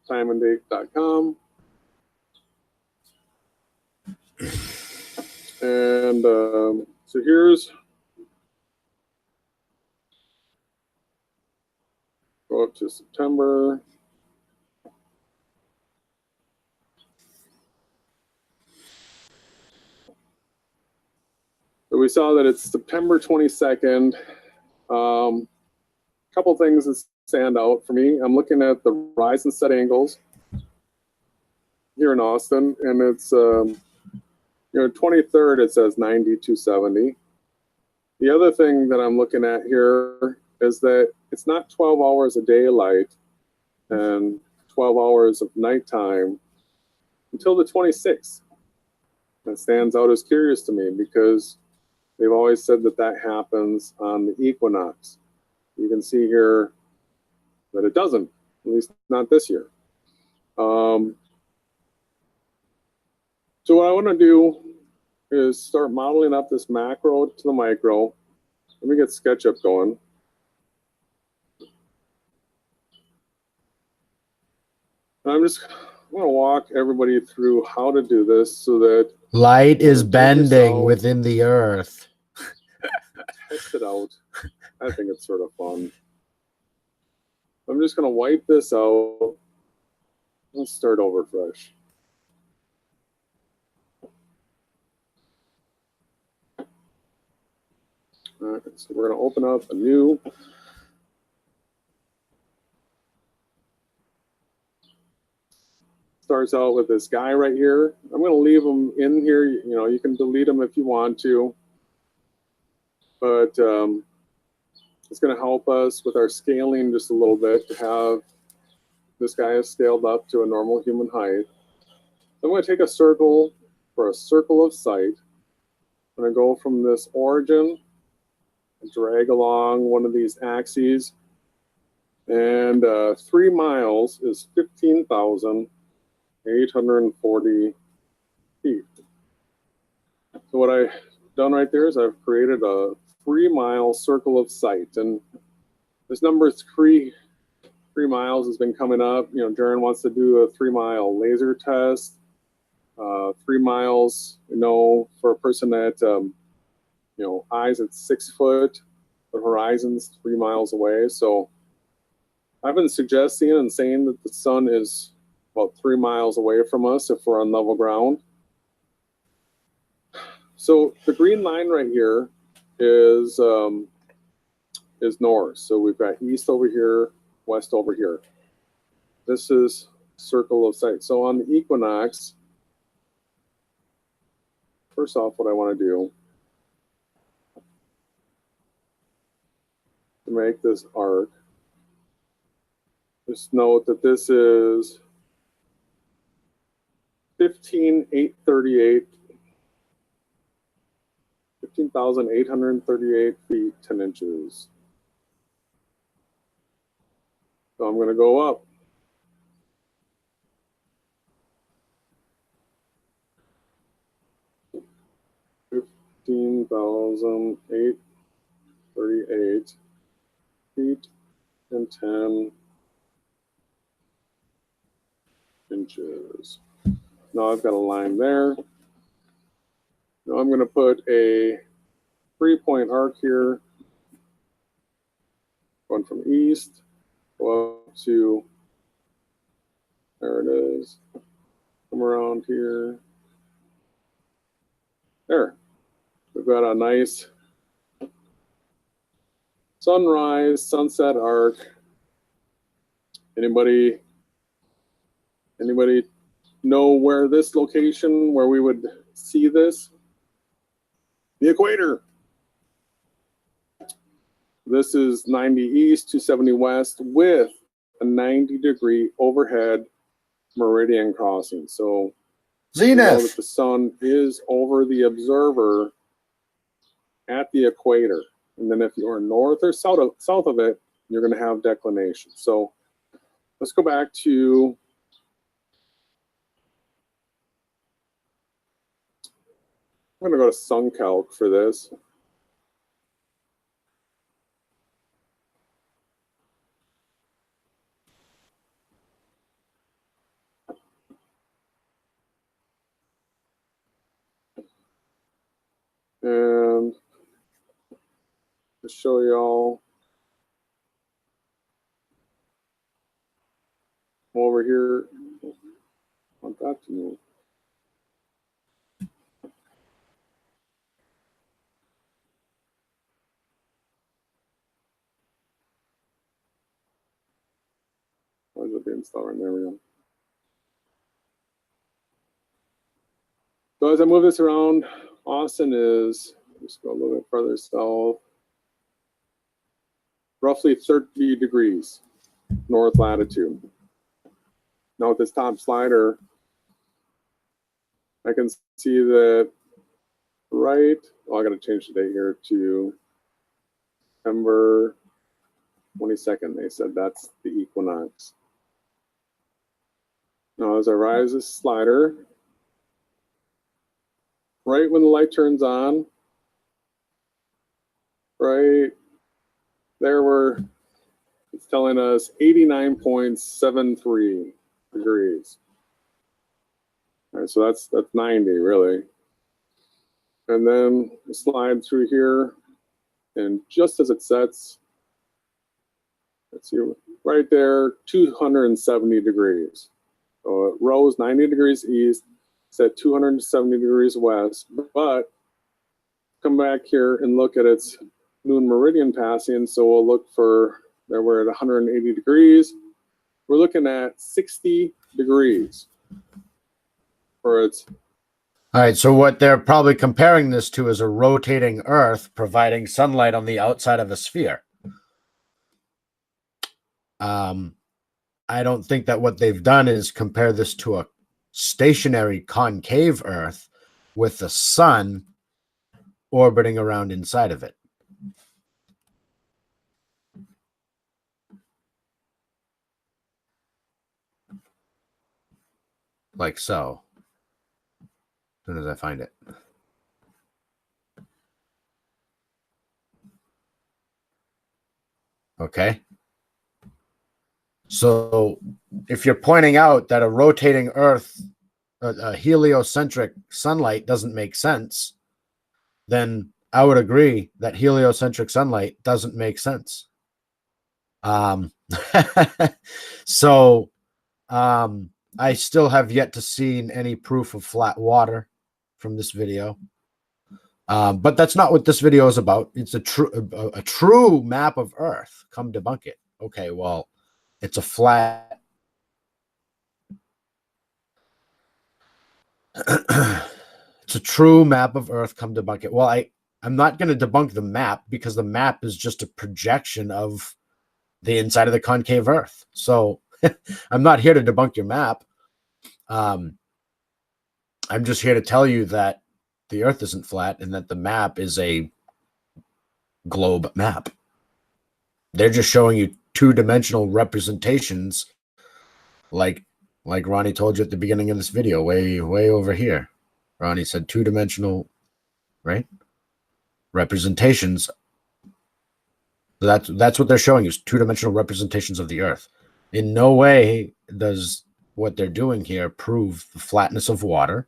timeanddate.com. And so here's, go up to September. So we saw that it's September 22nd. Couple things that stand out for me. I'm looking at the rise and set angles here in Austin, and it's 23rd, it says 90-270. The other thing that I'm looking at here is that it's not 12 hours of daylight and 12 hours of nighttime until the 26th. That stands out as curious to me because they've always said that that happens on the equinox. You can see here that it doesn't, at least not this year. So what I want to do is start modeling up this macro to the micro. Let me get SketchUp going. And I'm just going to walk everybody through how to do this so that Light is check this bending out. within the earth. Test it out. I think it's sort of fun. I'm just going to wipe this out. Let's start over fresh. All right, so we're going to open up a new. Starts out with this guy right here. I'm going to leave him in here. You know, you can delete him if you want to. But it's going to help us with our scaling just a little bit to have this guy is scaled up to a normal human height. I'm going to take a circle for a circle of sight. I'm going to go from this origin and drag along one of these axes. And 3 miles is 15,840 feet. So what I've done right there is I've created a 3-mile circle of sight. And this number 3 miles has been coming up. You know, Jaren wants to do a 3-mile laser test. 3 miles, you know, for a person that, you know, eyes at 6 foot, the horizon's 3 miles away. So I've been suggesting and saying that the sun is about 3 miles away from us if we're on level ground. So the green line right here is north. So we've got east over here, west over here. This is circle of sight. So on the equinox, first off, what I want to do to make this arc, just note that this is 15,838 feet, 10 inches. So I'm going to go up. $15,838 feet and 10 inches. Now I've got a line there. Now I'm going to put a 3-point arc here, going from east, go up to, there it is, come around here. There, we've got a nice sunrise, sunset arc. Anybody know where this location, where we would see this? The equator. This is 90 east, 270 west with a 90-degree overhead meridian crossing. So you know that the sun is over the observer at the equator. And then if you're north or south of it, you're going to have declination. So let's go back to I'm going to go to SunCalc for this. And to show y'all over here, I want that to move. Why is it being stubborn? There we go. So as I move this around, Austin is, just go a little bit further south, roughly 30 degrees north latitude. Now with this top slider, I can see that right, oh, I got to change the date here to September 22nd, they said that's the equinox. Now, as I rise this slider, right when the light turns on, right there it's telling us 89.73 degrees. All right, so that's 90 really. And then slide through here, and just as it sets, let's see, right there, 270 degrees. So it rose 90 degrees east, set 270 degrees west, but come back here and look at its noon meridian passing. So we'll look for, there we're at 180 degrees. We're looking at 60 degrees for its. All right, so what they're probably comparing this to is a rotating Earth providing sunlight on the outside of a sphere. I don't think that what they've done is compare this to a stationary concave Earth with the sun orbiting around inside of it. Like so. As soon as I find it. Okay. So if you're pointing out that a rotating Earth, a heliocentric sunlight doesn't make sense, then I would agree that heliocentric sunlight doesn't make sense. So I still have yet to see any proof of flat water from this video. But that's not what this video is about. It's a true map of Earth. Come debunk it. Okay, well, it's a flat. It's a true map of Earth. Come debunk it. Well, I'm not going to debunk the map because the map is just a projection of the inside of the concave Earth. So I'm not here to debunk your map. I'm just here to tell you that the Earth isn't flat and that the map is a globe map. They're just showing you two-dimensional representations, like Ronnie told you at the beginning of this video, way over here. Ronnie said two-dimensional, right? Representations. That's what they're showing you, is two-dimensional representations of the Earth. In no way does what they're doing here prove the flatness of water.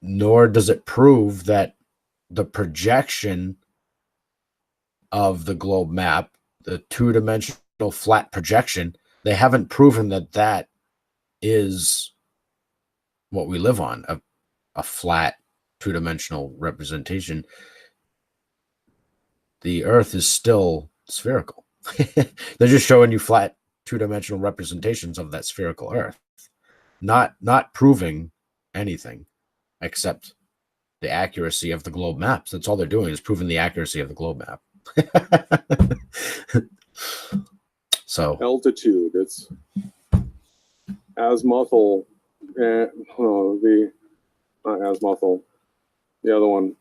Nor does it prove that the projection of the globe map, the two-dimensional flat projection, they haven't proven that that is what we live on, a flat two-dimensional representation. The Earth is still spherical. They're just showing you flat two-dimensional representations of that spherical Earth, not proving anything except the accuracy of the globe maps. That's all they're doing, is proving the accuracy of the globe map. So Altitude, it's azimuthal, not azimuthal, the other one.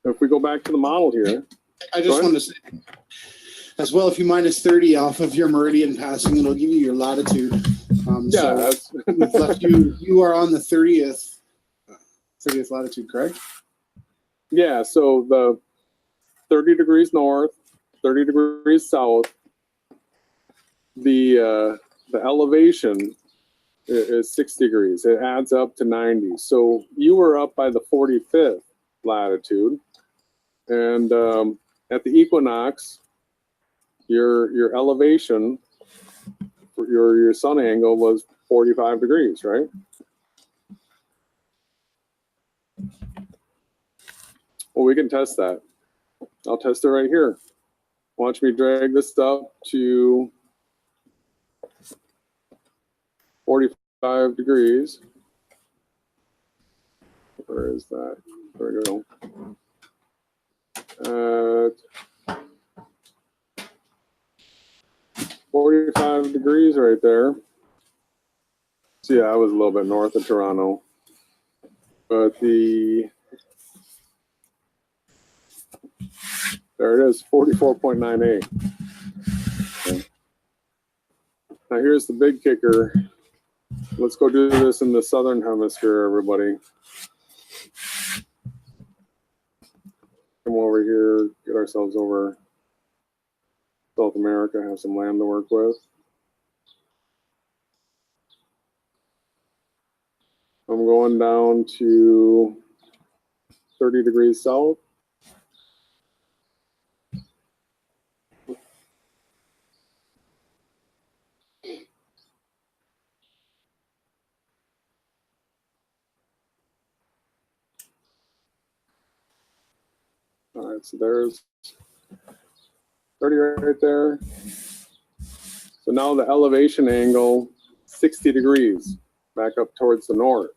If we go back to the model here, I just want to say as well, if you minus 30 off of your meridian passing, it'll give you your latitude. yeah, So we've left you are on the 30th latitude, correct? yeah. So the 30 degrees north, 30 degrees south. The elevation is 6 degrees. It adds up to 90. So you were up by the 45th latitude, and at the equinox, your elevation, your sun angle was 45 degrees, right? Well, we can test that. I'll test it right here. Watch me drag this up to 45 degrees. Where is that? There we go. 45 degrees right there. So yeah, I was a little bit north of Toronto. But the There it is, 44.98. Okay. Now here's the big kicker. Let's go do this in the southern hemisphere, everybody. Come over here, get ourselves over South America, have some land to work with. I'm going down to 30 degrees south. All right, so there's 30 right there. So now the elevation angle, 60 degrees, back up towards the north.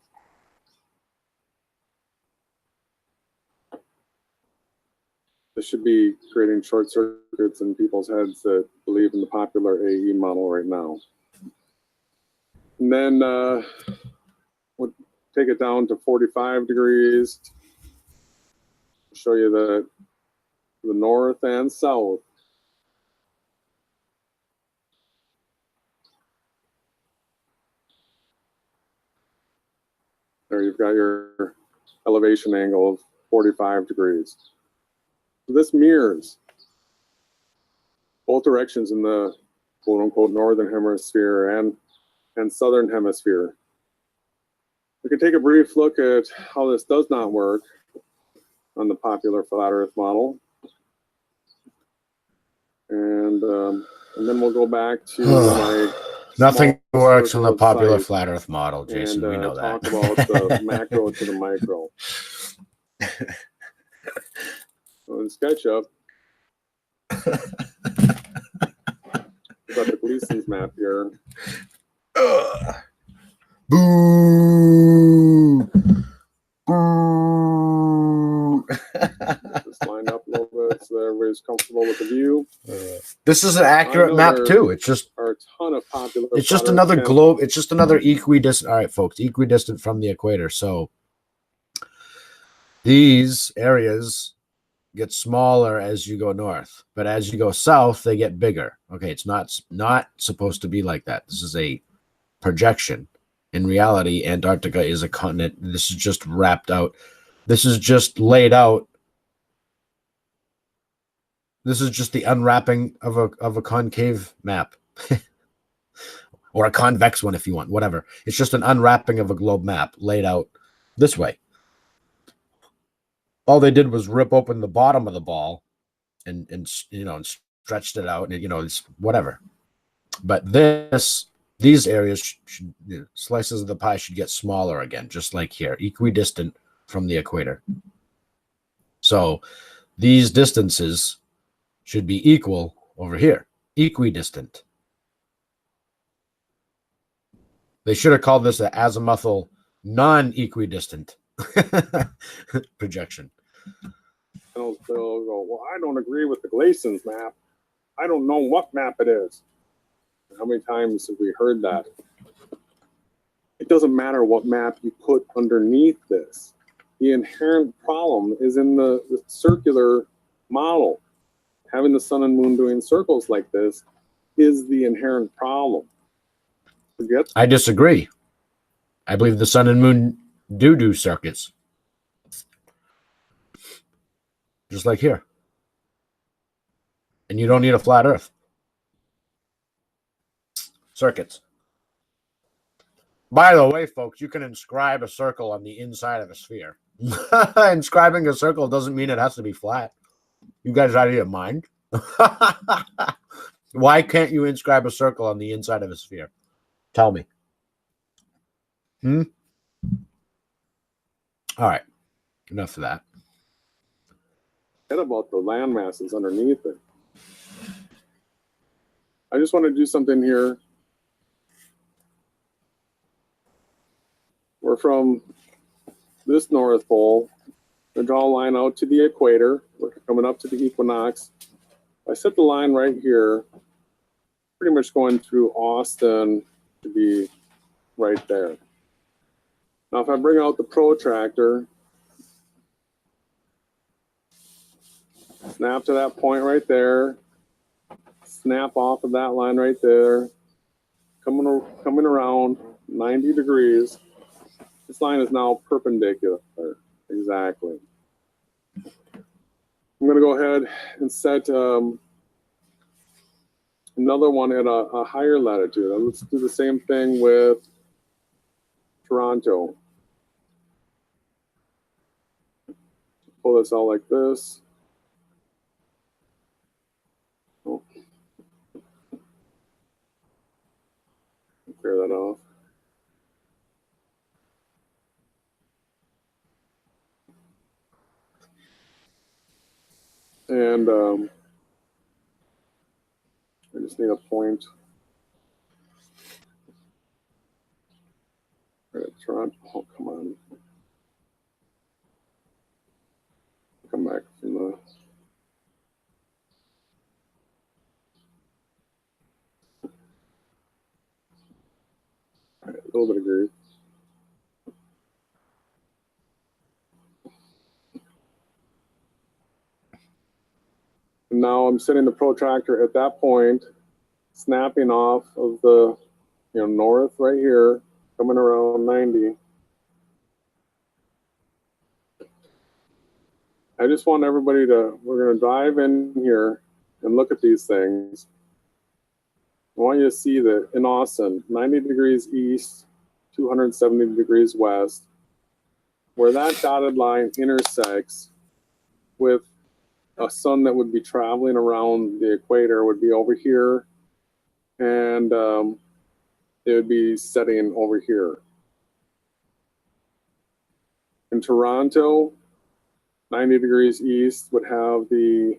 This should be creating short circuits in people's heads that believe in the popular AE model right now. And then we'll take it down to 45 degrees. Show you the north and south. There you've got your elevation angle of 45 degrees. This mirrors both directions in the quote unquote northern hemisphere and southern hemisphere. We can take a brief look at how this does not work on the popular flat earth model. And then we'll go back to my Nothing works on the circle of popular sight flat earth model, Jason. and We know talk that. about the macro to the micro. So in SketchUp, we've got the Gleason's map here. Boo! Boo! Just lined up a little bit so that everybody's comfortable with the view. This is an accurate map too. It's just Are a ton of popular. it's just flat earth another camps. globe. It's just another equidistant. All right, folks, equidistant from the equator. So these areas get smaller as you go north, but as you go south, they get bigger. Okay, it's not supposed to be like that. This is a projection. In reality, Antarctica is a continent. This is just wrapped out. This is just laid out. This is just the unwrapping of a concave map. Or a convex one if you want, whatever. It's just an unwrapping of a globe map laid out this way. All they did was rip open the bottom of the ball and stretched it out, and it's whatever. But these areas slices of the pie should get smaller again, just like here, equidistant from the equator. So these distances should be equal over here, equidistant. They should have called this an azimuthal non-equidistant projection. They'll go, well, I don't agree with the Gleason's map. I don't know what map it is. How many times have we heard that? It doesn't matter what map you put underneath this. The inherent problem is in the circular model. Having the sun and moon doing circles like this is the inherent problem. Forget. I disagree. I believe the sun and moon do circuits. Just like here. And you don't need a flat earth. Circuits. By the way, folks, you can inscribe a circle on the inside of a sphere. Inscribing a circle doesn't mean it has to be flat. You guys out of your mind? Why can't you inscribe a circle on the inside of a sphere? Tell me. All right. Enough of that. Forget about the land masses underneath it. I just want to do something here. We're from this North Pole. We draw a line out to the equator. We're coming up to the equinox. I set the line right here, pretty much going through Austin to be right there. Now, if I bring out the protractor, Snap to that point right there. Snap off of that line right there. Coming around 90 degrees. This line is now perpendicular. Exactly. I'm going to go ahead and set another one at a higher latitude. Let's do the same thing with Toronto. Pull this out like this. Oh. Clear that off. And I just need a point. Right at Toronto. Oh, come on. Come back from the. All right, a little bit of grief. And now I'm setting the protractor at that point, snapping off of the north right here, coming around 90. I just want everybody to, we're going to dive in here and look at these things. I want you to see that in Austin, 90 degrees east, 270 degrees west, where that dotted line intersects with a sun that would be traveling around the equator would be over here, and it would be setting over here. In Toronto, 90 degrees east would have the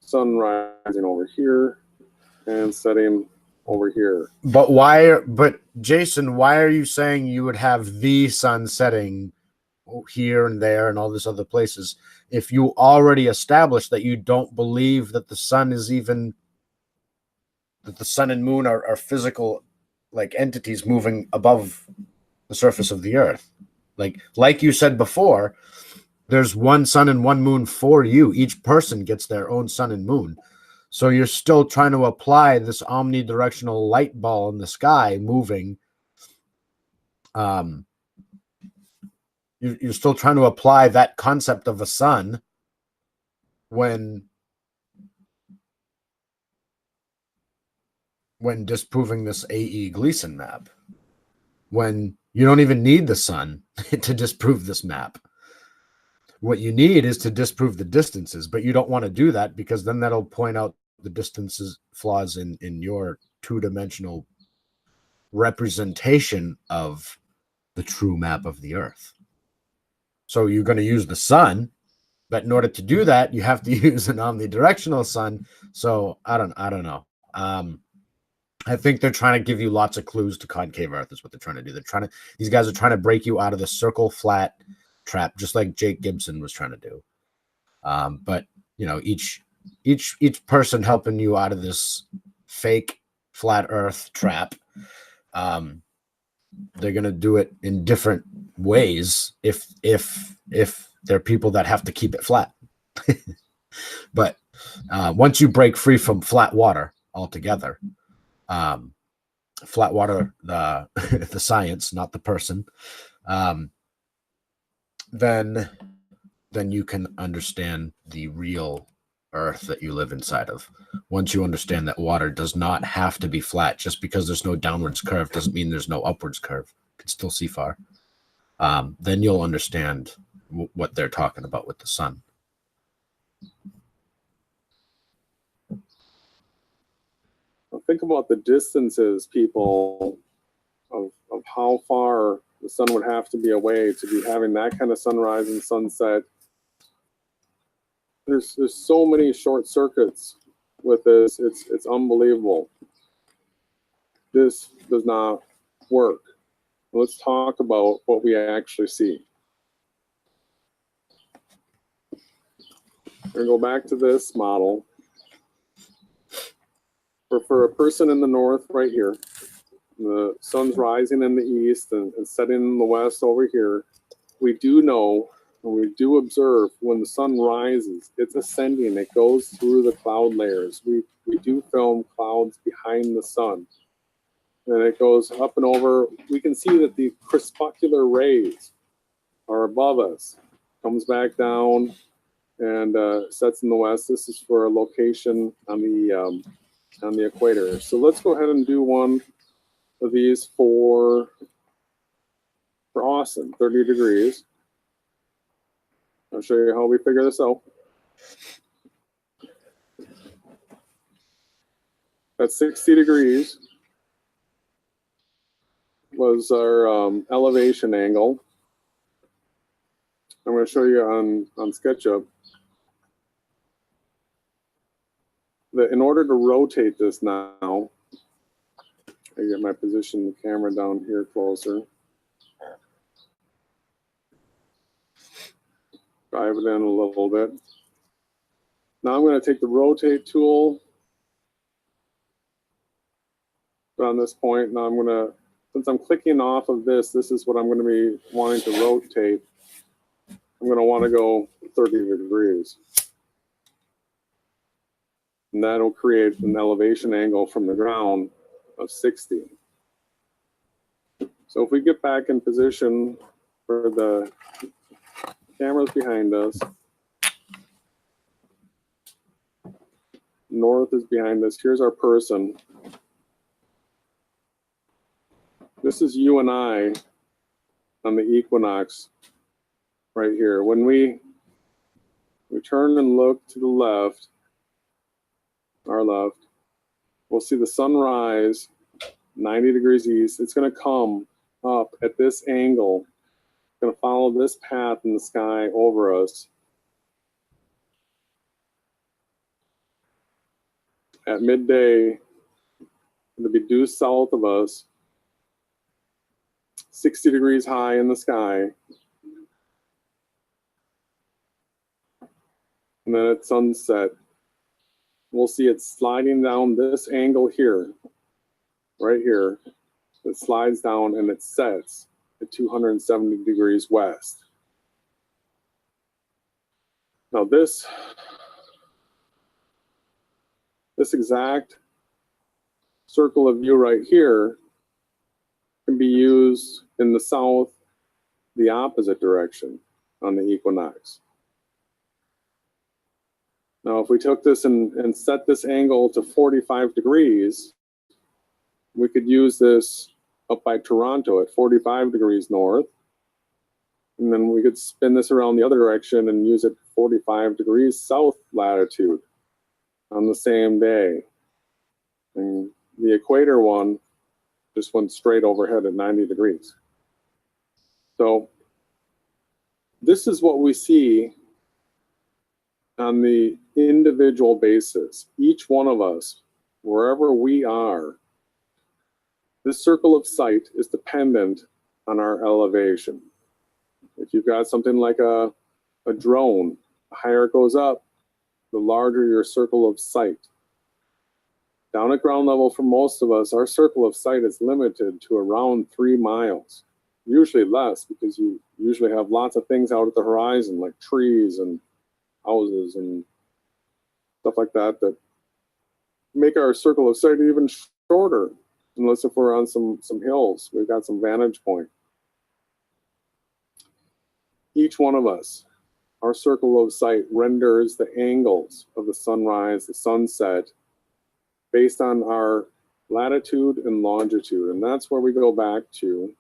sun rising over here and setting over here. But Jason, why are you saying you would have the sun setting here and there and all these other places if you already established that you don't believe that the sun is even, that the sun and moon are physical like entities moving above the surface of the earth? Like you said before, there's one sun and one moon for you. Each person gets their own sun and moon. So you're still trying to apply this omnidirectional light ball in the sky moving. You're still trying to apply that concept of a sun when disproving this A.E. Gleason map, when you don't even need the sun to disprove this map. What you need is to disprove the distances, but you don't want to do that because then that'll point out the distances flaws in your two-dimensional representation of the true map of the earth. So you're going to use the sun, but in order to do that, you have to use an omnidirectional sun. So I don't know. I think they're trying to give you lots of clues to concave Earth is what they're trying to do. These guys are trying to break you out of the circle flat trap, just like Jake Gibson was trying to do. But each person helping you out of this fake flat Earth trap, they're gonna do it in different ways if they're people that have to keep it flat. But once you break free from flat water altogether, flat water, the science, not the person, then you can understand the real Earth that you live inside of. Once you understand that water does not have to be flat, just because there's no downwards curve doesn't mean there's no upwards curve. You can still see far. Then you'll understand what they're talking about with the sun. Think about the distances, people, of how far the sun would have to be away to be having that kind of sunrise and sunset. There's so many short circuits with this. It's unbelievable. This does not work. Let's talk about what we actually see. We're going to go back to this model. For a person in the north right here, the sun's rising in the east and setting in the west over here. We do know And we do observe when the sun rises, it's ascending, it goes through the cloud layers. We do film clouds behind the sun. And it goes up and over. We can see that the crepuscular rays are above us, comes back down and sets in the west. This is for a location on the equator. So let's go ahead and do one of these for Austin, 30 degrees. I'll show you how we figure this out. At 60 degrees was our elevation angle. I'm going to show you on SketchUp that in order to rotate this now, I get my position the camera down here closer. Drive it in a little bit. Now I'm going to take the rotate tool on this point. Now I'm going to, since I'm clicking off of this, this is what I'm going to be wanting to rotate. I'm going to want to go 30 degrees. And that'll create an elevation angle from the ground of 60. So if we get back in position for the cameras behind us, north is behind us, here's our person. This is you and I on the equinox right here. When we turn and look to the left, our left, we'll see the sun rise 90 degrees east. It's going to come up at this angle. It's going to follow this path in the sky over us. At midday, it'll be due south of us, 60 degrees high in the sky. And then at sunset, we'll see it sliding down this angle here, right here. It slides down and it sets at 270 degrees west. Now this exact circle of view right here can be used in the south, the opposite direction on the equinox. Now, if we took this and set this angle to 45 degrees, we could use this up by Toronto at 45 degrees north. And then we could spin this around the other direction and use it 45 degrees south latitude on the same day. And the equator one just went straight overhead at 90 degrees. So this is what we see on the individual basis. Each one of us, wherever we are, this circle of sight is dependent on our elevation. If you've got something like a drone, the higher it goes up, the larger your circle of sight. Down at ground level for most of us, our circle of sight is limited to around 3 miles, usually less because you usually have lots of things out at the horizon like trees and houses and stuff like that that make our circle of sight even shorter, unless if we're on some hills, we've got some vantage point. Each one of us, our circle of sight renders the angles of the sunrise, the sunset, based on our latitude and longitude. And that's where we go back to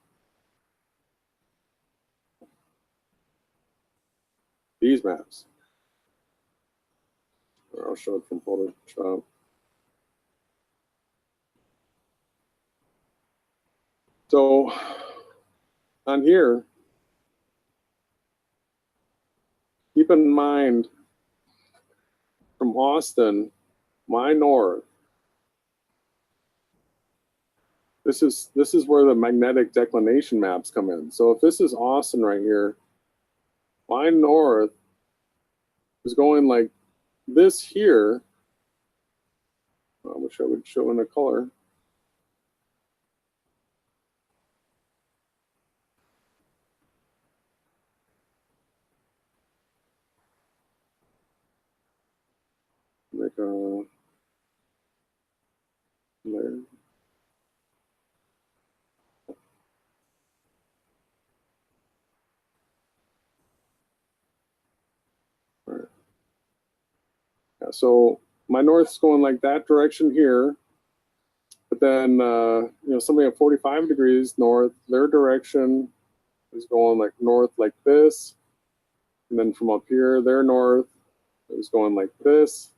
these maps. I'll show it from Photoshop. So on here, keep in mind from Austin, my north, this is where the magnetic declination maps come in. So if this is Austin right here, my north is going like this here. I wish I would show in a color. like there. All right. Yeah, so my north's going like that direction here, but then you know, somebody at 45 degrees north, their direction is going like north like this, and then from up here, their north is going like this.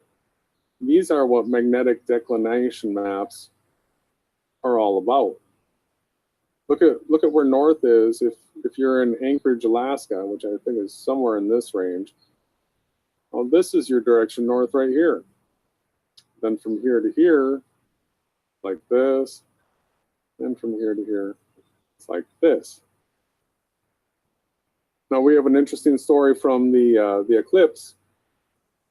These are what magnetic declination maps are all about. Look at where north is. If you're in Anchorage, Alaska, which I think is somewhere in this range, well, this is your direction north right here. Then from here to here, like this, and from here to here, it's like this. Now we have an interesting story from the eclipse,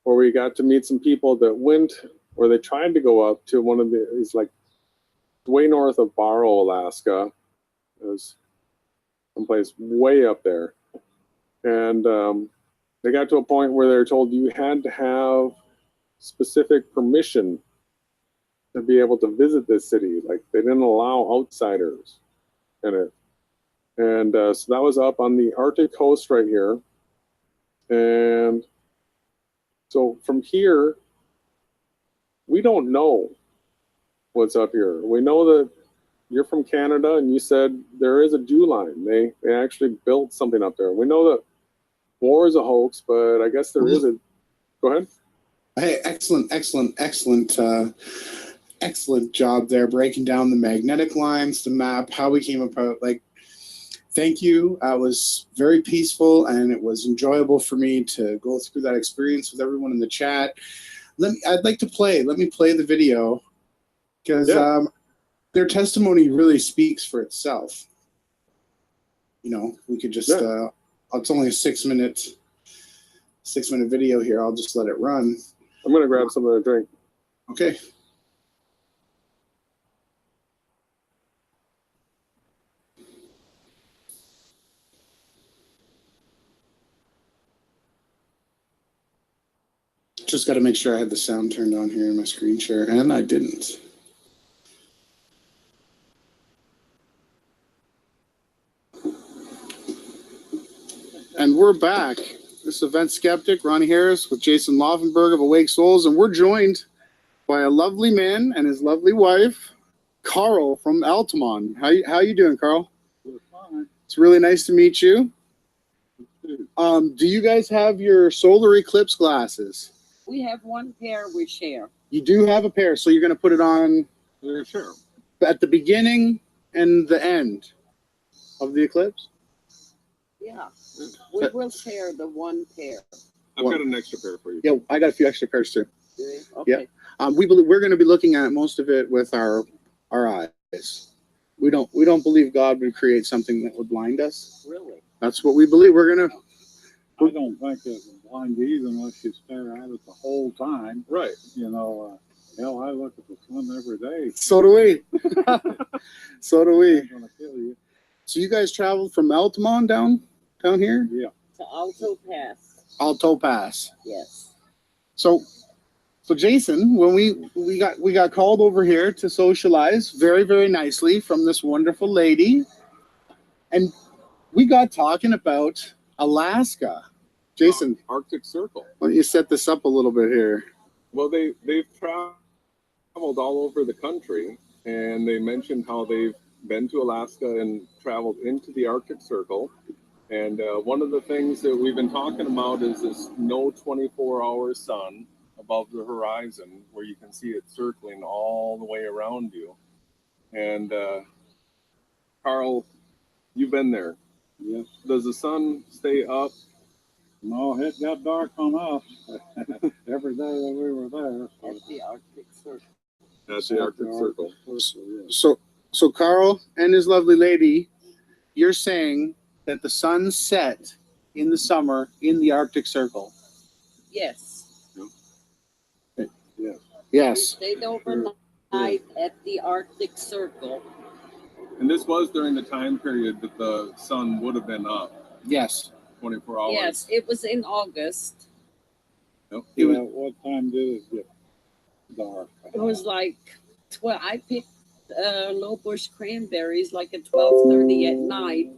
where we got to meet some people that went, or they tried to go up to one of the, it's like way north of Barrow, Alaska. It was someplace way up there. And they got to a point where they were told you had to have specific permission to be able to visit this city. Like, they didn't allow outsiders in it. And so that was up on the Arctic coast right here. And so from here, we don't know what's up here. We know that you're from Canada, and you said there is a dew line. They actually built something up there. We know that war is a hoax, but I guess there is a. Go ahead. Hey, excellent job there, breaking down the magnetic lines, the map, how we came about. Like, thank you. It was very peaceful, and it was enjoyable for me to go through that experience with everyone in the chat. I'd like to play. Let me play the video, because their testimony really speaks for itself. You know, we could just. It's only a 6 minute video here. I'll just let it run. I'm gonna grab something to drink. Okay. Just got to make sure I had the sound turned on here in my screen share, and I didn't. And we're back. This is Event Skeptic, Ronnie Harris, with Jason Laufenberg of Awake Souls, and we're joined by a lovely man and his lovely wife, Carl from Altamont. How you doing, Carl? We're fine. It's really nice to meet you. Do you guys have your solar eclipse glasses? We have one pair we share. You do have a pair, so you're going to put it on Sure. at the beginning and the end of the eclipse? Yeah, we will share the one pair. I've got an extra pair for you. Yeah, I got a few extra pairs too. Okay. We're going to be looking at most of it with our eyes. We don't believe God would create something that would blind us. Really? That's what we believe. We're going to. I don't think it will blind you either unless you stare at it the whole time. Right. You know, hell, I look at the sun every day. So do we. So do we. It's gonna kill you. So you guys traveled from Altamont down here? Yeah. To Alto Pass. Alto Pass. Yes. So Jason, when we got called over here to socialize very, very nicely from this wonderful lady, and we got talking about Alaska. Jason, Arctic Circle. why don't you set this up a little bit here? Well, they've traveled all over the country, and they mentioned how they've been to Alaska and traveled into the Arctic Circle. And one of the things that we've been talking about is this no 24-hour sun above the horizon, where you can see it circling all the way around you. And Carl, you've been there. Yes. Does the sun stay up? No, it got dark on us every day that we were there. At the Arctic Circle. That's the Arctic Circle. So Carl and his lovely lady, you're saying that the sun set in the summer in the Arctic Circle? Yes. Yeah. Yes. We stayed overnight at the Arctic Circle. And this was during the time period that the sun would have been up Yes. 24 hours. Yes, it was in August. Yep. Yeah, what time did it get? dark. It was like 12. I picked low bush cranberries like at 12:30 at night.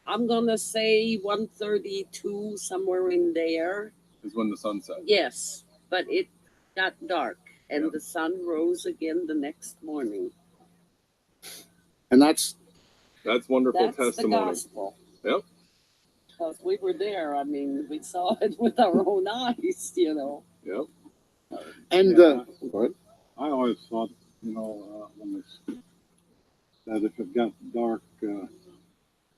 I'm gonna say 1:32, somewhere in there. Is when the sun sets. Yes, but it got dark and Yep. the sun rose again the next morning. And that's wonderful That's the testimony. gospel. Yep. Because we were there. I mean, we saw it with our own eyes, you know. Yep. and Yeah, go ahead. I always thought, when they that if it got dark, you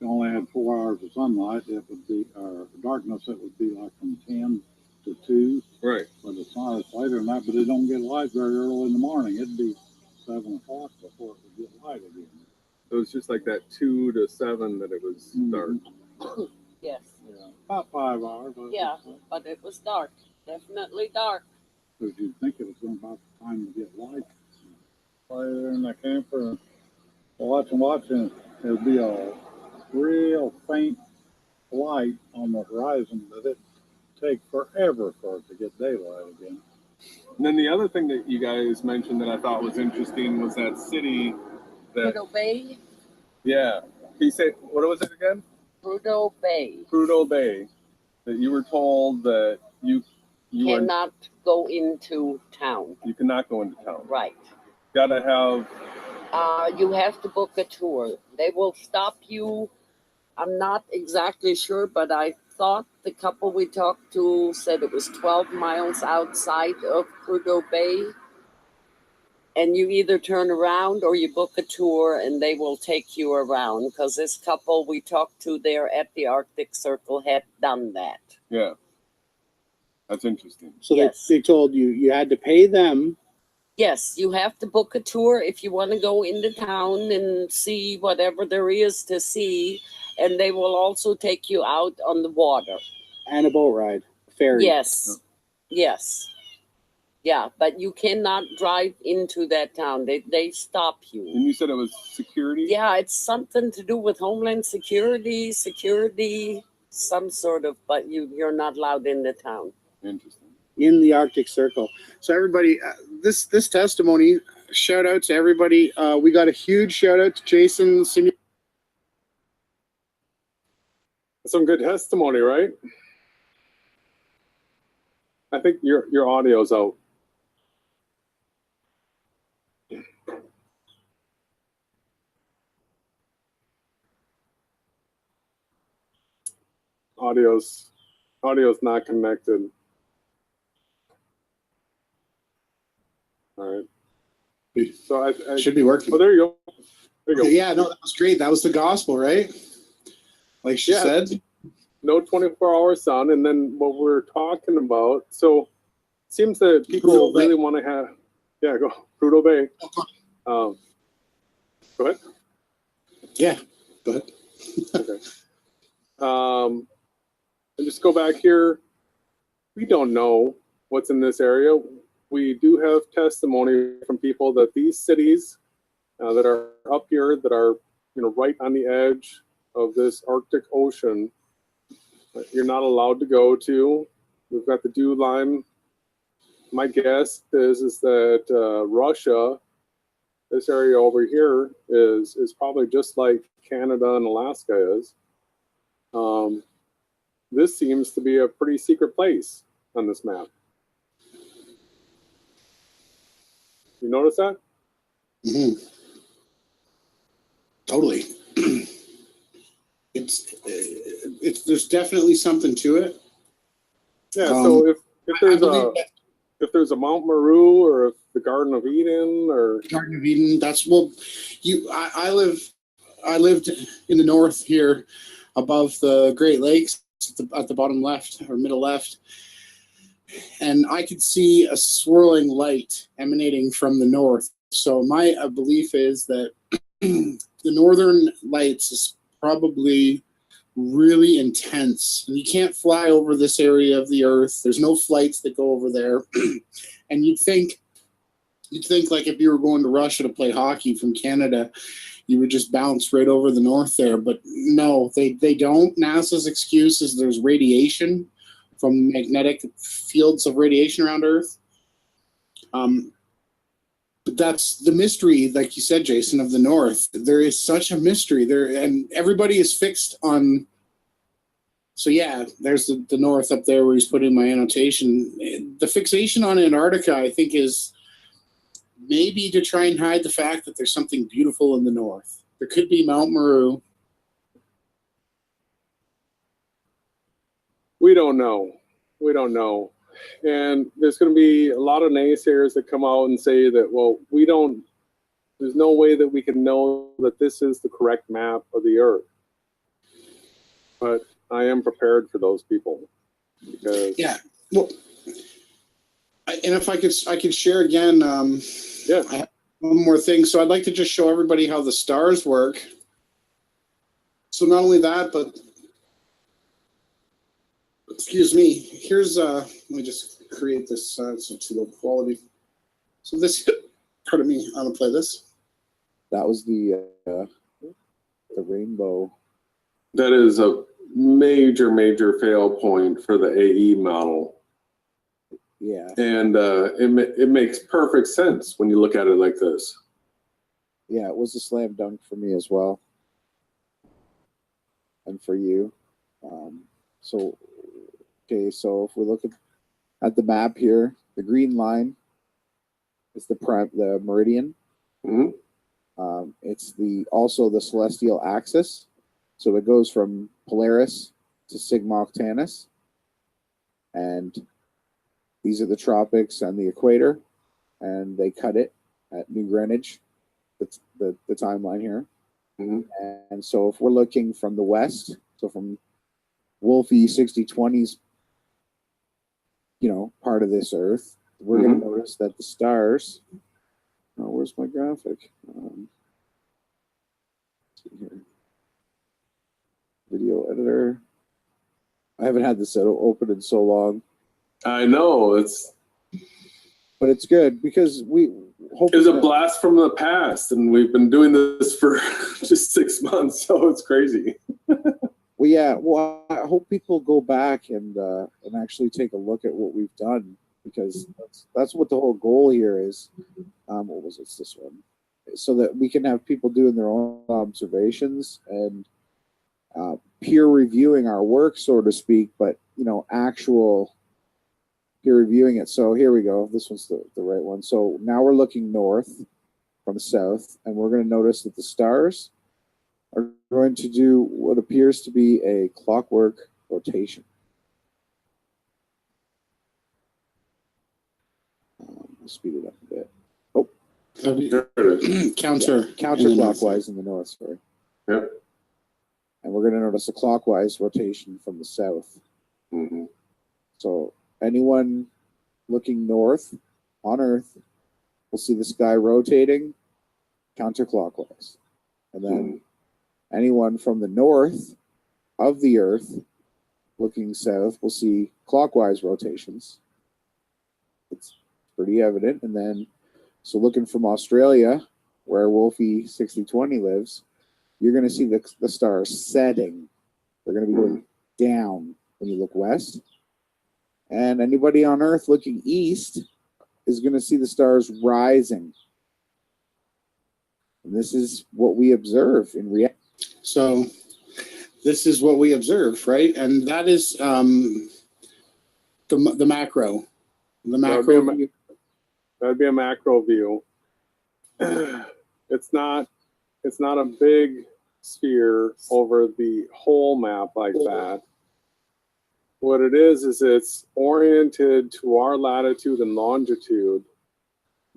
only had 4 hours of sunlight, it would be, or darkness, it would be like from 10 to 2. Right. But it's not, it's later than that, but it don't get light very early in the morning. It'd be 7 o'clock before it would get light again. It was just like that 2 to 7 that it was dark. Yes. Yeah, about 5 hours. Yeah, but it was dark. Definitely dark. Because you'd think it was going about the time to get light. While you're in the camper, watching, there'd be a real faint light on the horizon that it'd take forever for it to get daylight again. And then the other thing that you guys mentioned that I thought was interesting was that city that, Prudhoe Bay. yeah. Can you say, what was it again? Prudhoe Bay. Prudhoe Bay. That you were told that you are, Cannot go into town. you cannot go into town. Right. Gotta have, You have to book a tour. They will stop you. I'm not exactly sure, but I thought the couple we talked to said it was 12 miles outside of Prudhoe Bay. And you either turn around or you book a tour and they will take you around. Because this couple we talked to there at the Arctic Circle had done that. yeah. That's interesting. So Yes. they told you had to pay them. Yes, you have to book a tour if you want to go into town and see whatever there is to see. And they will also take you out on the water. And a boat ride, ferry. Yes, yes. Yeah, but you cannot drive into that town. They stop you. And you said it was security? Yeah, it's something to do with Homeland Security, some sort of, but you're not allowed in the town. Interesting. In the Arctic Circle. So everybody, this testimony, shout out to everybody. We got a huge shout out to Jason. Some good testimony, right? I think your audio's out. Audio's not connected. All right. So I Should be working. Oh, there you go. There you go. Yeah, no, that was great. That was the gospel, right? Like she said. No 24-hour sun, and then what we're talking about. So it seems that people really want to have. Yeah, go Prudhoe Bay. Go ahead. Yeah, go ahead. Okay. And just go back here. We don't know what's in this area. We do have testimony from people that these cities that are up here, that are right on the edge of this Arctic Ocean, you're not allowed to go to. We've got the dew line. My guess is that Russia, this area over here, is probably just like Canada and Alaska is. This seems to be a pretty secret place on this map. You notice that? Mm-hmm. Totally. It's there's definitely something to it. Yeah. So if there's a Mount Meru, or if the Garden of Eden, or Garden of Eden, I lived in the north here, above the Great Lakes, at the bottom left or middle left, and I could see a swirling light emanating from the north. So my belief is that the northern lights is probably really intense. And you can't fly over this area of the earth. There's no flights that go over there. And you'd think like if you were going to Russia to play hockey from Canada, you would just bounce right over the north there. But no, they don't. NASA's excuse is there's radiation from magnetic fields of radiation around Earth. But that's the mystery, like you said, Jason, of the North. There is such a mystery there, and everybody is fixed on. So yeah, there's the North up there where he's putting my annotation. The fixation on Antarctica, I think, is maybe to try and hide the fact that there's something beautiful in the North. There could be Mount Meru. We don't know. We don't know. And there's going to be a lot of naysayers that come out and say that, well, there's no way that we can know that this is the correct map of the Earth. But I am prepared for those people. Because Yeah. Well, and if I could share again, yeah. I have one more thing. So I'd like to just show everybody how the stars work. So not only that, but excuse me, here's let me just create this so too low quality. So this, pardon me, I'm gonna play this. That was the rainbow. That is a major fail point for the AE model. Yeah. And it makes perfect sense when you look at it like this. Yeah, it was a slam dunk for me as well. And for you. So, okay, so if we look at the map here, the green line is the meridian. Mm-hmm. It's also the celestial axis. So it goes from Polaris to Sigma Octantis. And these are the tropics and the equator. And they cut it at New Greenwich, the timeline here. Mm-hmm. And so if we're looking from the west, so from Wolfie 6020's, part of this Earth, we're going to notice that the stars. Oh, where's my graphic? Let's see here. Video editor. I haven't had this open in so long. I know, but it's good because it's a blast from the past, and we've been doing this for just 6 months, so it's crazy. Well, yeah. Well, I hope people go back and actually take a look at what we've done, because that's what the whole goal here is. What was it? It's this one, so that we can have people doing their own observations and peer reviewing our work, so to speak. But actual peer reviewing it. So here we go. This one's the right one. So now we're looking north from south, and we're going to notice that the stars are going to do what appears to be a clockwork rotation. I'll speed it up a bit. Oh, counterclockwise in the north, sorry. Yep. And we're going to notice a clockwise rotation from the south. Mm-hmm. So anyone looking north on Earth will see the sky rotating counterclockwise. And then anyone from the north of the Earth looking south will see clockwise rotations. It's pretty evident. And then, so looking from Australia, where Wolfie 6020 lives, you're going to see the stars setting. They're going to be going down when you look west. And anybody on Earth looking east is going to see the stars rising. And this is what we observe in reality. So this is what we observe, right? And that is the macro. The macro. That'd be a macro view. It's not a big sphere over the whole map like that. What it is it's oriented to our latitude and longitude,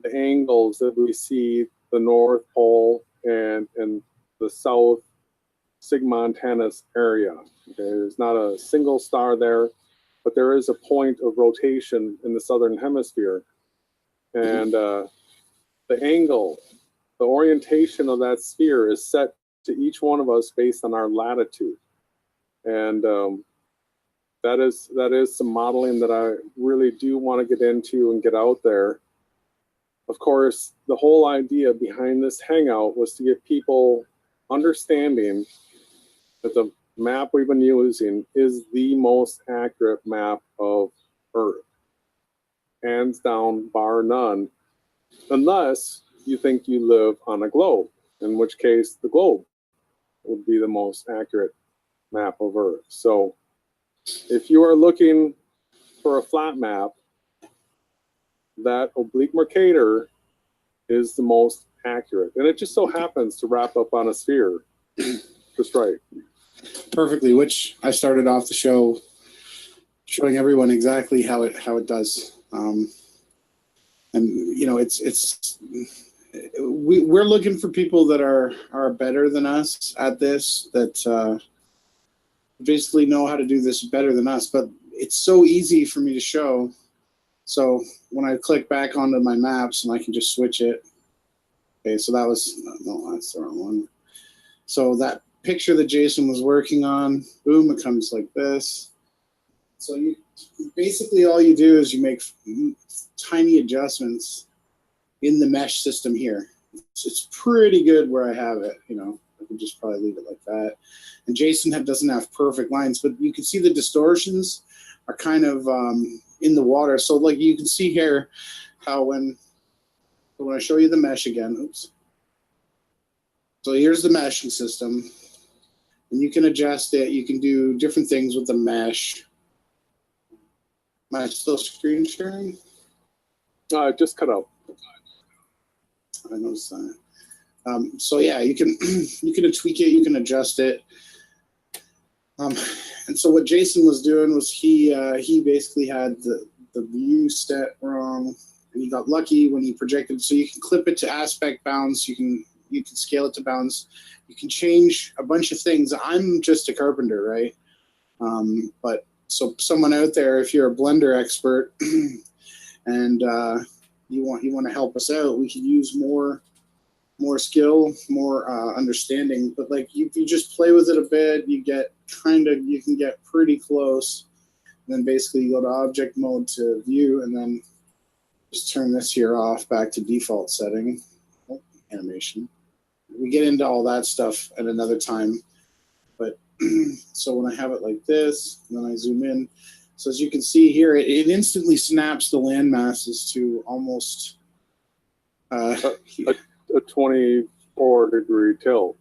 the angles that we see the North Pole and the South Sigma Octantis area. Okay, there's not a single star there, but there is a point of rotation in the southern hemisphere. And the angle, the orientation of that sphere is set to each one of us based on our latitude. And that is some modeling that I really do want to get into and get out there. Of course, the whole idea behind this hangout was to get people understanding that the map we've been using is the most accurate map of Earth. Hands down, bar none. unless you think you live on a globe, in which case the globe would be the most accurate map of Earth. So if you are looking for a flat map, that oblique Mercator is the most accurate. And it just so happens to wrap up on a sphere just right. Perfectly, which I started off the show showing everyone exactly how it does. And you know, we're looking for people that are better than us at this, that basically know how to do this better than us. But it's so easy for me to show. So when I click back onto my maps, and I can just switch it. Okay, so that was, no, that's the wrong one. So that picture that Jason was working on, boom, it comes like this. So you basically, all you do is you make tiny adjustments in the mesh system here. It's pretty good where I have it, you know. I can just probably leave it like that. And Jason doesn't have perfect lines, but you can see the distortions are kind of in the water. So like you can see here how when I show you the mesh again, oops. So here's the meshing system, and you can adjust it. You can do different things with the mesh. Am I still screen sharing? Just cut out. I noticed that. So yeah, you can tweak it, you can adjust it. And so what Jason was doing was he basically had the view set wrong, and he got lucky when he projected. So you can clip it to aspect bounds, you can scale it to bounds, you can change a bunch of things. I'm just a carpenter, right? But so someone out there, if you're a Blender expert and you want to help us out, we can use more skill, more understanding. But like if you just play with it a bit, you can get pretty close. And then basically you go to object mode to view, and then just turn this here off back to default setting. Oh, animation. We get into all that stuff at another time. But so when I have it like this, and then I zoom in, so as you can see here, it instantly snaps the land masses to almost A 24-degree tilt.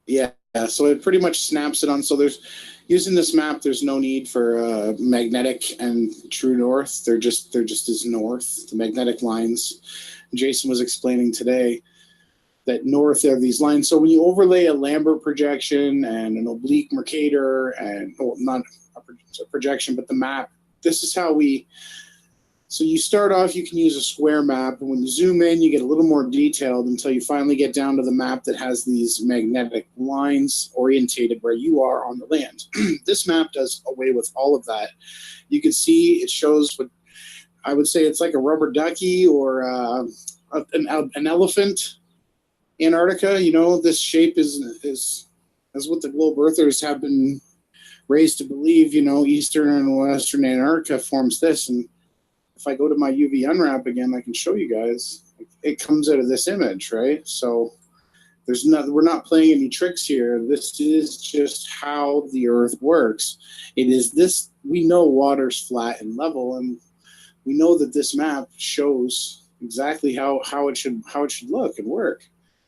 Yeah, so it pretty much snaps it on. So using this map, there's no need for magnetic and true north. They're just as north, the magnetic lines. Jason was explaining today that north are these lines. So when you overlay a Lambert projection and an oblique Mercator, and not a projection, but the map, this is how so you start off, you can use a square map, and when you zoom in, you get a little more detailed until you finally get down to the map that has these magnetic lines orientated where you are on the land. This map does away with all of that. You can see it shows what I would say it's like a rubber ducky or an elephant. Antarctica, you know, this shape is what the globe earthers have been raised to believe. You know, eastern and western Antarctica forms this, and if I go to my UV unwrap again, I can show you guys. It comes out of this image, right? So we're not playing any tricks here. This is just how the Earth works. It is this. We know water's flat and level, and we know that this map shows exactly how it should look and work.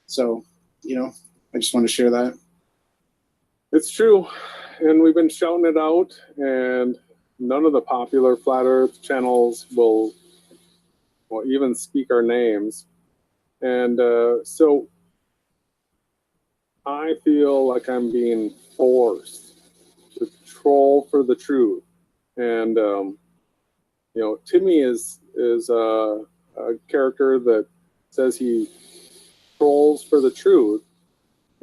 So, you know, I just want to share that. It's true, and we've been shouting it out, and none of the popular flat Earth channels will even speak our names. And so I feel like I'm being forced to troll for the truth. And, you know, Timmy is a character that says he trolls for the truth.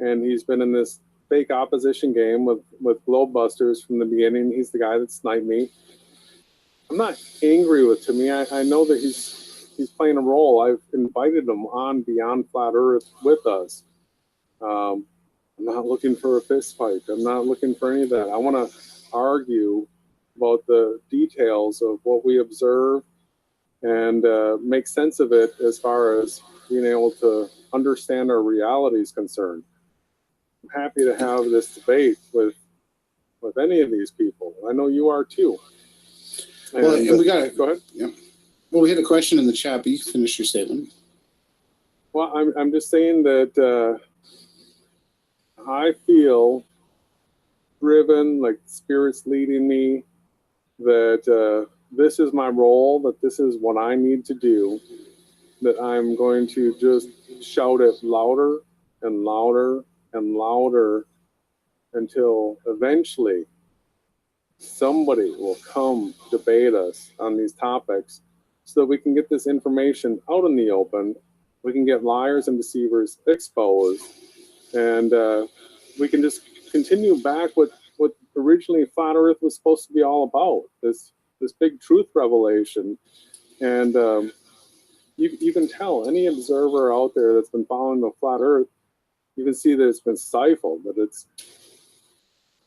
And he's been in this fake opposition game with Globebusters from the beginning. He's the guy that sniped me. I'm not angry with Timmy. I know that he's playing a role. I've invited him on Beyond Flat Earth with us. I'm not looking for a fist fight. I'm not looking for any of that. I want to argue about the details of what we observe and make sense of it as far as being able to understand our reality is concerned. I'm happy to have this debate with any of these people. I know you are too. Well, and we got go ahead. Yeah. Well, we had a question in the chat, but you can finish your statement. Well, I'm just saying that I feel driven, like spirit's leading me, that this is my role, that this is what I need to do, that I'm going to just shout it louder and louder and louder until eventually somebody will come debate us on these topics so that we can get this information out in the open. We can get liars and deceivers exposed, and we can just continue back what originally Flat Earth was supposed to be all about, this big truth revelation. And you can tell any observer out there that's been following the Flat Earth, you can see that it's been stifled, but it's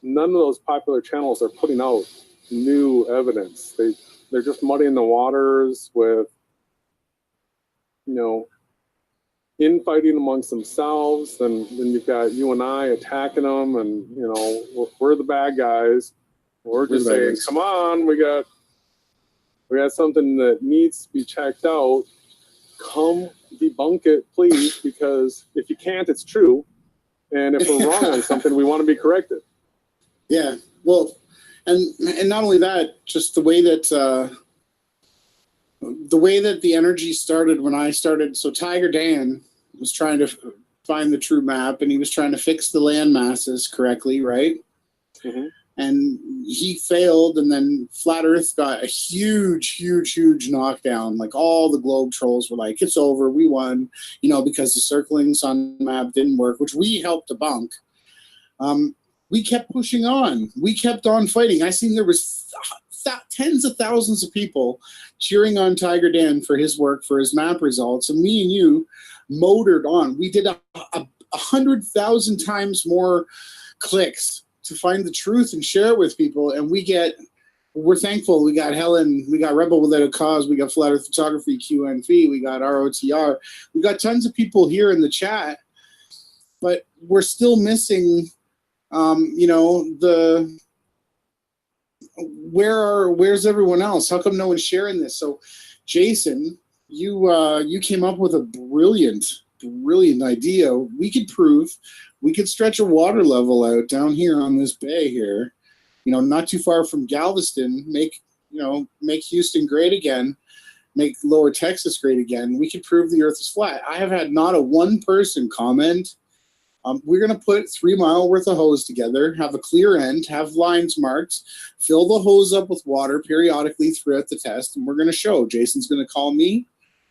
none of those popular channels are putting out new evidence. They're just muddying the waters with, you know, infighting amongst themselves. Then you've got you and I attacking them, and you know we're the bad guys. We're just saying, come on, we got something that needs to be checked out. Come debunk it, please, because if you can't, it's true. And if we're wrong on something, we want to be corrected. Yeah, well, and not only that, just the way that the energy started when I started. So Tiger Dan was trying to find the true map, and he was trying to fix the land masses correctly, right? Mm-hmm. And he failed, and then Flat Earth got a huge knockdown. Like all the globe trolls were like, "It's over, we won," you know, because the circlings on the map didn't work, which we helped debunk. We kept pushing on. We kept on fighting. I seen there was tens of thousands of people cheering on Tiger Dan for his work, for his map results, and me and you motored on. We did 100,000 times more clicks to find the truth and share it with people, and we're thankful. We got Helen, we got Rebel Without a Cause, we got Flat Earth Photography, QNV, we got ROTR, we got tons of people here in the chat, but we're still missing, you know, where's everyone else? How come no one's sharing this? So, Jason, you came up with a brilliant idea. We could stretch a water level out down here on this bay here, you know, not too far from Galveston, make Houston great again, make Lower Texas great again. We could prove the earth is flat. I have had not a one person comment. We're going to put 3 mile worth of hose together, have a clear end, have lines marked, fill the hose up with water periodically throughout the test, and we're going to show. Jason's going to call me.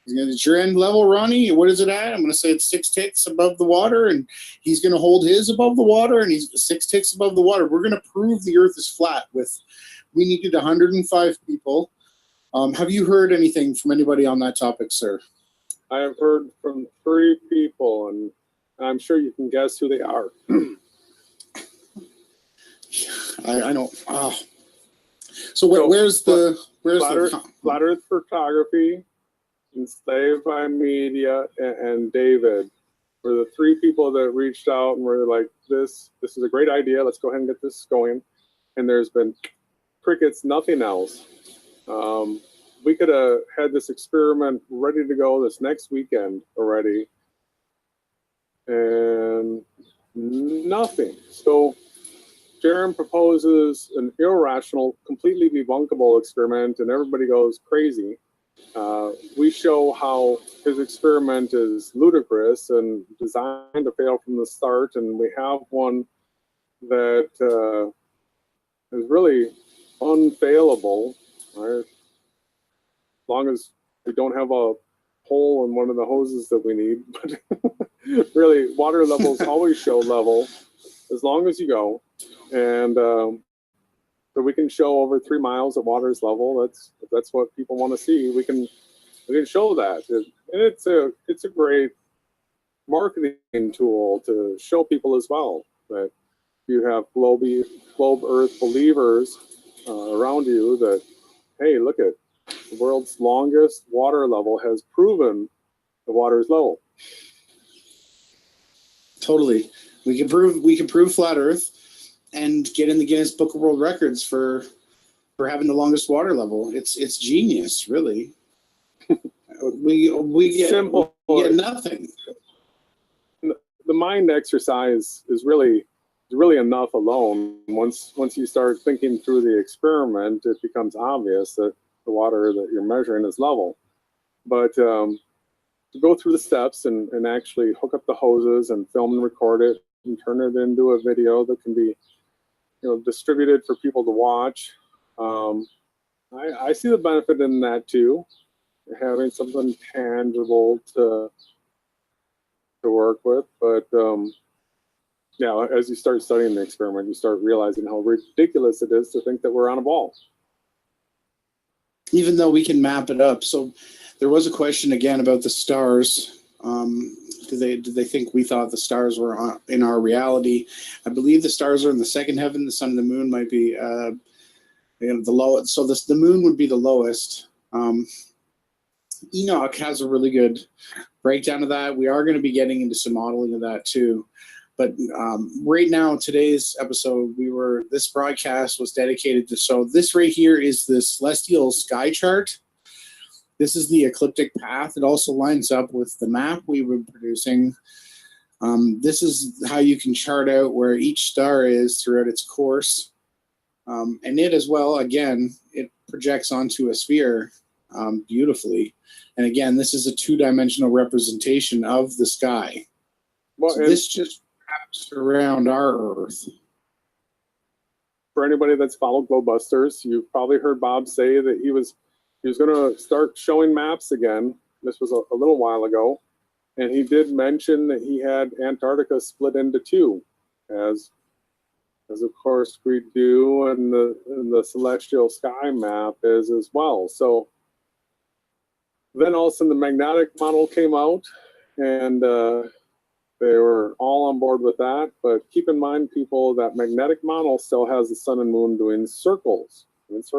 He's going to, "It's your end level, Ronnie. What is it at?" I'm going to say it's 6 ticks above the water, and he's going to hold his above the water, and he's 6 ticks above the water. We're going to prove the earth is flat. We needed 105 people. Have you heard anything from anybody on that topic, sir? I have heard from 3 people, and I'm sure you can guess who they are. I know. So where's the Flat Earth Photography, Enslaved by Media, and David were the 3 people that reached out and were like, this is a great idea. Let's go ahead and get this going. And there's been crickets, nothing else. We could have had this experiment ready to go this next weekend already, and nothing. So Jaron proposes an irrational, completely debunkable experiment, and everybody goes crazy. We show how his experiment is ludicrous and designed to fail from the start, and we have one that is really unfailable, right? As long as we don't have a hole in one of the hoses that we need. But really, water levels always show level as long as you go. And so we can show over 3 miles of water's level. That's what people want to see. We can show that, and it's a great marketing tool to show people as well that you have globe Earth believers around you that, hey, look at the world's longest water level has proven the water is low. Totally. We can prove flat Earth and get in the Guinness Book of World Records for having the longest water level. It's genius, really. we get simple You get nothing. The mind exercise is really enough alone. Once you start thinking through the experiment, it becomes obvious that the water that you're measuring is level. But to go through the steps and actually hook up the hoses and film and record it and turn it into a video that can be, distributed for people to watch. I see the benefit in that too, having something tangible to work with. But yeah, as you start studying the experiment, you start realizing how ridiculous it is to think that we're on a ball. Even though we can map it up. So there was a question again about the stars. Did they think we thought the stars were in our reality? I believe the stars are in the second heaven. The sun and the moon might be the lowest. So the moon would be the lowest. Enoch has a really good breakdown of that. We are going to be getting into some modeling of that too. But right now, today's episode, this broadcast was dedicated to, so this right here is the celestial sky chart. This is the ecliptic path. It also lines up with the map we were producing. This is how you can chart out where each star is throughout its course. And it as well, again, it projects onto a sphere beautifully. And again, this is a two-dimensional representation of the sky. Well, so this just wraps around our Earth. For anybody that's followed Globusters, you've probably heard Bob say that he was going to start showing maps again. This was a little while ago. And he did mention that he had Antarctica split into two, as of course we do, and the celestial sky map is as well. So then all of a sudden the magnetic model came out, and they were all on board with that. But keep in mind, people, that magnetic model still has the sun and moon doing circles, and it's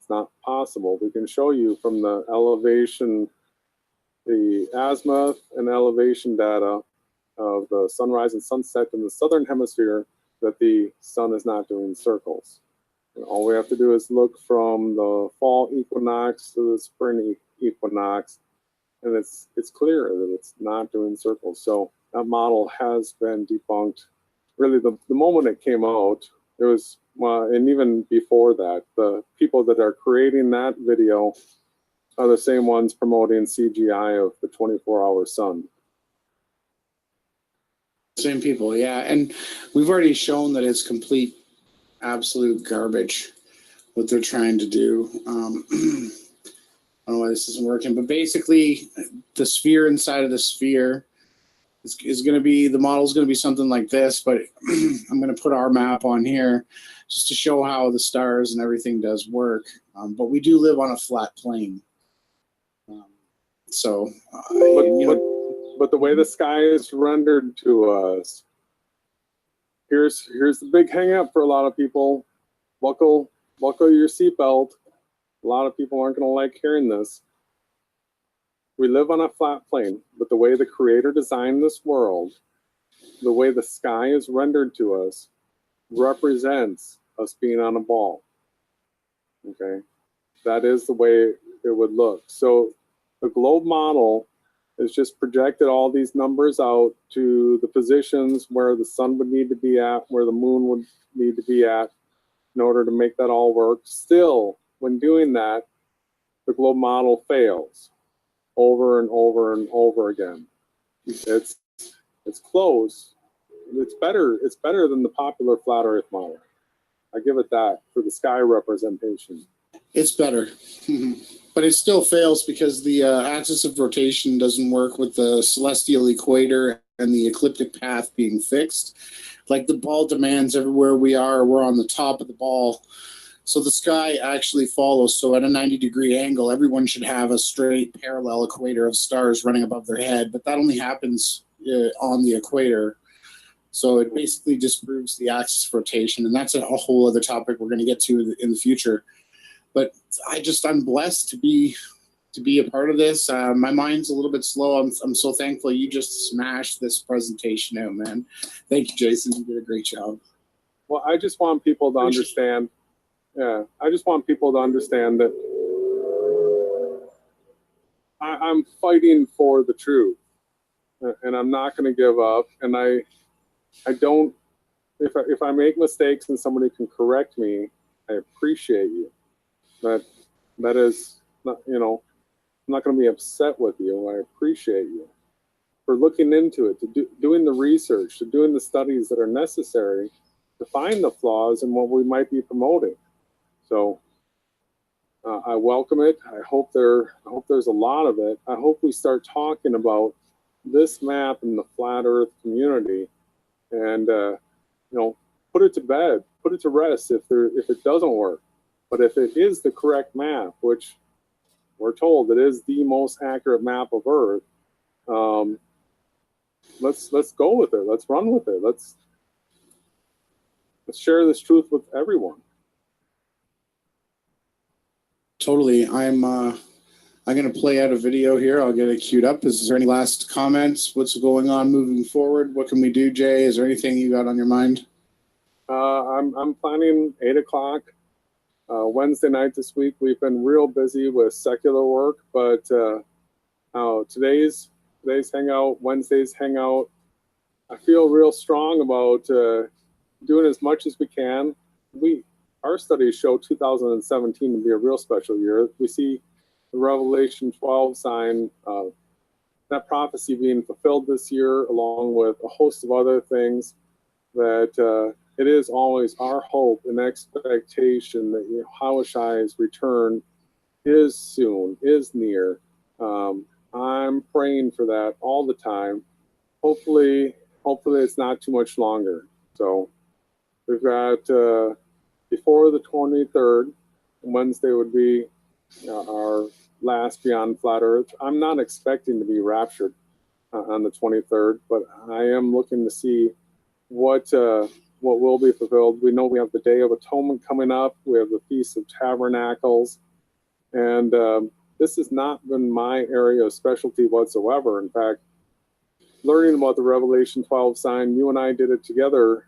not possible. We can show you from the elevation, the azimuth and elevation data of the sunrise and sunset in the southern hemisphere, that the sun is not doing circles. And all we have to do is look from the fall equinox to the spring equinox, and it's clear that it's not doing circles. So that model has been debunked. Really, the moment it came out, it was, and even before that, the people that are creating that video are the same ones promoting CGI of the 24-hour sun. Same people, yeah. And we've already shown that it's complete, absolute garbage, what they're trying to do. I don't know why this isn't working, but basically the sphere inside of the sphere is going to be, the model is going to be something like this, but I'm going to put our map on here just to show how the stars and everything does work. But we do live on a flat plane. But the way the sky is rendered to us, here's the big hang up for a lot of people. Buckle your seatbelt. A lot of people aren't going to like hearing this. We live on a flat plane, but the way the Creator designed this world, the way the sky is rendered to us, represents us being on a ball. Okay? That is the way it would look. So the globe model is just projected all these numbers out to the positions where the sun would need to be at, where the moon would need to be at, in order to make that all work. Still, when doing that, the globe model fails over and over and over again. It's close. It's better than the popular flat Earth model. I give it that for the sky representation. It's better. But it still fails because the axis of rotation doesn't work with the celestial equator and the ecliptic path being fixed. Like the ball demands everywhere we are, we're on the top of the ball. So the sky actually follows. So at a 90-degree angle, everyone should have a straight parallel equator of stars running above their head. But that only happens on the equator. So it basically disproves the axis of rotation. And that's a whole other topic we're going to get to in the future. But I'm blessed to be a part of this. My mind's a little bit slow. I'm so thankful you just smashed this presentation out, man. Thank you, Jason. You did a great job. Well, I just want people to understand. Yeah, I just want people to understand that I'm fighting for the truth, and I'm not going to give up. And I don't. If I make mistakes and somebody can correct me, I appreciate you. That is not, you know, I'm not going to be upset with you. I appreciate you for looking into it, to doing the research, to doing the studies that are necessary to find the flaws in what we might be promoting. So I welcome it. I hope there's a lot of it. I hope we start talking about this map in the flat Earth community, and you know, put it to bed, put it to rest if it doesn't work. But if it is the correct map, which we're told it is the most accurate map of Earth, let's go with it. Let's run with it. Let's share this truth with everyone. Totally. I'm going to play out a video here. I'll get it queued up. Is there any last comments? What's going on moving forward? What can we do, Jay? Is there anything you got on your mind? I'm planning 8 o'clock Wednesday night this week. We've been real busy with secular work, but today's hangout, Wednesday's hangout, I feel real strong about doing as much as we can. Our studies show 2017 to be a real special year. We see the Revelation 12 sign, that prophecy being fulfilled this year, along with a host of other things, that it is always our hope and expectation that YahWeWishy's return is soon, is near. I'm praying for that all the time. Hopefully it's not too much longer. So we've got before the 23rd, Wednesday would be our last Beyond Flat Earth. I'm not expecting to be raptured on the 23rd, but I am looking to see what will be fulfilled. We know we have the Day of Atonement coming up. We have the Feast of Tabernacles, and this has not been my area of specialty whatsoever. In fact, learning about the Revelation 12 sign, you and I did it together,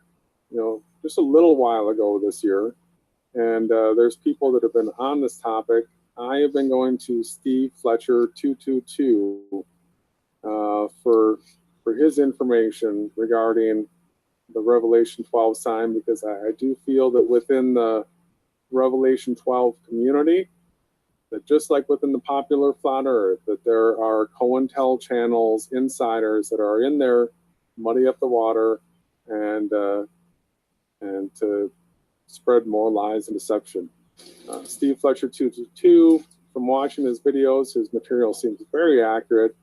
just a little while ago this year. And there's people that have been on this topic. I have been going to Steve Fletcher 222 for his information regarding the Revelation 12 sign, because I do feel that within the Revelation 12 community, that just like within the popular flat Earth, that there are COINTEL channels, insiders that are in there, muddy up the water, and to spread more lies and deception. Steve Fletcher 222, from watching his videos, his material seems very accurate,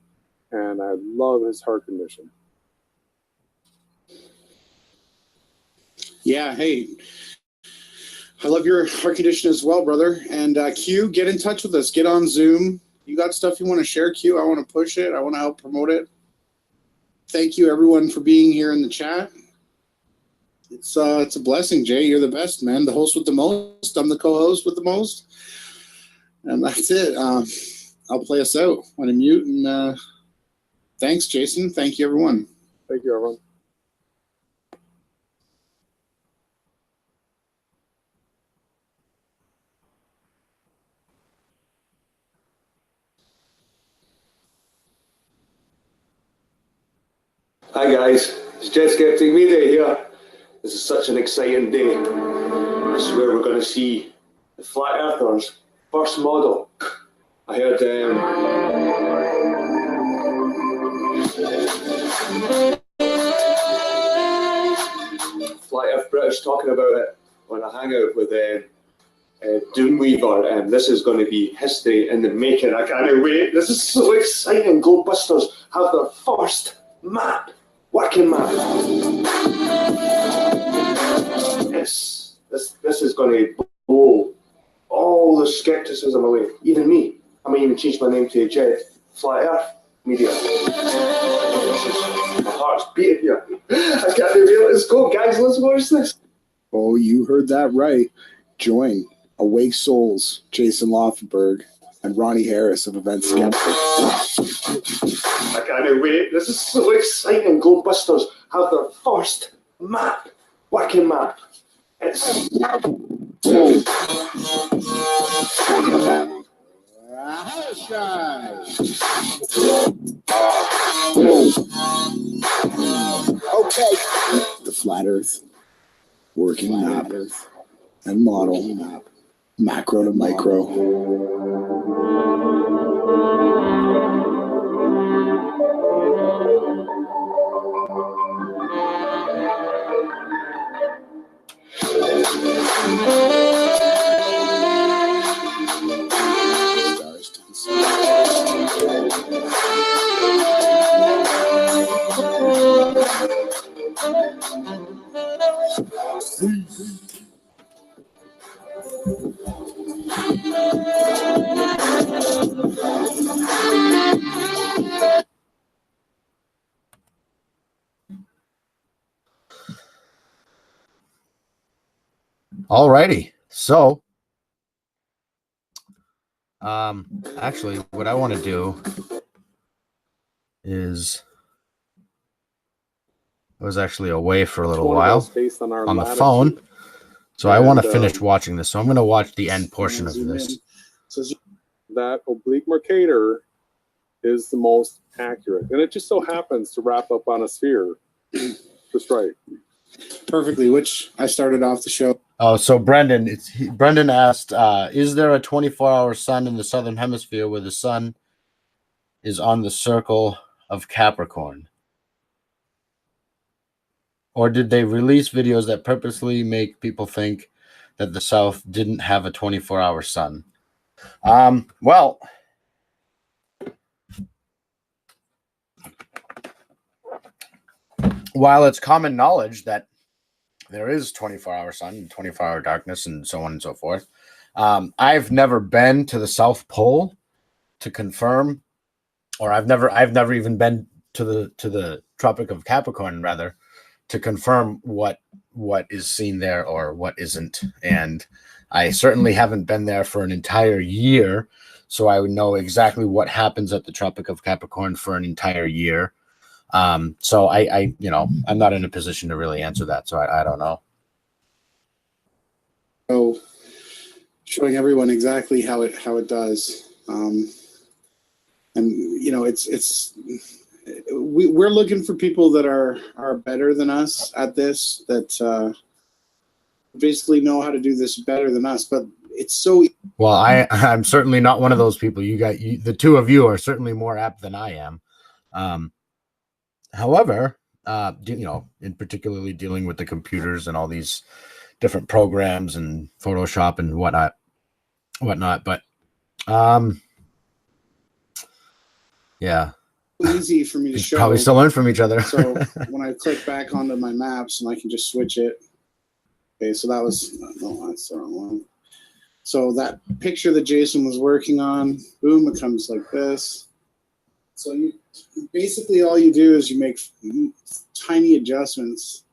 and I love his heart condition. Yeah, hey, I love your heart condition as well, brother. And Q, get in touch with us. Get on Zoom. You got stuff you want to share, Q? I want to push it. I want to help promote it. Thank you, everyone, for being here in the chat. It's a blessing, Jay. You're the best, man. The host with the most. I'm the co-host with the most. And that's it. I'll play us out. I'm going to mute. And thanks, Jason. Thank you, everyone. Thank you, everyone. Hi guys, it's Jet Skeptic Media here. This is such an exciting day. This is where we're going to see the Flat Earthers' first model. I heard Flat Earth British talking about it when I hang out with Doomweaver, and this is going to be history in the making. I can't wait. This is so exciting. Globebusters have their first map. Working map. This is going to blow all the skepticism away. Even me. I might even change my name to Jet Flat Earth Media. My heart's beating here. I can't wait. Let's go, guys. Let's watch this. Oh, you heard that right. Join Awake Souls, Jason Loffenberg, and Ronnie Harris of Event Skeptic. I can't wait. This is so exciting. Globebusters have their first map. Working map. It's... YahWeWishy. Okay. The flat Earth working map and model, macro to micro. Alrighty. So, actually, what I want to do is I was actually away for a little while based on on the phone. So I want to finish watching this. So I'm going to watch the end portion of this. That oblique Mercator is the most accurate. And it just so happens to wrap up on a sphere. Just right. Perfectly, which I started off the show. Oh, so Brendan, Brendan asked, is there a 24-hour sun in the southern hemisphere where the sun is on the circle of Capricorn? Or did they release videos that purposely make people think that the South didn't have a 24-hour sun? Well, while it's common knowledge that there is 24-hour sun and 24-hour darkness and so on and so forth, I've never been to the South Pole to confirm, or I've never even been to the Tropic of Capricorn, rather, to confirm what is seen there or what isn't. And I certainly haven't been there for an entire year, so I would know exactly what happens at the Tropic of Capricorn for an entire year. So I I'm not in a position to really answer that, so I don't know. So showing everyone exactly how it does. And we're looking for people that are better than us at this, that basically know how to do this better than us. But it's so well. I'm certainly not one of those people. The two of you are certainly more apt than I am. However, in particularly dealing with the computers and all these different programs and Photoshop and whatnot. But yeah. Easy for me to show. Probably still learn from each other. So when I click back onto my maps and I can just switch it. Okay, so that was that's the wrong one. So that picture that Jason was working on, boom, it comes like this. So you basically all you do is you make tiny adjustments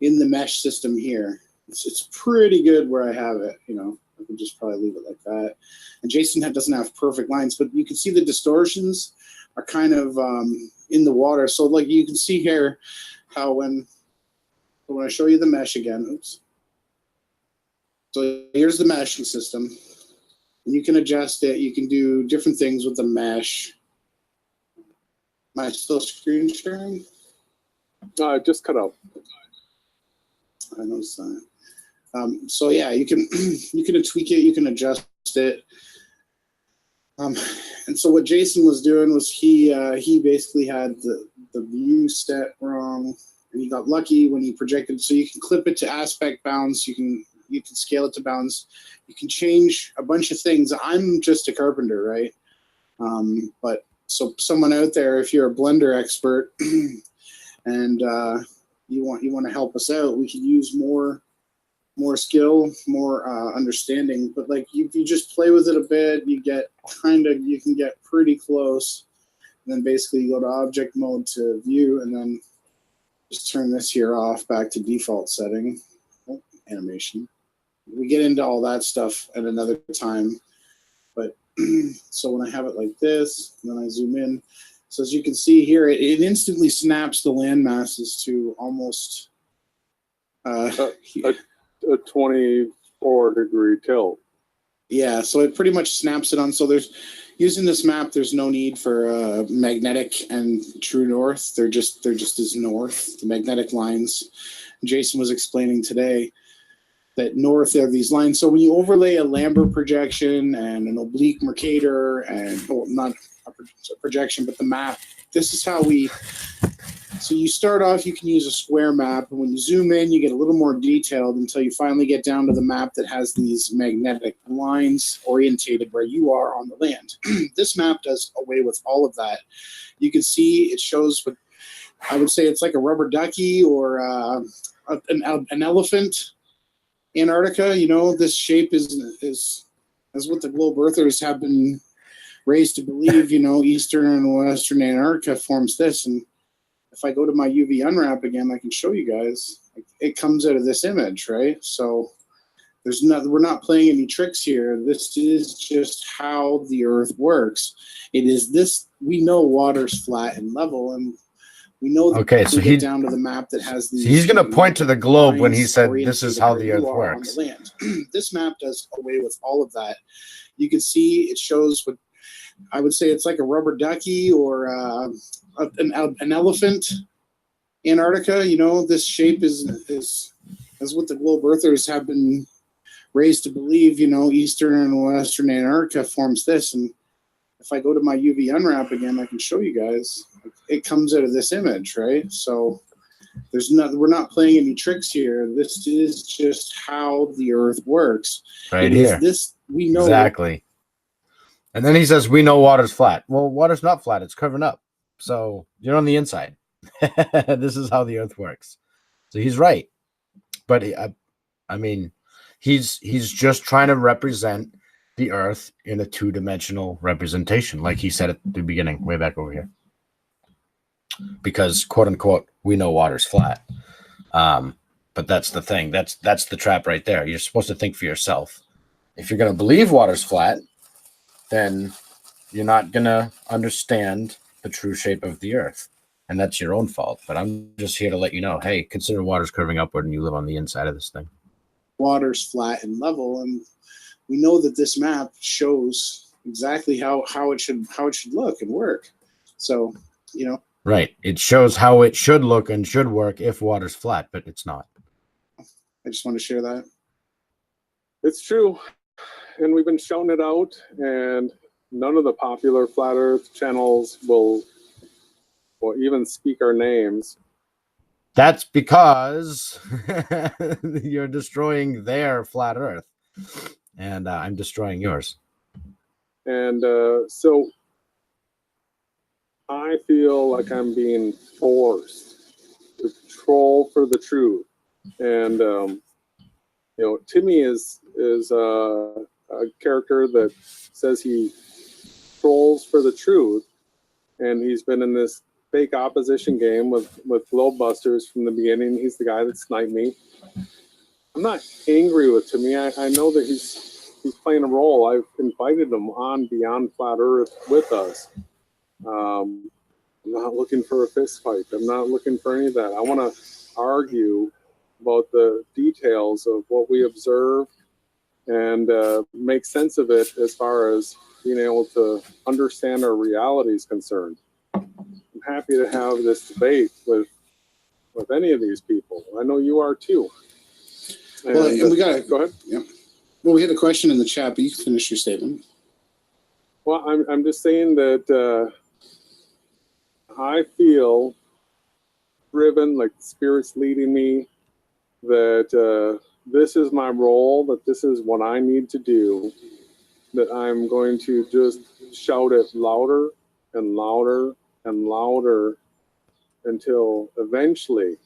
in the mesh system here. It's pretty good where I have it. I could just probably leave it like that. And Jason doesn't have perfect lines, but you can see the distortions are kind of in the water. So like you can see here how when I show you the mesh again, oops. So here's the meshing system. And you can adjust it. You can do different things with the mesh. Am I still screen sharing? Just cut out. I noticed that. So yeah, you can tweak it. You can adjust it. And so what Jason was doing was he basically had the view set wrong, and he got lucky when he projected. So you can clip it to aspect bounds. You can scale it to bounds. You can change a bunch of things. I'm just a carpenter, right? But so someone out there, if you're a Blender expert and you want to help us out, we could use more skill, more understanding. But like if you just play with it a bit, you can get pretty close. And then basically you go to object mode to view, and then just turn this here off back to default setting. Animation. We get into all that stuff at another time. But so when I have it like this, and then I zoom in, so as you can see here, it instantly snaps the land masses to almost a 24-degree tilt. Yeah, so it pretty much snaps it on. So there's Using this map, there's no need for magnetic and true north. They're just as north. The magnetic lines. Jason was explaining today that north are these lines. So when you overlay a Lambert projection and an oblique Mercator and not a projection, but the map, this is how we. So you start off, you can use a square map, and when you zoom in, you get a little more detailed until you finally get down to the map that has these magnetic lines orientated where you are on the land. This map does away with all of that. You can see it shows what I would say it's like a rubber ducky or an elephant. Antarctica, you know, this shape is what the globe earthers have been raised to believe. You know, eastern and western Antarctica forms this, and if I go to my UV unwrap again, I can show you guys. It comes out of this image, right? So we're not playing any tricks here. This is just how the Earth works. It is this. We know water's flat and level, and we know that Okay, so we get down to the map that has these. So he's going to point to the globe when he said, oriented "This is how where the you Earth are works." on the land. This map does away with all of that. You can see it shows what I would say it's like a rubber ducky or an elephant. Antarctica, you know, this shape is what the globe earthers have been raised to believe. You know, eastern and western Antarctica forms this, and if I go to my UV unwrap again, I can show you guys. It comes out of this image, right? So we're not playing any tricks here. This is just how the Earth works. Right here. We know exactly. And then he says, "We know water's flat." Well, water's not flat; it's curving up. So you're on the inside. This is how the Earth works. So he's right, but I mean, he's just trying to represent the Earth in a two-dimensional representation, like he said at the beginning, way back over here. Because quote unquote, we know water's flat. But that's the thing. That's the trap right there. You're supposed to think for yourself. If you're going to believe water's flat, then you're not going to understand the true shape of the Earth. And that's your own fault. But I'm just here to let you know, hey, consider water's curving upward and you live on the inside of this thing. Water's flat and level. And we know that this map shows exactly how it should look and work. So, you know. Right. It shows how it should look and should work if water's flat, but it's not. I just want to share that. It's true. And we've been shouting it out, and none of the popular flat Earth channels will even speak our names. That's because you're destroying their flat Earth, and I'm destroying yours. And so I feel like I'm being forced to troll for the truth. And you know, Timmy is a character that says he trolls for the truth, and he's been in this fake opposition game with Globebusters from the beginning. He's the guy that sniped me. I'm not angry with Timmy. I know that he's playing a role. I've invited him on Beyond Flat Earth with us. I'm not looking for a fist fight. I'm not looking for any of that. I want to argue about the details of what we observe and make sense of it as far as being able to understand our reality is concerned. I'm happy to have this debate with any of these people. I know you are too. And, well, and we got to go ahead. Yeah. Well, we had a question in the chat, but you can finish your statement. Well, I'm just saying that I feel driven, like the Spirit's leading me, that this is my role, that this is what I need to do, that I'm going to just shout it louder and louder and louder until eventually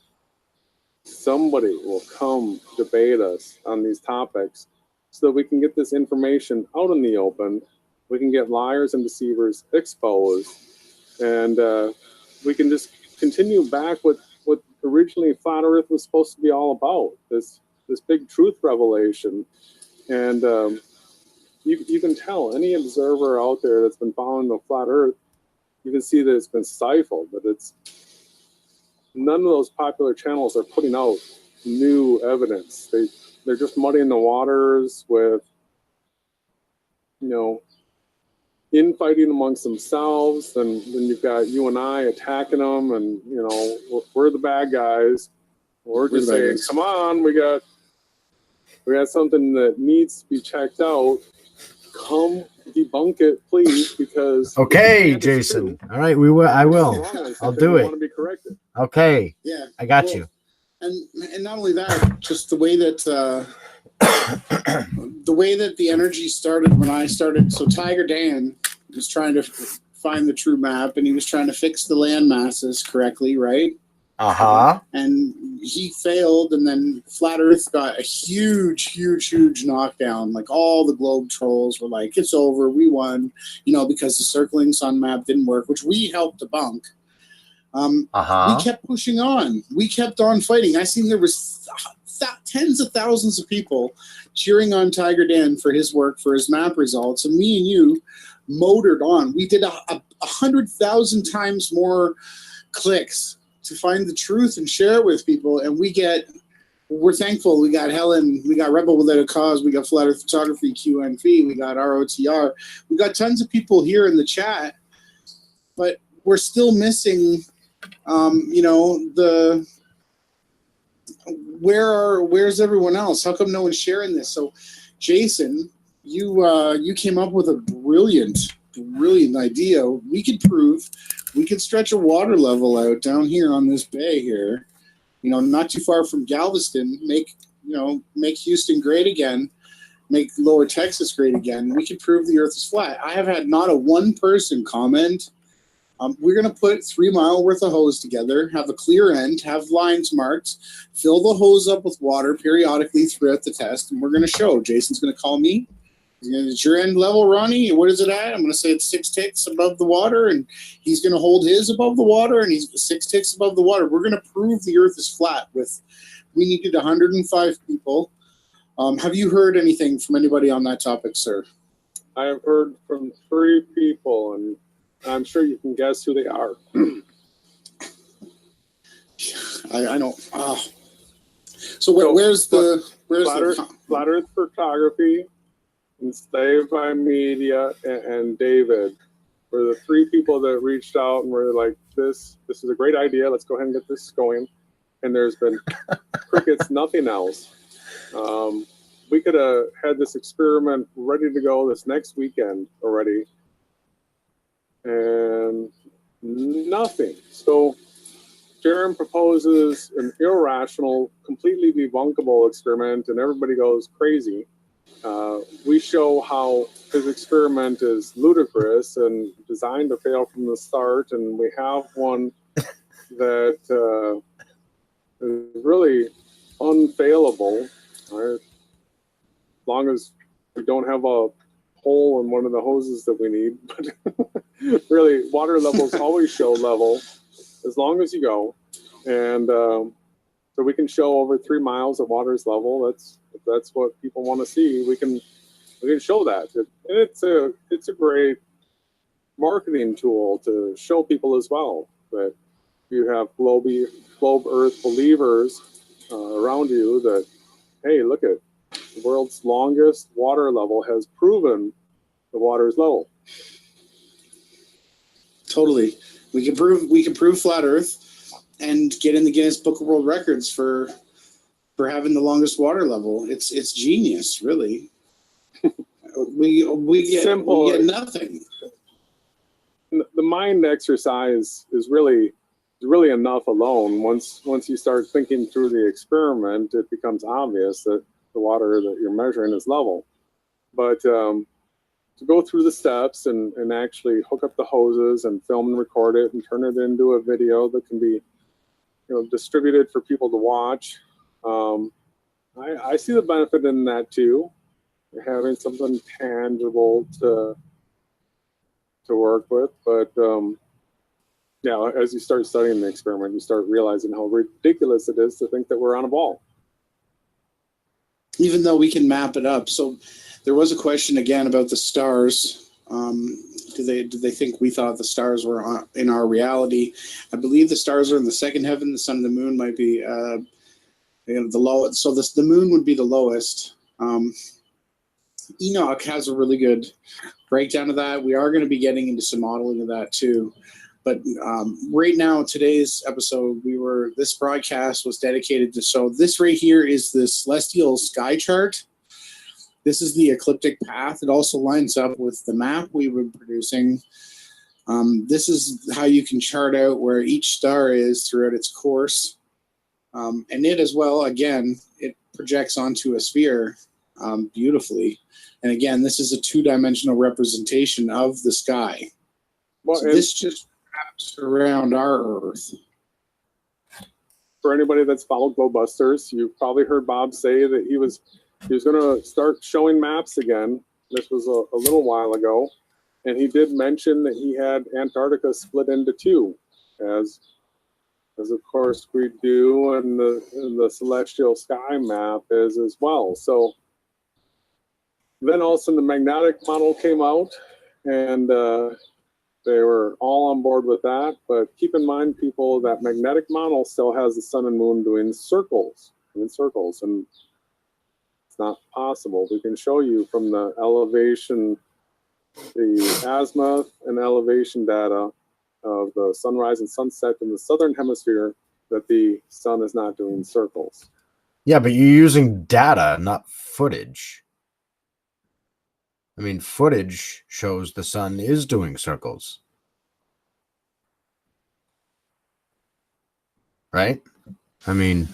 somebody will come debate us on these topics so that we can get this information out in the open. We can get liars and deceivers exposed, and we can just continue back with what originally Flat Earth was supposed to be all about, this big truth revelation. And you can tell any observer out there that's been following the Flat Earth, you can see that it's been stifled, but none of those popular channels are putting out new evidence. They're just muddying the waters with, you know, infighting amongst themselves, then you've got you and I attacking them, and you know we're the bad guys. We're just saying, come on, we got something that needs to be checked out. Come debunk it, please, because Okay, Jason. All right, we will. I will. I'll do it. Want to be corrected. Okay. Yeah, I got you. And not only that, just the way that the energy started when I started. So Tiger Dan was trying to find the true map, and he was trying to fix the land masses correctly, right? And he failed, and then Flat Earth got a huge knockdown. Like all the globe trolls were like, "It's over, we won," you know, because the circling sun map didn't work, which we helped debunk. We kept pushing on. We kept on fighting. I seen there was tens of thousands of people cheering on Tiger Dan for his work, for his map results, and me and you motored on. We did 100,000 times more clicks to find the truth and share it with people, and we're thankful. We got Helen, we got Rebel Without a Cause, we got Flat Earth Photography, QNV, we got ROTR, we got tons of people here in the chat, but we're still missing, you know, where's everyone else? How come no one's sharing this? So, Jason, you came up with a brilliant idea. We could stretch a water level out down here on this bay here, you know, not too far from Galveston, make Houston great again, make Lower Texas great again. We could prove the earth is flat. I have had not a one person comment. We're going to put 3 mile worth of hose together, have a clear end, have lines marked, fill the hose up with water periodically throughout the test, and we're going to show. Jason's going to call me. Is your end level, Ronnie? What is it at? I'm going to say it's 6 ticks above the water, and he's going to hold his above the water, and he's 6 ticks above the water. We're going to prove the earth is flat. We needed 105 people. Have you heard anything from anybody on that topic, sir? I have heard from 3 people, and I'm sure you can guess who they are. I don't. So where's Flat Earth Photography, Enslaved by Media, and David were the 3 people that reached out and were like, this is a great idea. Let's go ahead and get this going. And there's been crickets, nothing else. We could have had this experiment ready to go this next weekend already, and nothing. So Jerem proposes an irrational, completely debunkable experiment, and everybody goes crazy. We show how his experiment is ludicrous and designed to fail from the start, and we have one that is really unfailable, right? As long as we don't have a hole in one of the hoses that we need. But really, water levels always show level as long as you go. And so we can show over 3 miles of water's level. That's what people want to see. We can show that. And it's a great marketing tool to show people as well that you have globe Earth believers around you that, hey, look at the world's longest water level has proven the water is low. Totally. We can prove flat Earth and get in the Guinness Book of World Records for having the longest water level. It's genius, really. we get nothing. The mind exercise is really enough alone. Once you start thinking through the experiment, it becomes obvious that the water that you're measuring is level. But to go through the steps and actually hook up the hoses and film and record it and turn it into a video that can be distributed for people to watch. I see the benefit in that too, having something tangible to work with. But yeah, as you start studying the experiment, you start realizing how ridiculous it is to think that we're on a ball. Even though we can map it up. So there was a question again about the stars. Do they think we thought the stars were in our reality? I believe the stars are in the second heaven. The sun and the moon might be the lowest. So the moon would be the lowest. Enoch has a really good breakdown of that. We are going to be getting into some modeling of that too. But right now, today's episode, this broadcast was dedicated to, so this right here is the celestial sky chart. This is the ecliptic path. It also lines up with the map we've been producing. This is how you can chart out where each star is throughout its course. And it as well, again, it projects onto a sphere beautifully. And again, this is a two-dimensional representation of the sky. Well, So this just wraps around our Earth. For anybody that's followed GlobeBusters, you've probably heard Bob say that he was going to start showing maps again. This was a little while ago, and he did mention that he had Antarctica split into two, as of course we do, and the celestial sky map is as well. So then all of a sudden the magnetic model came out, and they were all on board with that. But keep in mind, people, that magnetic model still has the sun and moon doing circles, and it's not possible. We can show you from the elevation, the azimuth and elevation data of the sunrise and sunset in the southern hemisphere that the sun is not doing circles. Yeah, but you're using data, not footage. I mean, footage shows the sun is doing circles. Right? I mean,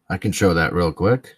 I can show that real quick.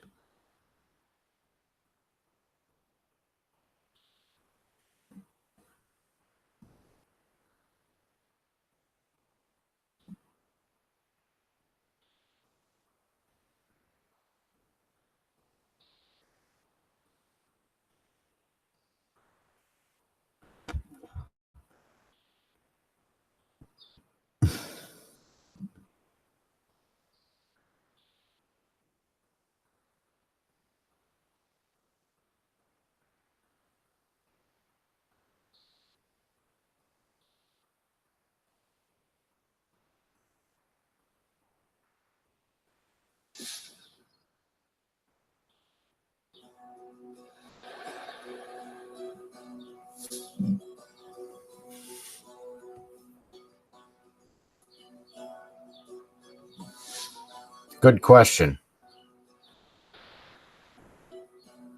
Good question.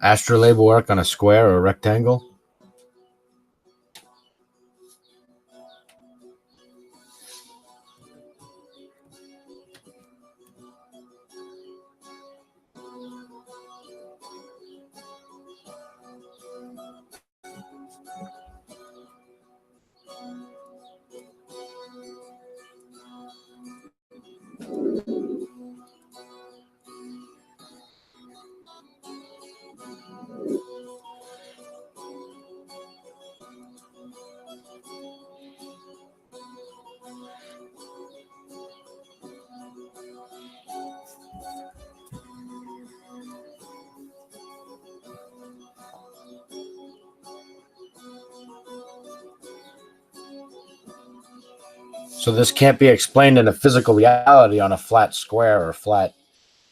Astrolabe work on a square or a rectangle? So this can't be explained in a physical reality on a flat square or flat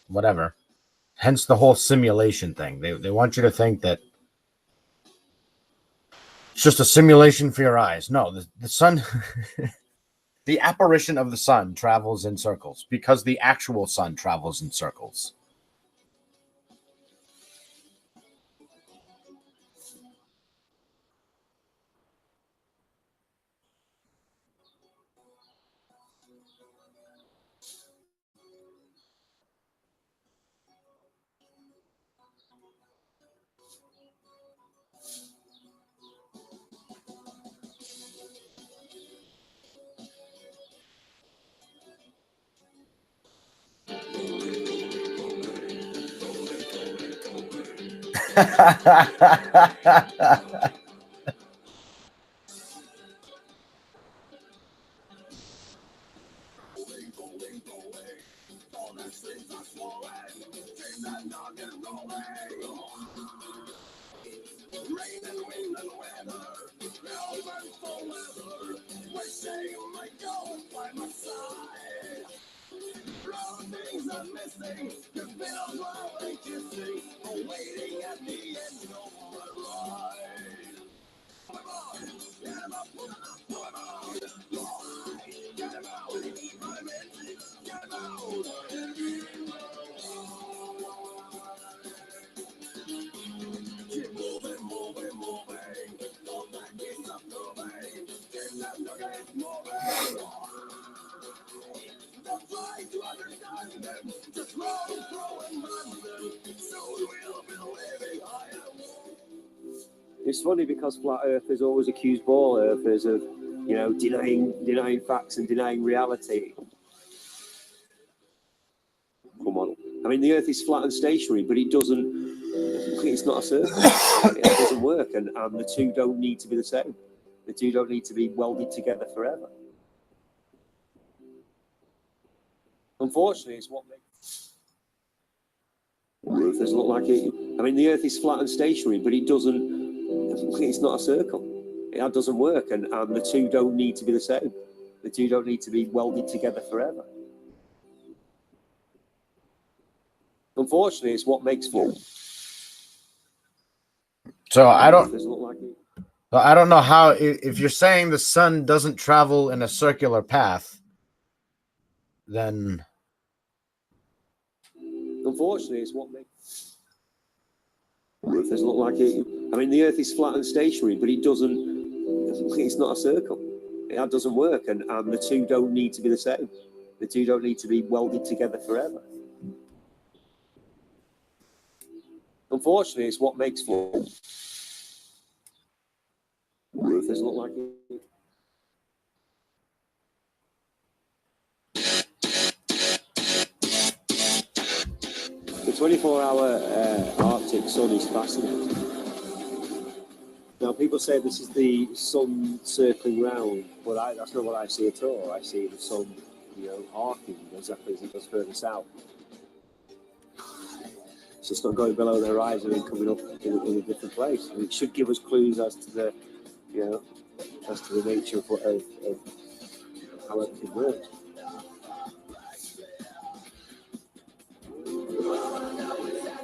whatever. Hence the whole simulation thing. They want you to think that it's just a simulation for your eyes. No, the sun, the apparition of the sun travels in circles because the actual sun travels in circles. It's funny because flat earthers always accuse ball earthers of, you know, denying facts and denying reality. Come on. I mean, the earth is flat and stationary, but it doesn't, it's not a circle. It doesn't work, and the two don't need to be the same. The two don't need to be welded together forever. Unfortunately, it's what makes earthers look like it. I mean, the earth is flat and stationary, but it doesn't, it's not a circle. It doesn't work, and the two don't need to be the same. The two don't need to be welded together forever. Unfortunately, it's what makes fun. So I don't know how, if you're saying the sun doesn't travel in a circular path, then unfortunately it's what makes earthers look like it. I mean, the earth is flat and stationary, but it doesn't, it's not a circle. It doesn't work, and the two don't need to be the same. The two don't need to be welded together forever. Unfortunately, it's what makes fun. Earthers look like it. The 24-hour Arctic sun is fascinating. Now, people say this is the sun circling round, but that's not what I see at all. I see the sun, you know, arcing exactly as it does further south. It's just not going below the horizon and coming up in a different place. And it should give us clues as to the, you know, as to the nature of how everything works.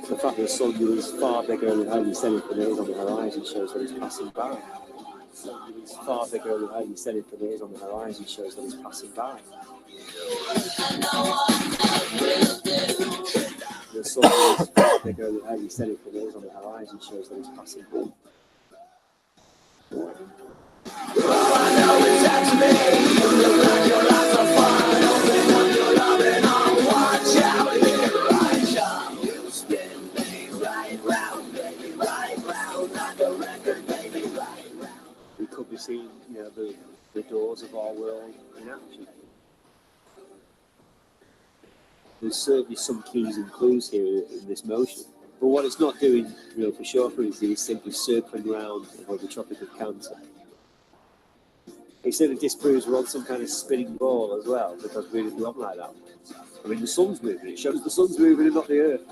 The fact that the sun is far bigger than how you said it from it is on the horizon shows that it's passing by. It's far bigger than how you said it from it is on the horizon shows that it's passing by. The sun is far bigger than how you said it from it is on the horizon shows that it's passing by. We could be seeing, you know, the doors of our world in action. There's certainly some keys and clues here in this motion. But what it's not doing, you know, for sure, is simply circling around above the Tropic of Cancer. It certainly disproves we're on some kind of spinning ball as well, because we didn't run like that. I mean, the sun's moving. It shows the sun's moving and not the earth.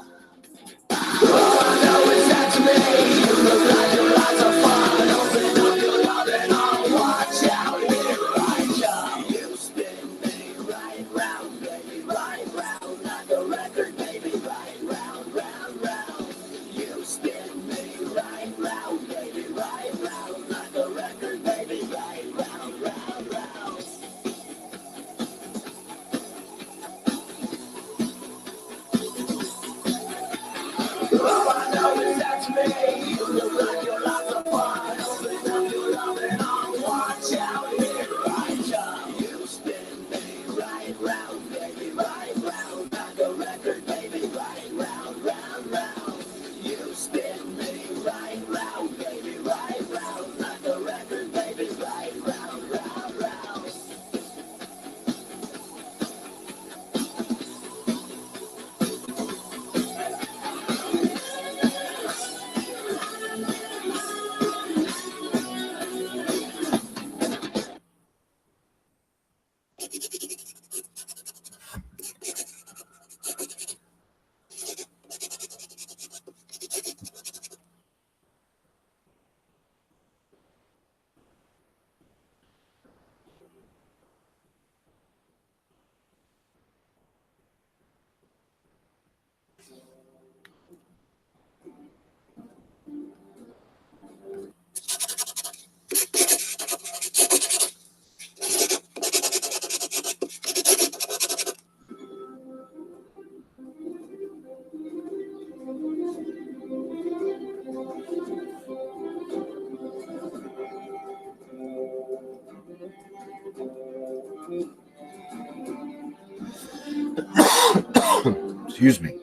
Excuse me.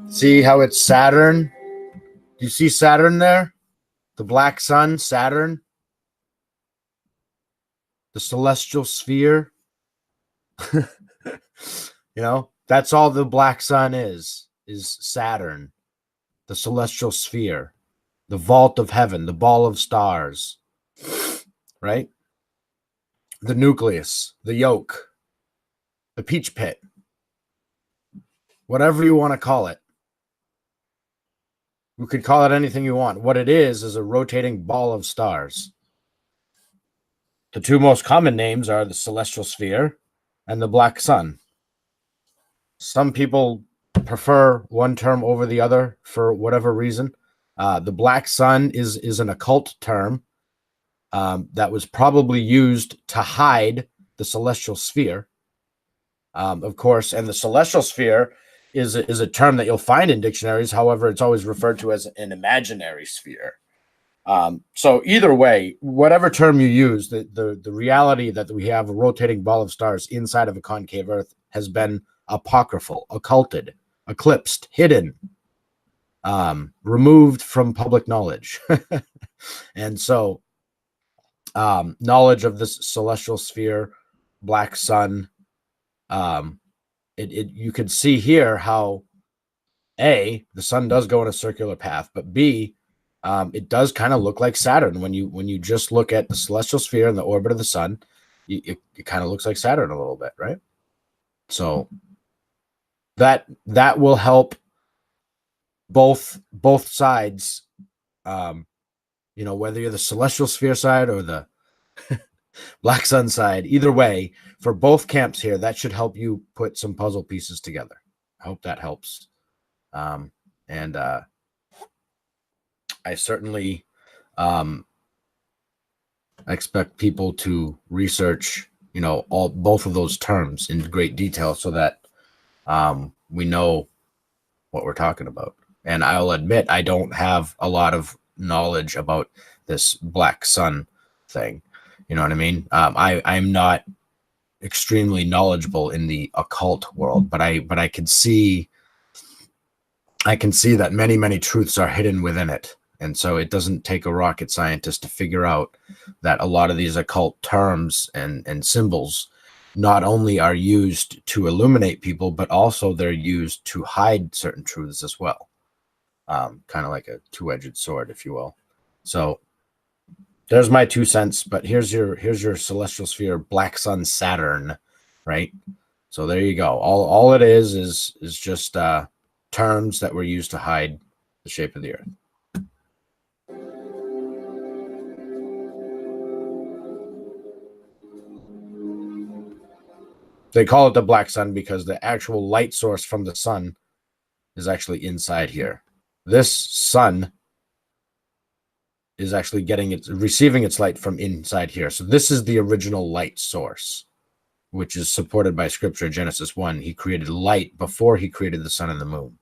See how it's Saturn? Do you see Saturn there? The black sun, Saturn? The celestial sphere? You know, that's all the black sun is Saturn, the celestial sphere, the vault of heaven, the ball of stars, right? The nucleus, the yolk, the peach pit, whatever you want to call it. You could call it anything you want. What it is a rotating ball of stars. The two most common names are the celestial sphere and the black sun. Some people prefer one term over the other for whatever reason. The black sun is an occult term that was probably used to hide the celestial sphere, of course. And the celestial sphere is a term that you'll find in dictionaries. However, it's always referred to as an imaginary sphere. So either way, whatever term you use, the reality that we have a rotating ball of stars inside of a concave Earth has been apocryphal, occulted, eclipsed, hidden, removed from public knowledge. And so knowledge of this celestial sphere, black sun, you could see here how A, the sun does go in a circular path, but B, it does kind of look like Saturn when you just look at the celestial sphere and the orbit of the sun. It kind of looks like Saturn a little bit, right? So that will help both sides. Whether you're the celestial sphere side or the black sun side, either way, for both camps here, that should help you put some puzzle pieces together. I hope that helps. And I certainly expect people to research, both of those terms in great detail so that we know what we're talking about. And I'll admit, I don't have a lot of knowledge about this black sun thing. You know what I mean? I'm not extremely knowledgeable in the occult world, but I can see that many truths are hidden within it. And so it doesn't take a rocket scientist to figure out that a lot of these occult terms and symbols not only are used to illuminate people, but also they're used to hide certain truths as well. Kind of like a two-edged sword, if you will. So there's my 2 cents, but here's your celestial sphere, black sun Saturn, right? So there you go. All it is just terms that were used to hide the shape of the Earth. They call it the black sun because the actual light source from the sun is actually inside here. This sun is actually receiving its light from inside here. So this is the original light source, which is supported by scripture. Genesis 1, he created light before he created the sun and the moon.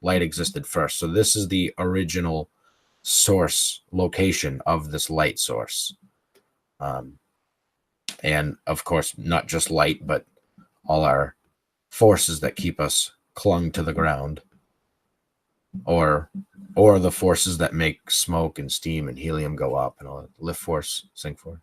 Light existed first. So this is the original source location of this light source. And of course, not just light, but all our forces that keep us clung to the ground, or the forces that make smoke and steam and helium go up, and all that. Lift force, sink force.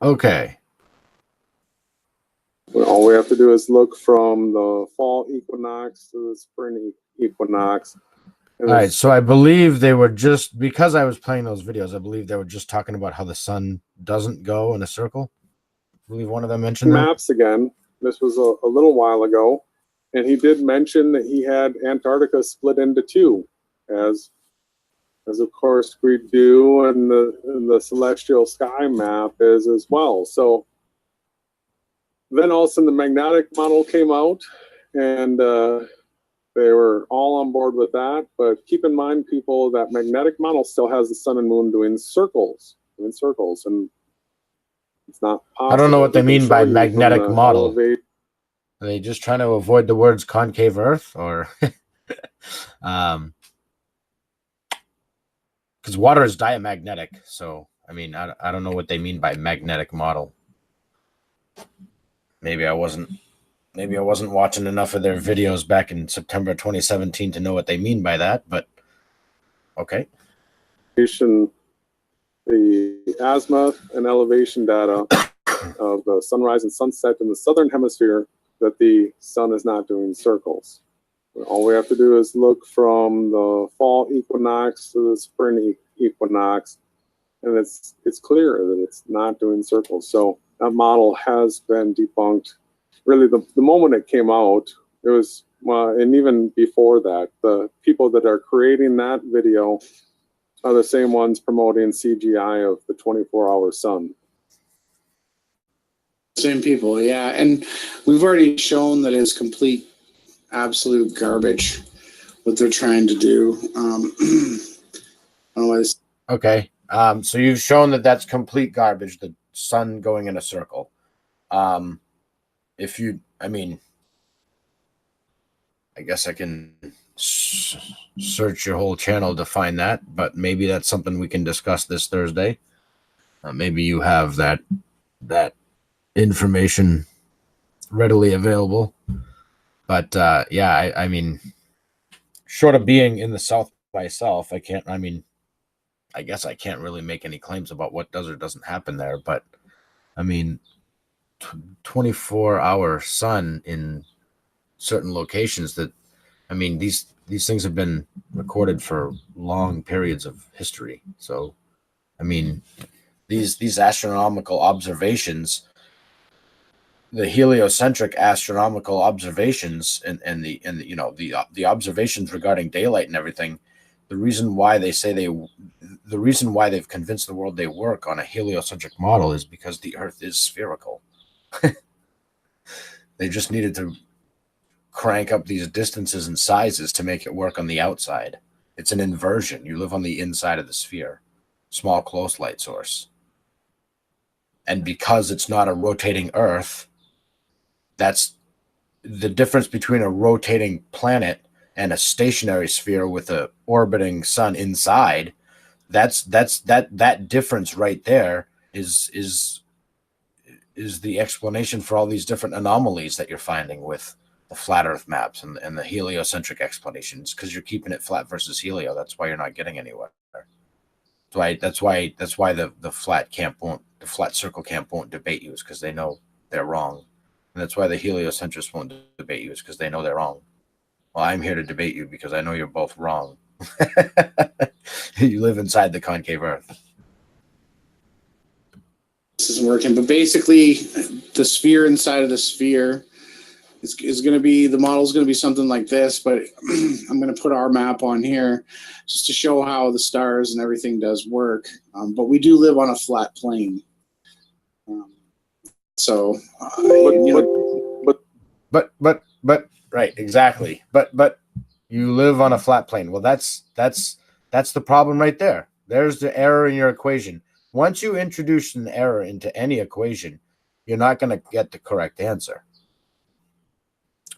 Okay. Well, all we have to do is look from the fall equinox to the spring equinox. All right. So I believe they were just, because I was playing those videos, I believe they were just talking about how the sun doesn't go in a circle. I believe one of them mentioned that. Maps again. This was a little while ago. And he did mention that he had Antarctica split into two, as of course we do, and the celestial sky map is as well. So then all of a sudden the magnetic model came out, and they were all on board with that. But keep in mind, people, that magnetic model still has the sun and moon doing circles, and it's not possible. I don't know what they We can mean show by you from magnetic the model. elevation. Are they just trying to avoid the words concave Earth, or because water is diamagnetic? So I mean, I don't know what they mean by magnetic model. Maybe I wasn't watching enough of their videos back in September 2017 to know what they mean by that. But okay. The azimuth and elevation data of the sunrise and sunset in the southern hemisphere, that the sun is not doing circles. All we have to do is look from the fall equinox to the spring equinox, and it's clear that it's not doing circles. So that model has been debunked. Really, the moment it came out, it was, and even before that, the people that are creating that video are the same ones promoting CGI of the 24-hour sun. Same people, yeah. And we've already shown that it's complete, absolute garbage what they're trying to do. Okay. So you've shown that that's complete garbage, the sun going in a circle. If you, I mean, I guess I can search your whole channel to find that, but maybe that's something we can discuss this Thursday. Maybe you have that information readily available. But yeah, I mean, short of being in the South myself, I guess I can't really make any claims about what does or doesn't happen there. But I mean, 24-hour sun in certain locations, that, I mean, these things have been recorded for long periods of history. So, I mean, these astronomical observations, the heliocentric astronomical observations, and the you know, the observations regarding daylight and everything, the reason why they've convinced the world they work on a heliocentric model is because the Earth is spherical. They just needed to crank up these distances and sizes to make it work on the outside. It's an inversion. You live on the inside of the sphere. Small close light source. And because it's not a rotating Earth, that's the difference between a rotating planet and a stationary sphere with a orbiting sun inside. That difference right there is the explanation for all these different anomalies that you're finding with the flat Earth maps and the heliocentric explanations, because you're keeping it flat versus helio. That's why you're not getting anywhere. That's why the flat circle camp won't debate you, is because they know they're wrong. And that's why the heliocentrists won't debate you, is because they know they're wrong. Well, I'm here to debate you because I know you're both wrong. You live inside the concave Earth. This isn't working, but basically the sphere inside of the sphere is going to be, the model is going to be something like this, but I'm going to put our map on here just to show how the stars and everything does work. But we do live on a flat plane. But right, exactly. But you live on a flat plane. Well, that's the problem right there. There's the error in your equation. Once you introduce an error into any equation, you're not going to get the correct answer.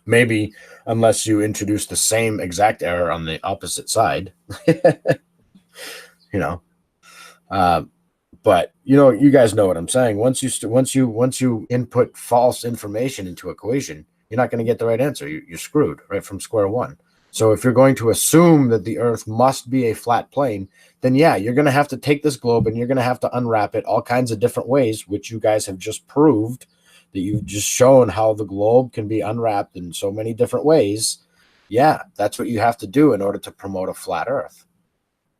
Maybe unless you introduce the same exact error on the opposite side. You know. But you guys know what I'm saying. Once you input false information into equation, you're not going to get the right answer. You're screwed right from square one. So if you're going to assume that the Earth must be a flat plane, then yeah, you're going to have to take this globe and you're going to have to unwrap it all kinds of different ways, which you guys have just proved, that you've just shown how the globe can be unwrapped in so many different ways. Yeah, that's what you have to do in order to promote a flat Earth.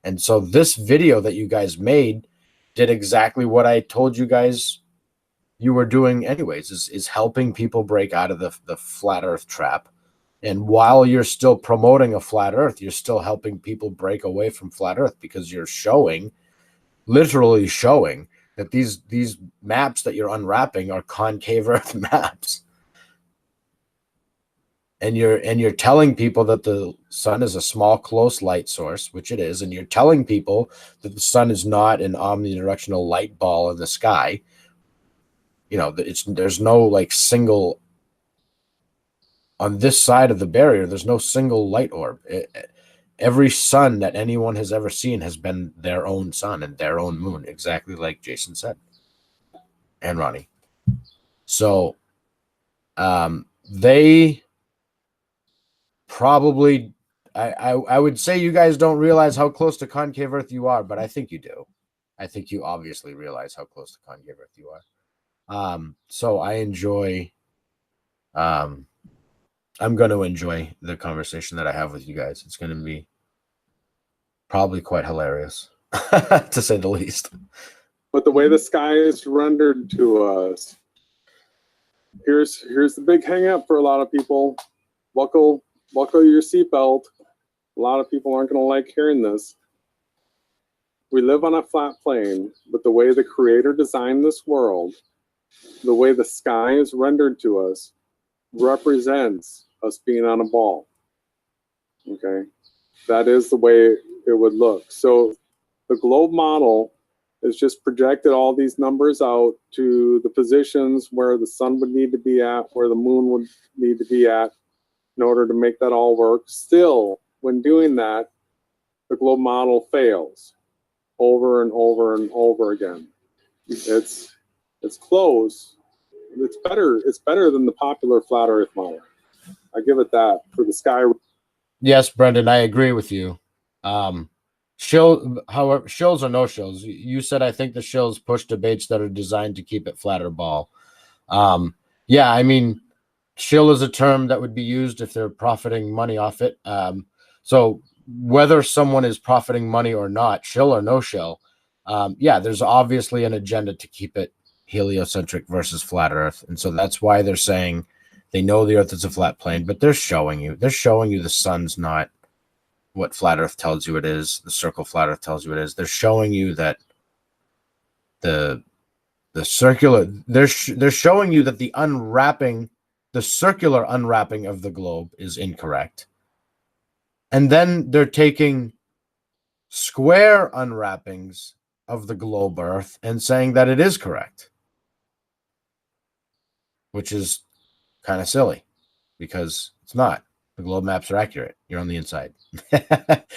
And so this video that you guys made did exactly what I told you guys you were doing anyways, is helping people break out of the flat Earth trap. And while you're still promoting a flat Earth, you're still helping people break away from flat Earth, because you're showing, literally showing, that these maps that you're unwrapping are concave Earth maps. And you're telling people that the sun is a small, close light source, which it is, and you're telling people that the sun is not an omnidirectional light ball in the sky. You know, there's no like single, on this side of the barrier, there's no single light orb. Every sun that anyone has ever seen has been their own sun and their own moon, exactly like Jason said, and Ronnie. So they probably, I would say you guys don't realize how close to concave Earth you are, but I think you do. I think you obviously realize how close to concave Earth you are. So I enjoy, I'm going to enjoy the conversation that I have with you guys. It's going to be probably quite hilarious, to say the least. But the way the sky is rendered to us, here's the big hang up for a lot of people. Buckle your seatbelt. A lot of people aren't going to like hearing this. We live on a flat plane, but the way the Creator designed this world, the way the sky is rendered to us, represents us being on a ball. Okay, that is the way it would look. So the globe model is just projected all these numbers out to the positions where the sun would need to be at, where the moon would need to be at, in order to make that all work. Still, when doing that, the globe model fails over and over and over again. It's close. It's better than the popular flat Earth model. I give it that for the sky. Yes, Brendan, I agree with you. However, shills or no shills. You said I think the shills push debates that are designed to keep it flat or ball. Yeah, I mean, shill is a term that would be used if they're profiting money off it. So whether someone is profiting money or not, shill or no shill, yeah, there's obviously an agenda to keep it heliocentric versus flat Earth. And so that's why they're saying they know the Earth is a flat plane, but they're showing you the sun's not what flat Earth tells you it is. The circle flat Earth tells you it is. They're showing you that the circular, they're showing you that the circular unwrapping of the globe is incorrect. And then they're taking square unwrappings of the globe Earth and saying that it is correct, which is kind of silly because it's not. The globe maps are accurate. You're on the inside.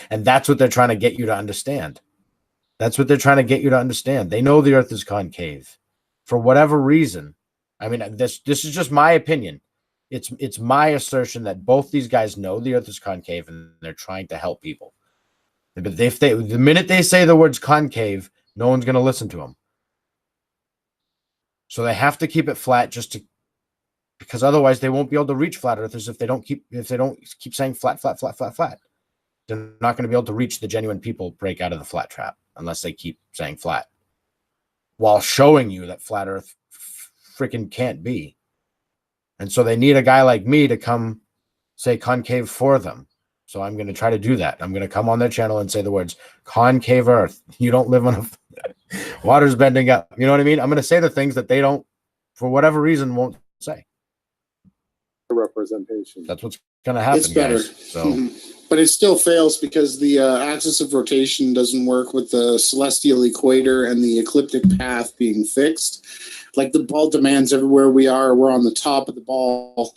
And that's what they're trying to get you to understand. That's what they're trying to get you to understand. They know the Earth is concave for whatever reason. I mean, this is just my opinion. It's my assertion that both these guys know the Earth is concave and they're trying to help people. But the minute they say the words concave, no one's going to listen to them. So they have to keep it flat because otherwise they won't be able to reach flat earthers if they don't keep saying flat. They're not going to be able to reach the genuine people, break out of the flat trap unless they keep saying flat while showing you that flat Earth freaking can't be. And so they need a guy like me to come say concave for them. So I'm going to try to do that. I'm going to come on their channel and say the words concave Earth. You don't live on a water's bending up. You know what I mean? I'm going to say the things that they don't, for whatever reason, won't say. Representation. That's what's going to happen. It's better. Guys. So, but it still fails because the axis of rotation doesn't work with the celestial equator and the ecliptic path being fixed. Like the ball demands everywhere we are, we're on the top of the ball.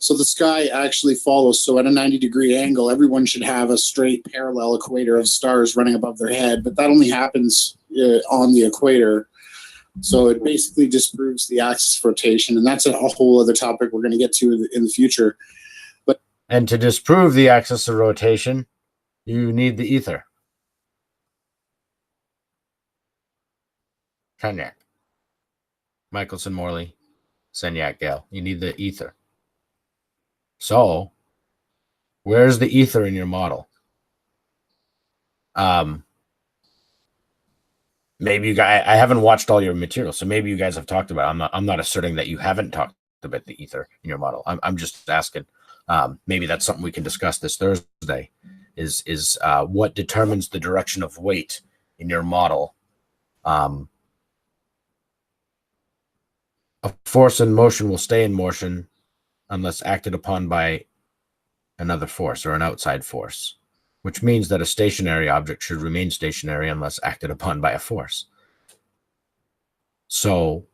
So the sky actually follows. So at a 90-degree angle, everyone should have a straight parallel equator of stars running above their head. But that only happens on the equator. So it basically disproves the axis of rotation. And that's a whole other topic we're going to get to in the future. And to disprove the axis of rotation, you need the ether. Cognac. Michelson, Morley, Senyak, Gale. You need the ether. So, where's the ether in your model? Maybe you guys, I haven't watched all your material, so maybe you guys have talked about it. I'm not asserting that you haven't talked about the ether in your model. I'm just asking. Maybe that's something we can discuss this Thursday. Is what determines the direction of weight in your model? A force in motion will stay in motion unless acted upon by another force or an outside force, which means that a stationary object should remain stationary unless acted upon by a force. So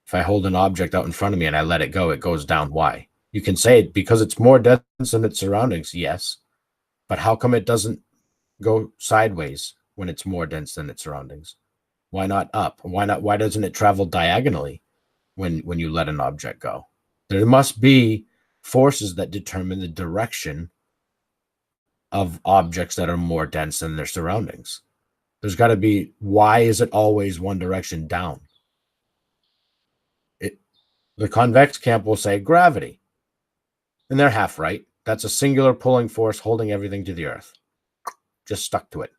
if I hold an object out in front of me and I let it goes down. Why? You can say it because it's more dense than its surroundings, yes. But how come it doesn't go sideways when it's more dense than its surroundings? Why not up? Why doesn't it travel diagonally when you let an object go? There must be forces that determine the direction of objects that are more dense than their surroundings. There's got to be, why is it always one direction down? The convex camp will say gravity. And they're half right. That's a singular pulling force holding everything to the earth. Just stuck to it.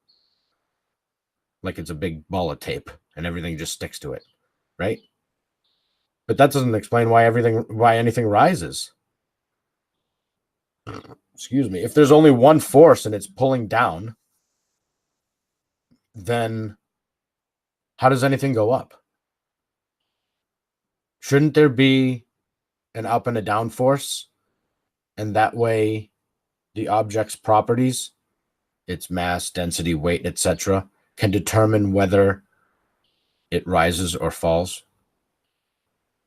Like it's a big ball of tape and everything just sticks to it. Right? But that doesn't explain why anything rises. Excuse me. If there's only one force and it's pulling down, then how does anything go up? Shouldn't there be an up and a down force? And that way the object's properties, its mass, density, weight, etc., can determine whether it rises or falls.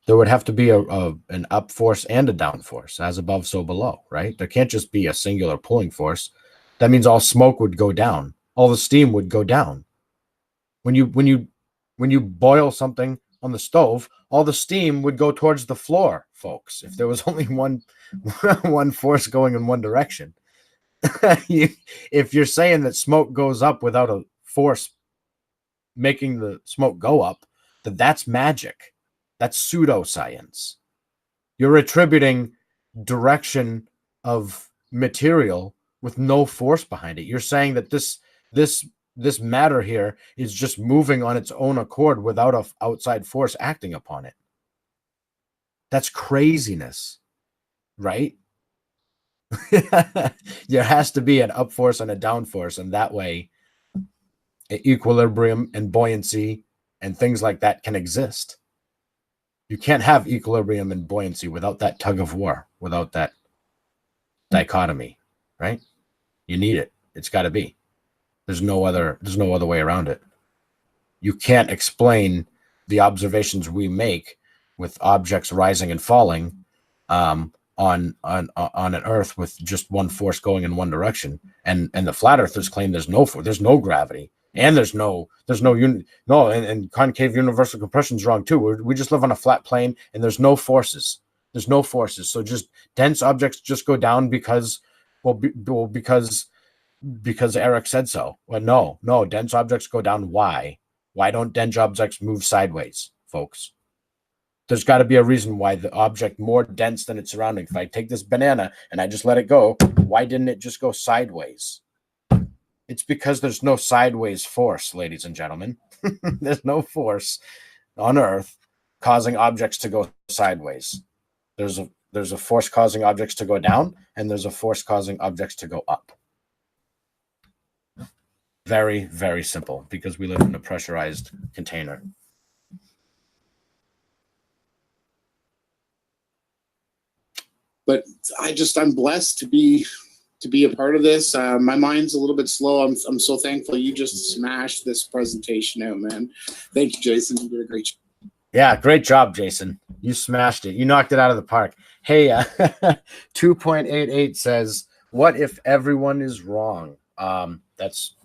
There would have to be an up force and a down force, as above, so below, right? There can't just be a singular pulling force. That means all smoke would go down. All the steam would go down. When you boil something on the stove, all the steam would go towards the floor, folks. If there was only one force going in one direction. If you're saying that smoke goes up without a force making the smoke go up, then that's magic. That's pseudoscience. You're attributing direction of material with no force behind it. You're saying that this matter here is just moving on its own accord without an outside force acting upon it. That's craziness, right? There has to be an up force and a down force, and that way equilibrium and buoyancy and things like that can exist. You can't have equilibrium and buoyancy without that tug of war, without that dichotomy, right? You need it. It's got to be. There's no other way around it. You can't explain the observations we make with objects rising and falling on an Earth with just one force going in one direction, and the flat earthers claim there's no gravity, and and concave universal compression is wrong too. We just live on a flat plane, and there's no forces. There's no forces. So just dense objects just go down because Eric said so. Well, no, dense objects go down. Why? Why don't dense objects move sideways, folks? There's got to be a reason why the object more dense than its surrounding. If I take this banana and I just let it go, why didn't it just go sideways? It's because there's no sideways force, ladies and gentlemen. There's no force on Earth causing objects to go sideways. There's a force causing objects to go down, and there's a force causing objects to go up. Very, very simple, because we live in a pressurized container. But I'm blessed to be a part of this. My mind's a little bit slow. I'm so thankful you just smashed this presentation out, man. Thank you, Jason. You did a great job. Yeah, great job, Jason. You smashed it. You knocked it out of the park. Hey, 2.88 says, "What if everyone is wrong?" It's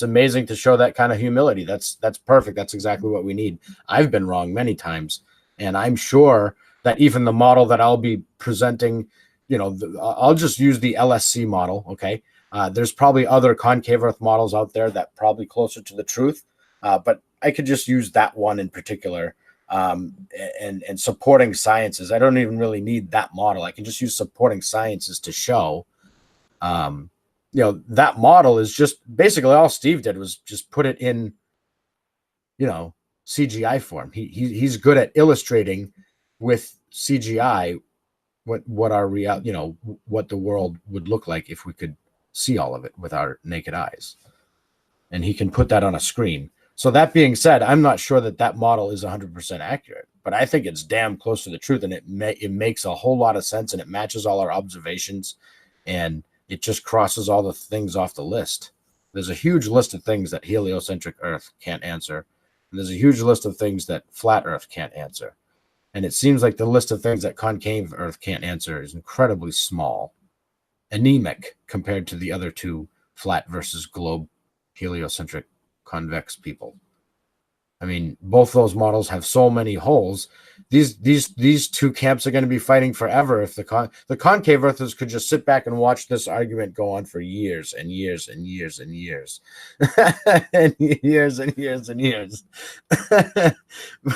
amazing to show that kind of humility. That's perfect. That's exactly what we need. I've been wrong many times, and I'm sure that even the model that I'll be presenting, you know, I'll just use the LSC model. Okay. There's probably other concave Earth models out there that probably closer to the truth, but I could just use that one in particular. And supporting sciences. I don't even really need that model. I can just use supporting sciences to show, you know, that model is just basically all Steve did was just put it in, you know, CGI form. He's good at illustrating with CGI what our real, you know, what the world would look like if we could see all of it with our naked eyes, and he can put that on a screen. So that being said, I'm not sure that model is 100% accurate, but I think it's damn close to the truth, and it makes a whole lot of sense, and it matches all our observations, and it just crosses all the things off the list. There's a huge list of things that heliocentric Earth can't answer, and there's a huge list of things that flat Earth can't answer. And it seems like the list of things that concave Earth can't answer is incredibly small, anemic compared to the other two flat versus globe heliocentric convex people. I mean, both those models have so many holes. These two camps are going to be fighting forever if the concave earthers could just sit back and watch this argument go on for years and years and years and years and years and years and years.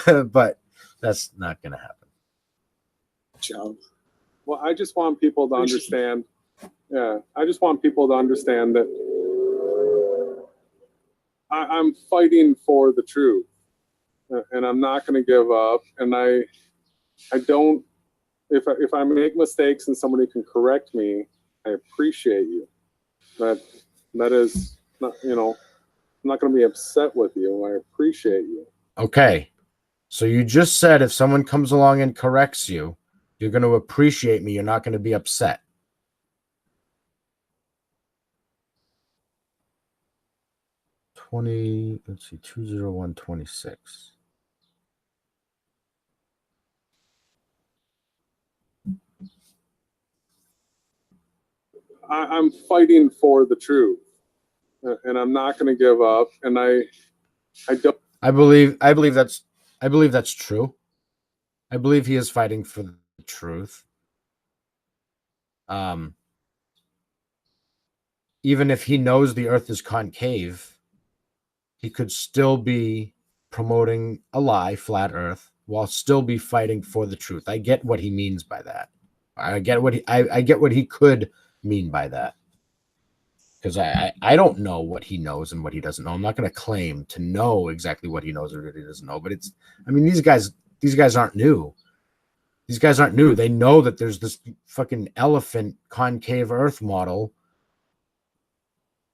But that's not going to happen. Joe. Well, I just want people to understand. Yeah, I just want people to understand that I'm fighting for the truth, and I'm not going to give up. And I don't. If I make mistakes and somebody can correct me, I appreciate you. That is not, you know, I'm not going to be upset with you. I appreciate you. Okay, so you just said if someone comes along and corrects you, you're going to appreciate me. You're not going to be upset. Let's see, 20126. I'm fighting for the truth, and I'm not going to give up. And I don't. I believe that's true. I believe he is fighting for the truth. Even if he knows the Earth is concave, he could still be promoting a lie, flat Earth, while still be fighting for the truth. I get what he means by that. I get what he could mean by that. Because I don't know what he knows and what he doesn't know. I'm not going to claim to know exactly what he knows or what he doesn't know. But I mean, these guys aren't new. These guys aren't new. They know that there's this fucking elephant concave Earth model.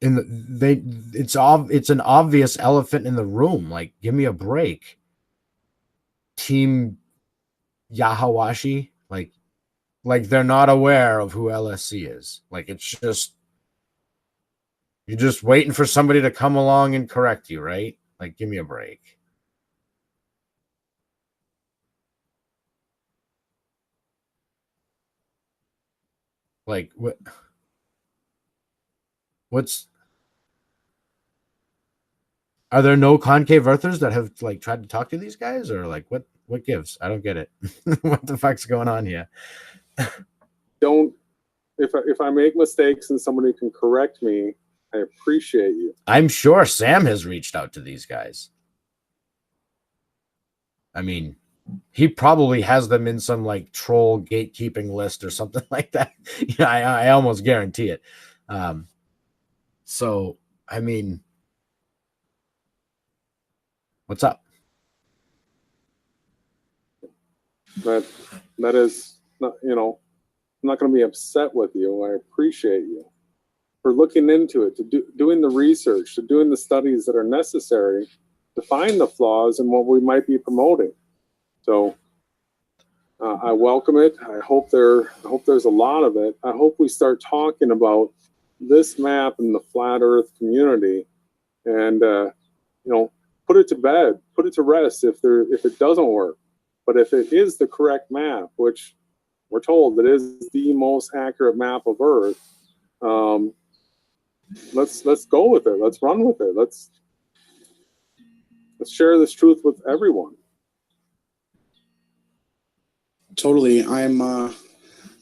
It's an obvious elephant in the room. Like, give me a break. Team YahWeWishyWashy, like they're not aware of who LSC is. Like, it's just, you're just waiting for somebody to come along and correct you, right? Like, give me a break. Like, what's, are there no concave earthers that have like tried to talk to these guys, or like what gives? I don't get it. What the fuck's going on here? Don't, if I make mistakes and somebody can correct me, I appreciate you. I'm sure Sam has reached out to these guys. I mean, he probably has them in some like troll gatekeeping list or something like that. Yeah, I almost guarantee it. So, I mean, what's up? That is not, you know, I'm not going to be upset with you. I appreciate you for looking into it, to doing the research, to doing the studies that are necessary to find the flaws in what we might be promoting. So I welcome it. I hope there's a lot of it. I hope we start talking about this map in the flat Earth community, and you know, put it to bed, put it to rest if it doesn't work. But if it is the correct map, which we're told it is the most accurate map of Earth, let's go with it. Let's run with it. Let's share this truth with everyone. Totally. I'm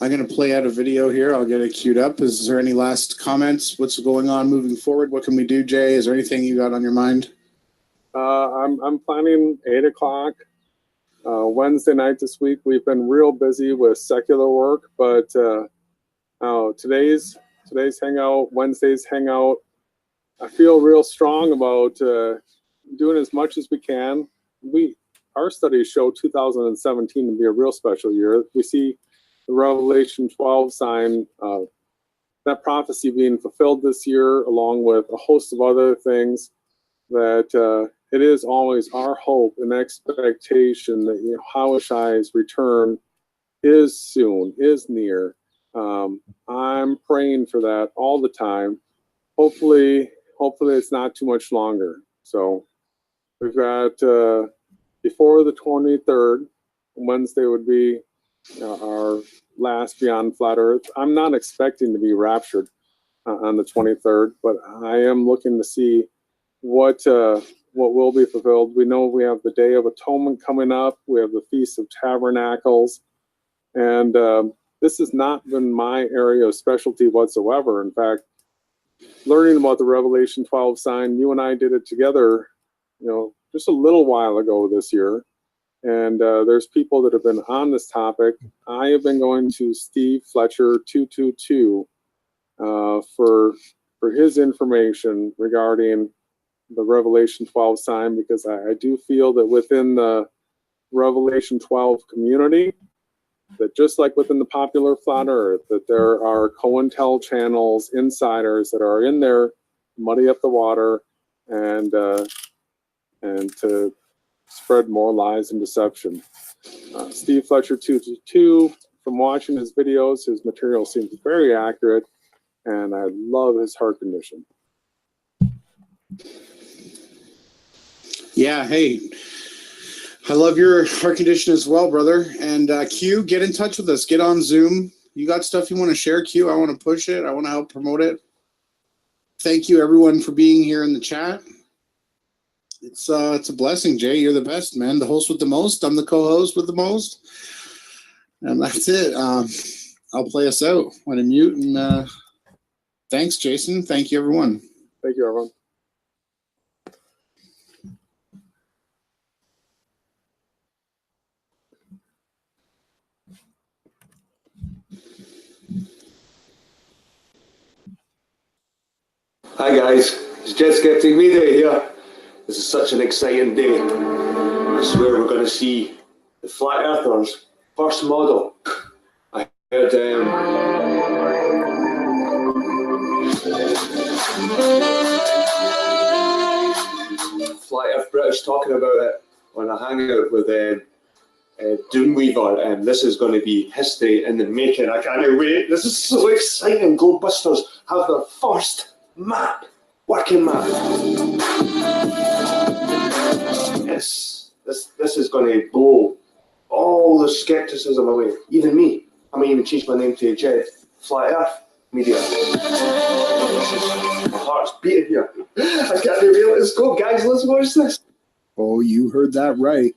I'm going to play out a video here. I'll get it queued up. Is there any last comments? What's going on moving forward? What can we do, Jay? Is there anything you got on your mind? I'm planning 8 o'clock Wednesday night this week. We've been real busy with secular work, but today's hangout, Wednesday's hangout, I feel real strong about doing as much as we can. Our studies show 2017 to be a real special year. We see the Revelation 12 sign, that prophecy being fulfilled this year, along with a host of other things, that it is always our hope and expectation that YahWeWishy's return is soon, is near. I'm praying for that all the time. Hopefully it's not too much longer. So we've got before the 23rd, Wednesday would be our last Beyond Flat Earth. I'm not expecting to be raptured on the 23rd, but I am looking to see what will be fulfilled. We know we have the Day of Atonement coming up. We have the Feast of Tabernacles, and this has not been my area of specialty whatsoever. In fact, learning about the Revelation 12 sign, you and I did it together, just a little while ago this year. And there's people that have been on this topic. I have been going to Steve Fletcher 222 for his information regarding the Revelation 12 sign, because I do feel that within the Revelation 12 community, that just like within the popular flat earth, that there are COINTEL channels, insiders that are in there, muddy up the water, and to spread more lies and deception. Steve Fletcher 222, from watching his videos, his material seems very accurate, and I love his heart condition. Yeah, hey, I love your heart condition as well, brother. And Q, get in touch with us. Get on Zoom. You got stuff you want to share, Q? I want to push it. I want to help promote it. Thank you, everyone, for being here in the chat. It's a blessing, Jay. You're the best, man. The host with the most. I'm the co-host with the most. And that's it. I'll play us out. I'm going to mute. And thanks, Jason. Thank you, everyone. Thank you, everyone. Hi guys, it's Jet Skeptic Media here. This is such an exciting day. I swear we're going to see the Flat Earthers' first model. I heard Flat Earth British talking about it on a hangout with Doomweaver, and this is going to be history in the making. I can't wait. This is so exciting. Globebusters have their first map, working map. This is going to blow all the skepticism away, even me. I might even change my name to Jed Flat Earth Media. My heart's beating here. I can't wait. Let's go, guys. Let's watch this. Oh, you heard that right.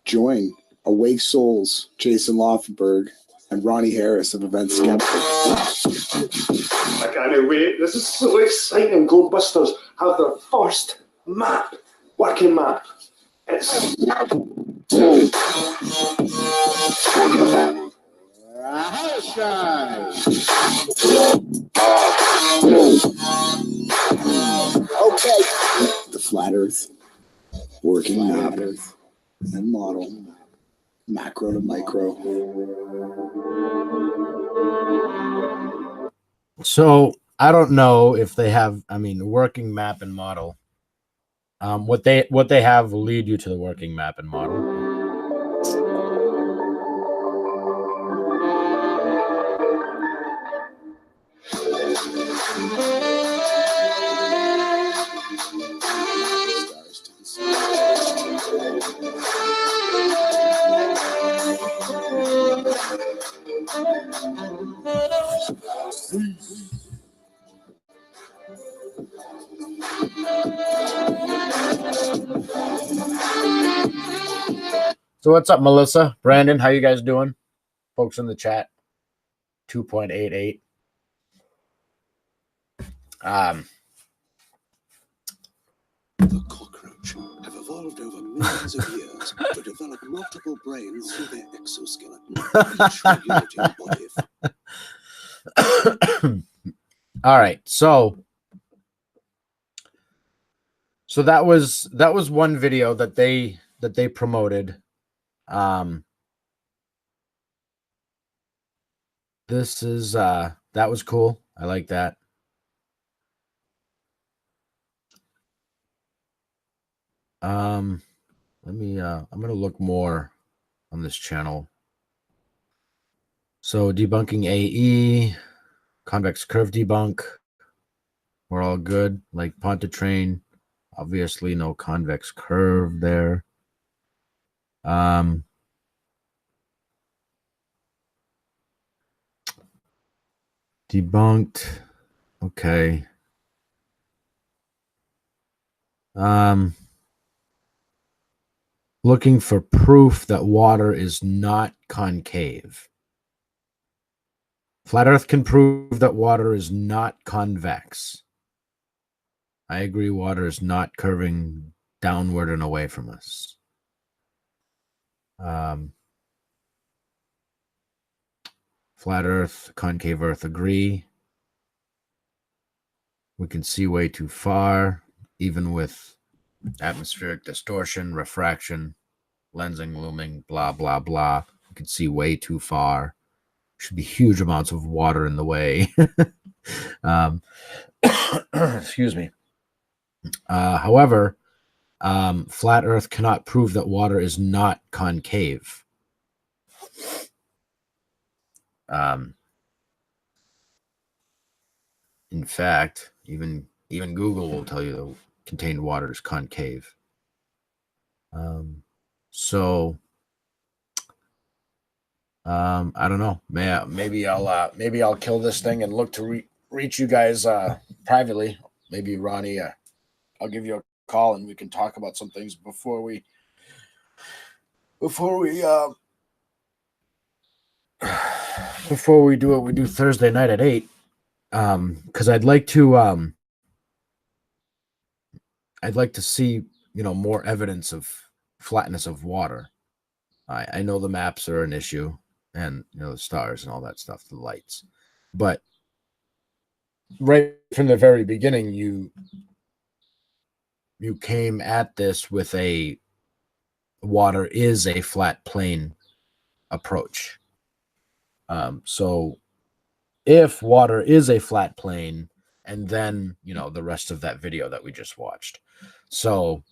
Join Awake Souls, Jason Laufenberg, and Ronnie Harris of Event Skeptic. I can't wait. This is so exciting. Globebusters have their first map, working map. It's okay. The Flat Earth working map and model, macro to micro. So I don't know if they have, working map and model. What they have will lead you to the working map and model. So what's up, Melissa? Brandon, how you guys doing? Folks in the chat. 2.88. The cockroach have evolved over millions of years to develop multiple brains through their exoskeleton, each regulating body. All right, so that was one video that they promoted. This is that was cool. I like that. Let me I'm gonna look more on this channel. So debunking AE, convex curve debunk. We're all good. Like Pontchartrain, obviously no convex curve there. Debunked. Okay. Looking for proof that water is not concave. Flat Earth can prove that water is not convex. I agree, water is not curving downward and away from us. Flat Earth, concave Earth agree. We can see way too far, even with atmospheric distortion, refraction, lensing, looming, blah, blah, blah. You can see way too far. Should be huge amounts of water in the way. Excuse me. However, flat Earth cannot prove that water is not concave. In fact, even Google will tell you the contained water is concave. So I don't know. Maybe I'll kill this thing and look to reach you guys privately. Maybe Ronnie, I'll give you a call and we can talk about some things before we do what we do Thursday night at 8. Because I'd like to see, more evidence of flatness of water. I know the maps are an issue, and the stars and all that stuff, the lights, but right from the very beginning, you came at this with a water is a flat plane approach. So if water is a flat plane, and then the rest of that video that we just watched. So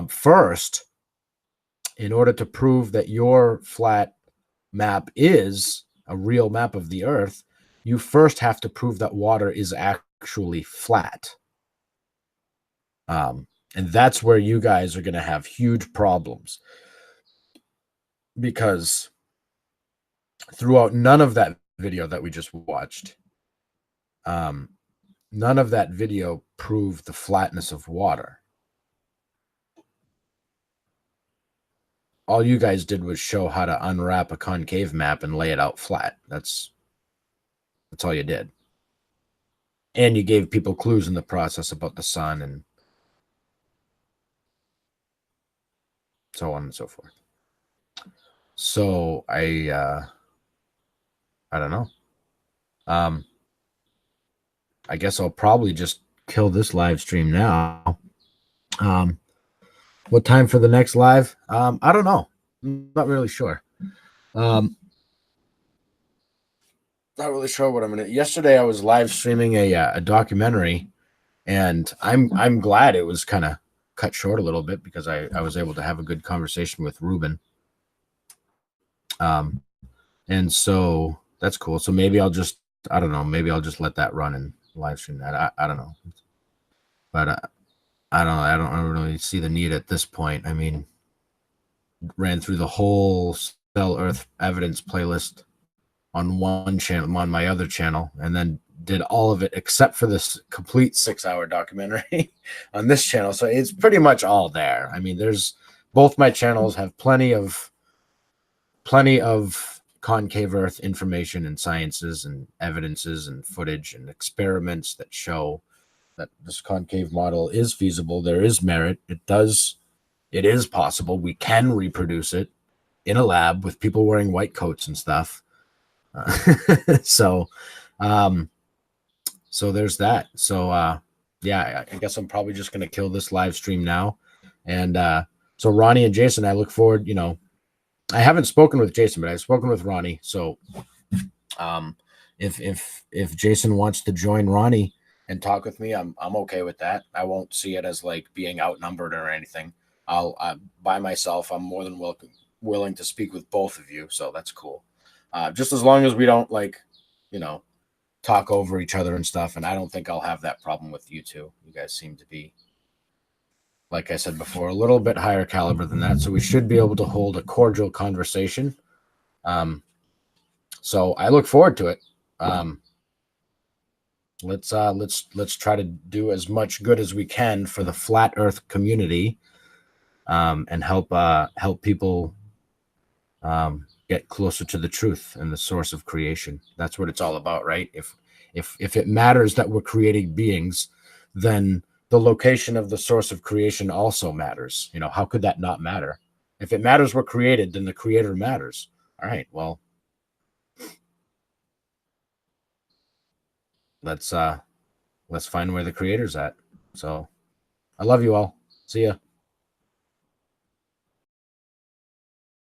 first, in order to prove that your flat map is a real map of the Earth, you first have to prove that water is actually flat. And that's where you guys are going to have huge problems, because throughout none of that video that we just watched, none of that video proved the flatness of water. All you guys did was show how to unwrap a concave map and lay it out flat. That's all you did. And you gave people clues in the process about the sun and so on and so forth. So I don't know. I guess I'll probably just kill this live stream now. What time for the next live? I don't know. I'm not really sure. Not really sure what I'm gonna. Yesterday I was live streaming a documentary, and I'm glad it was kind of cut short a little bit, because I was able to have a good conversation with Ruben. And so that's cool. So maybe I'll just, I don't know, maybe I'll just let that run and live stream that. I don't know. But I don't really see the need at this point. I mean, ran through the whole Cell Earth evidence playlist on one channel, on my other channel, and then did all of it except for this complete 6-hour documentary on this channel. So it's pretty much all there. I mean, there's both my channels have plenty of concave Earth information and sciences and evidences and footage and experiments that show that this concave model is feasible. There is merit. It is possible. We can reproduce it in a lab with people wearing white coats and stuff. So there's that. So yeah, I guess I'm probably just going to kill this live stream now. And so Ronnie and Jason, I look forward, I haven't spoken with Jason, but I've spoken with Ronnie. So if Jason wants to join Ronnie and talk with me, I'm okay with that. I won't see it as like being outnumbered or anything. I'll by myself, I'm more than willing to speak with both of you. So that's cool. Just as long as we don't talk over each other and stuff. And I don't think I'll have that problem with you two. You guys seem to be, like I said before, a little bit higher caliber than that. So we should be able to hold a cordial conversation. So I look forward to it. Let's try to do as much good as we can for the flat Earth community, and help people get closer to the truth and the source of creation. That's what it's all about, right? If it matters that we're creating beings, then the location of the source of creation also matters. How could that not matter? If it matters we're created, then the creator matters. All right, well, let's find where the creator's at. So I love you all. See ya.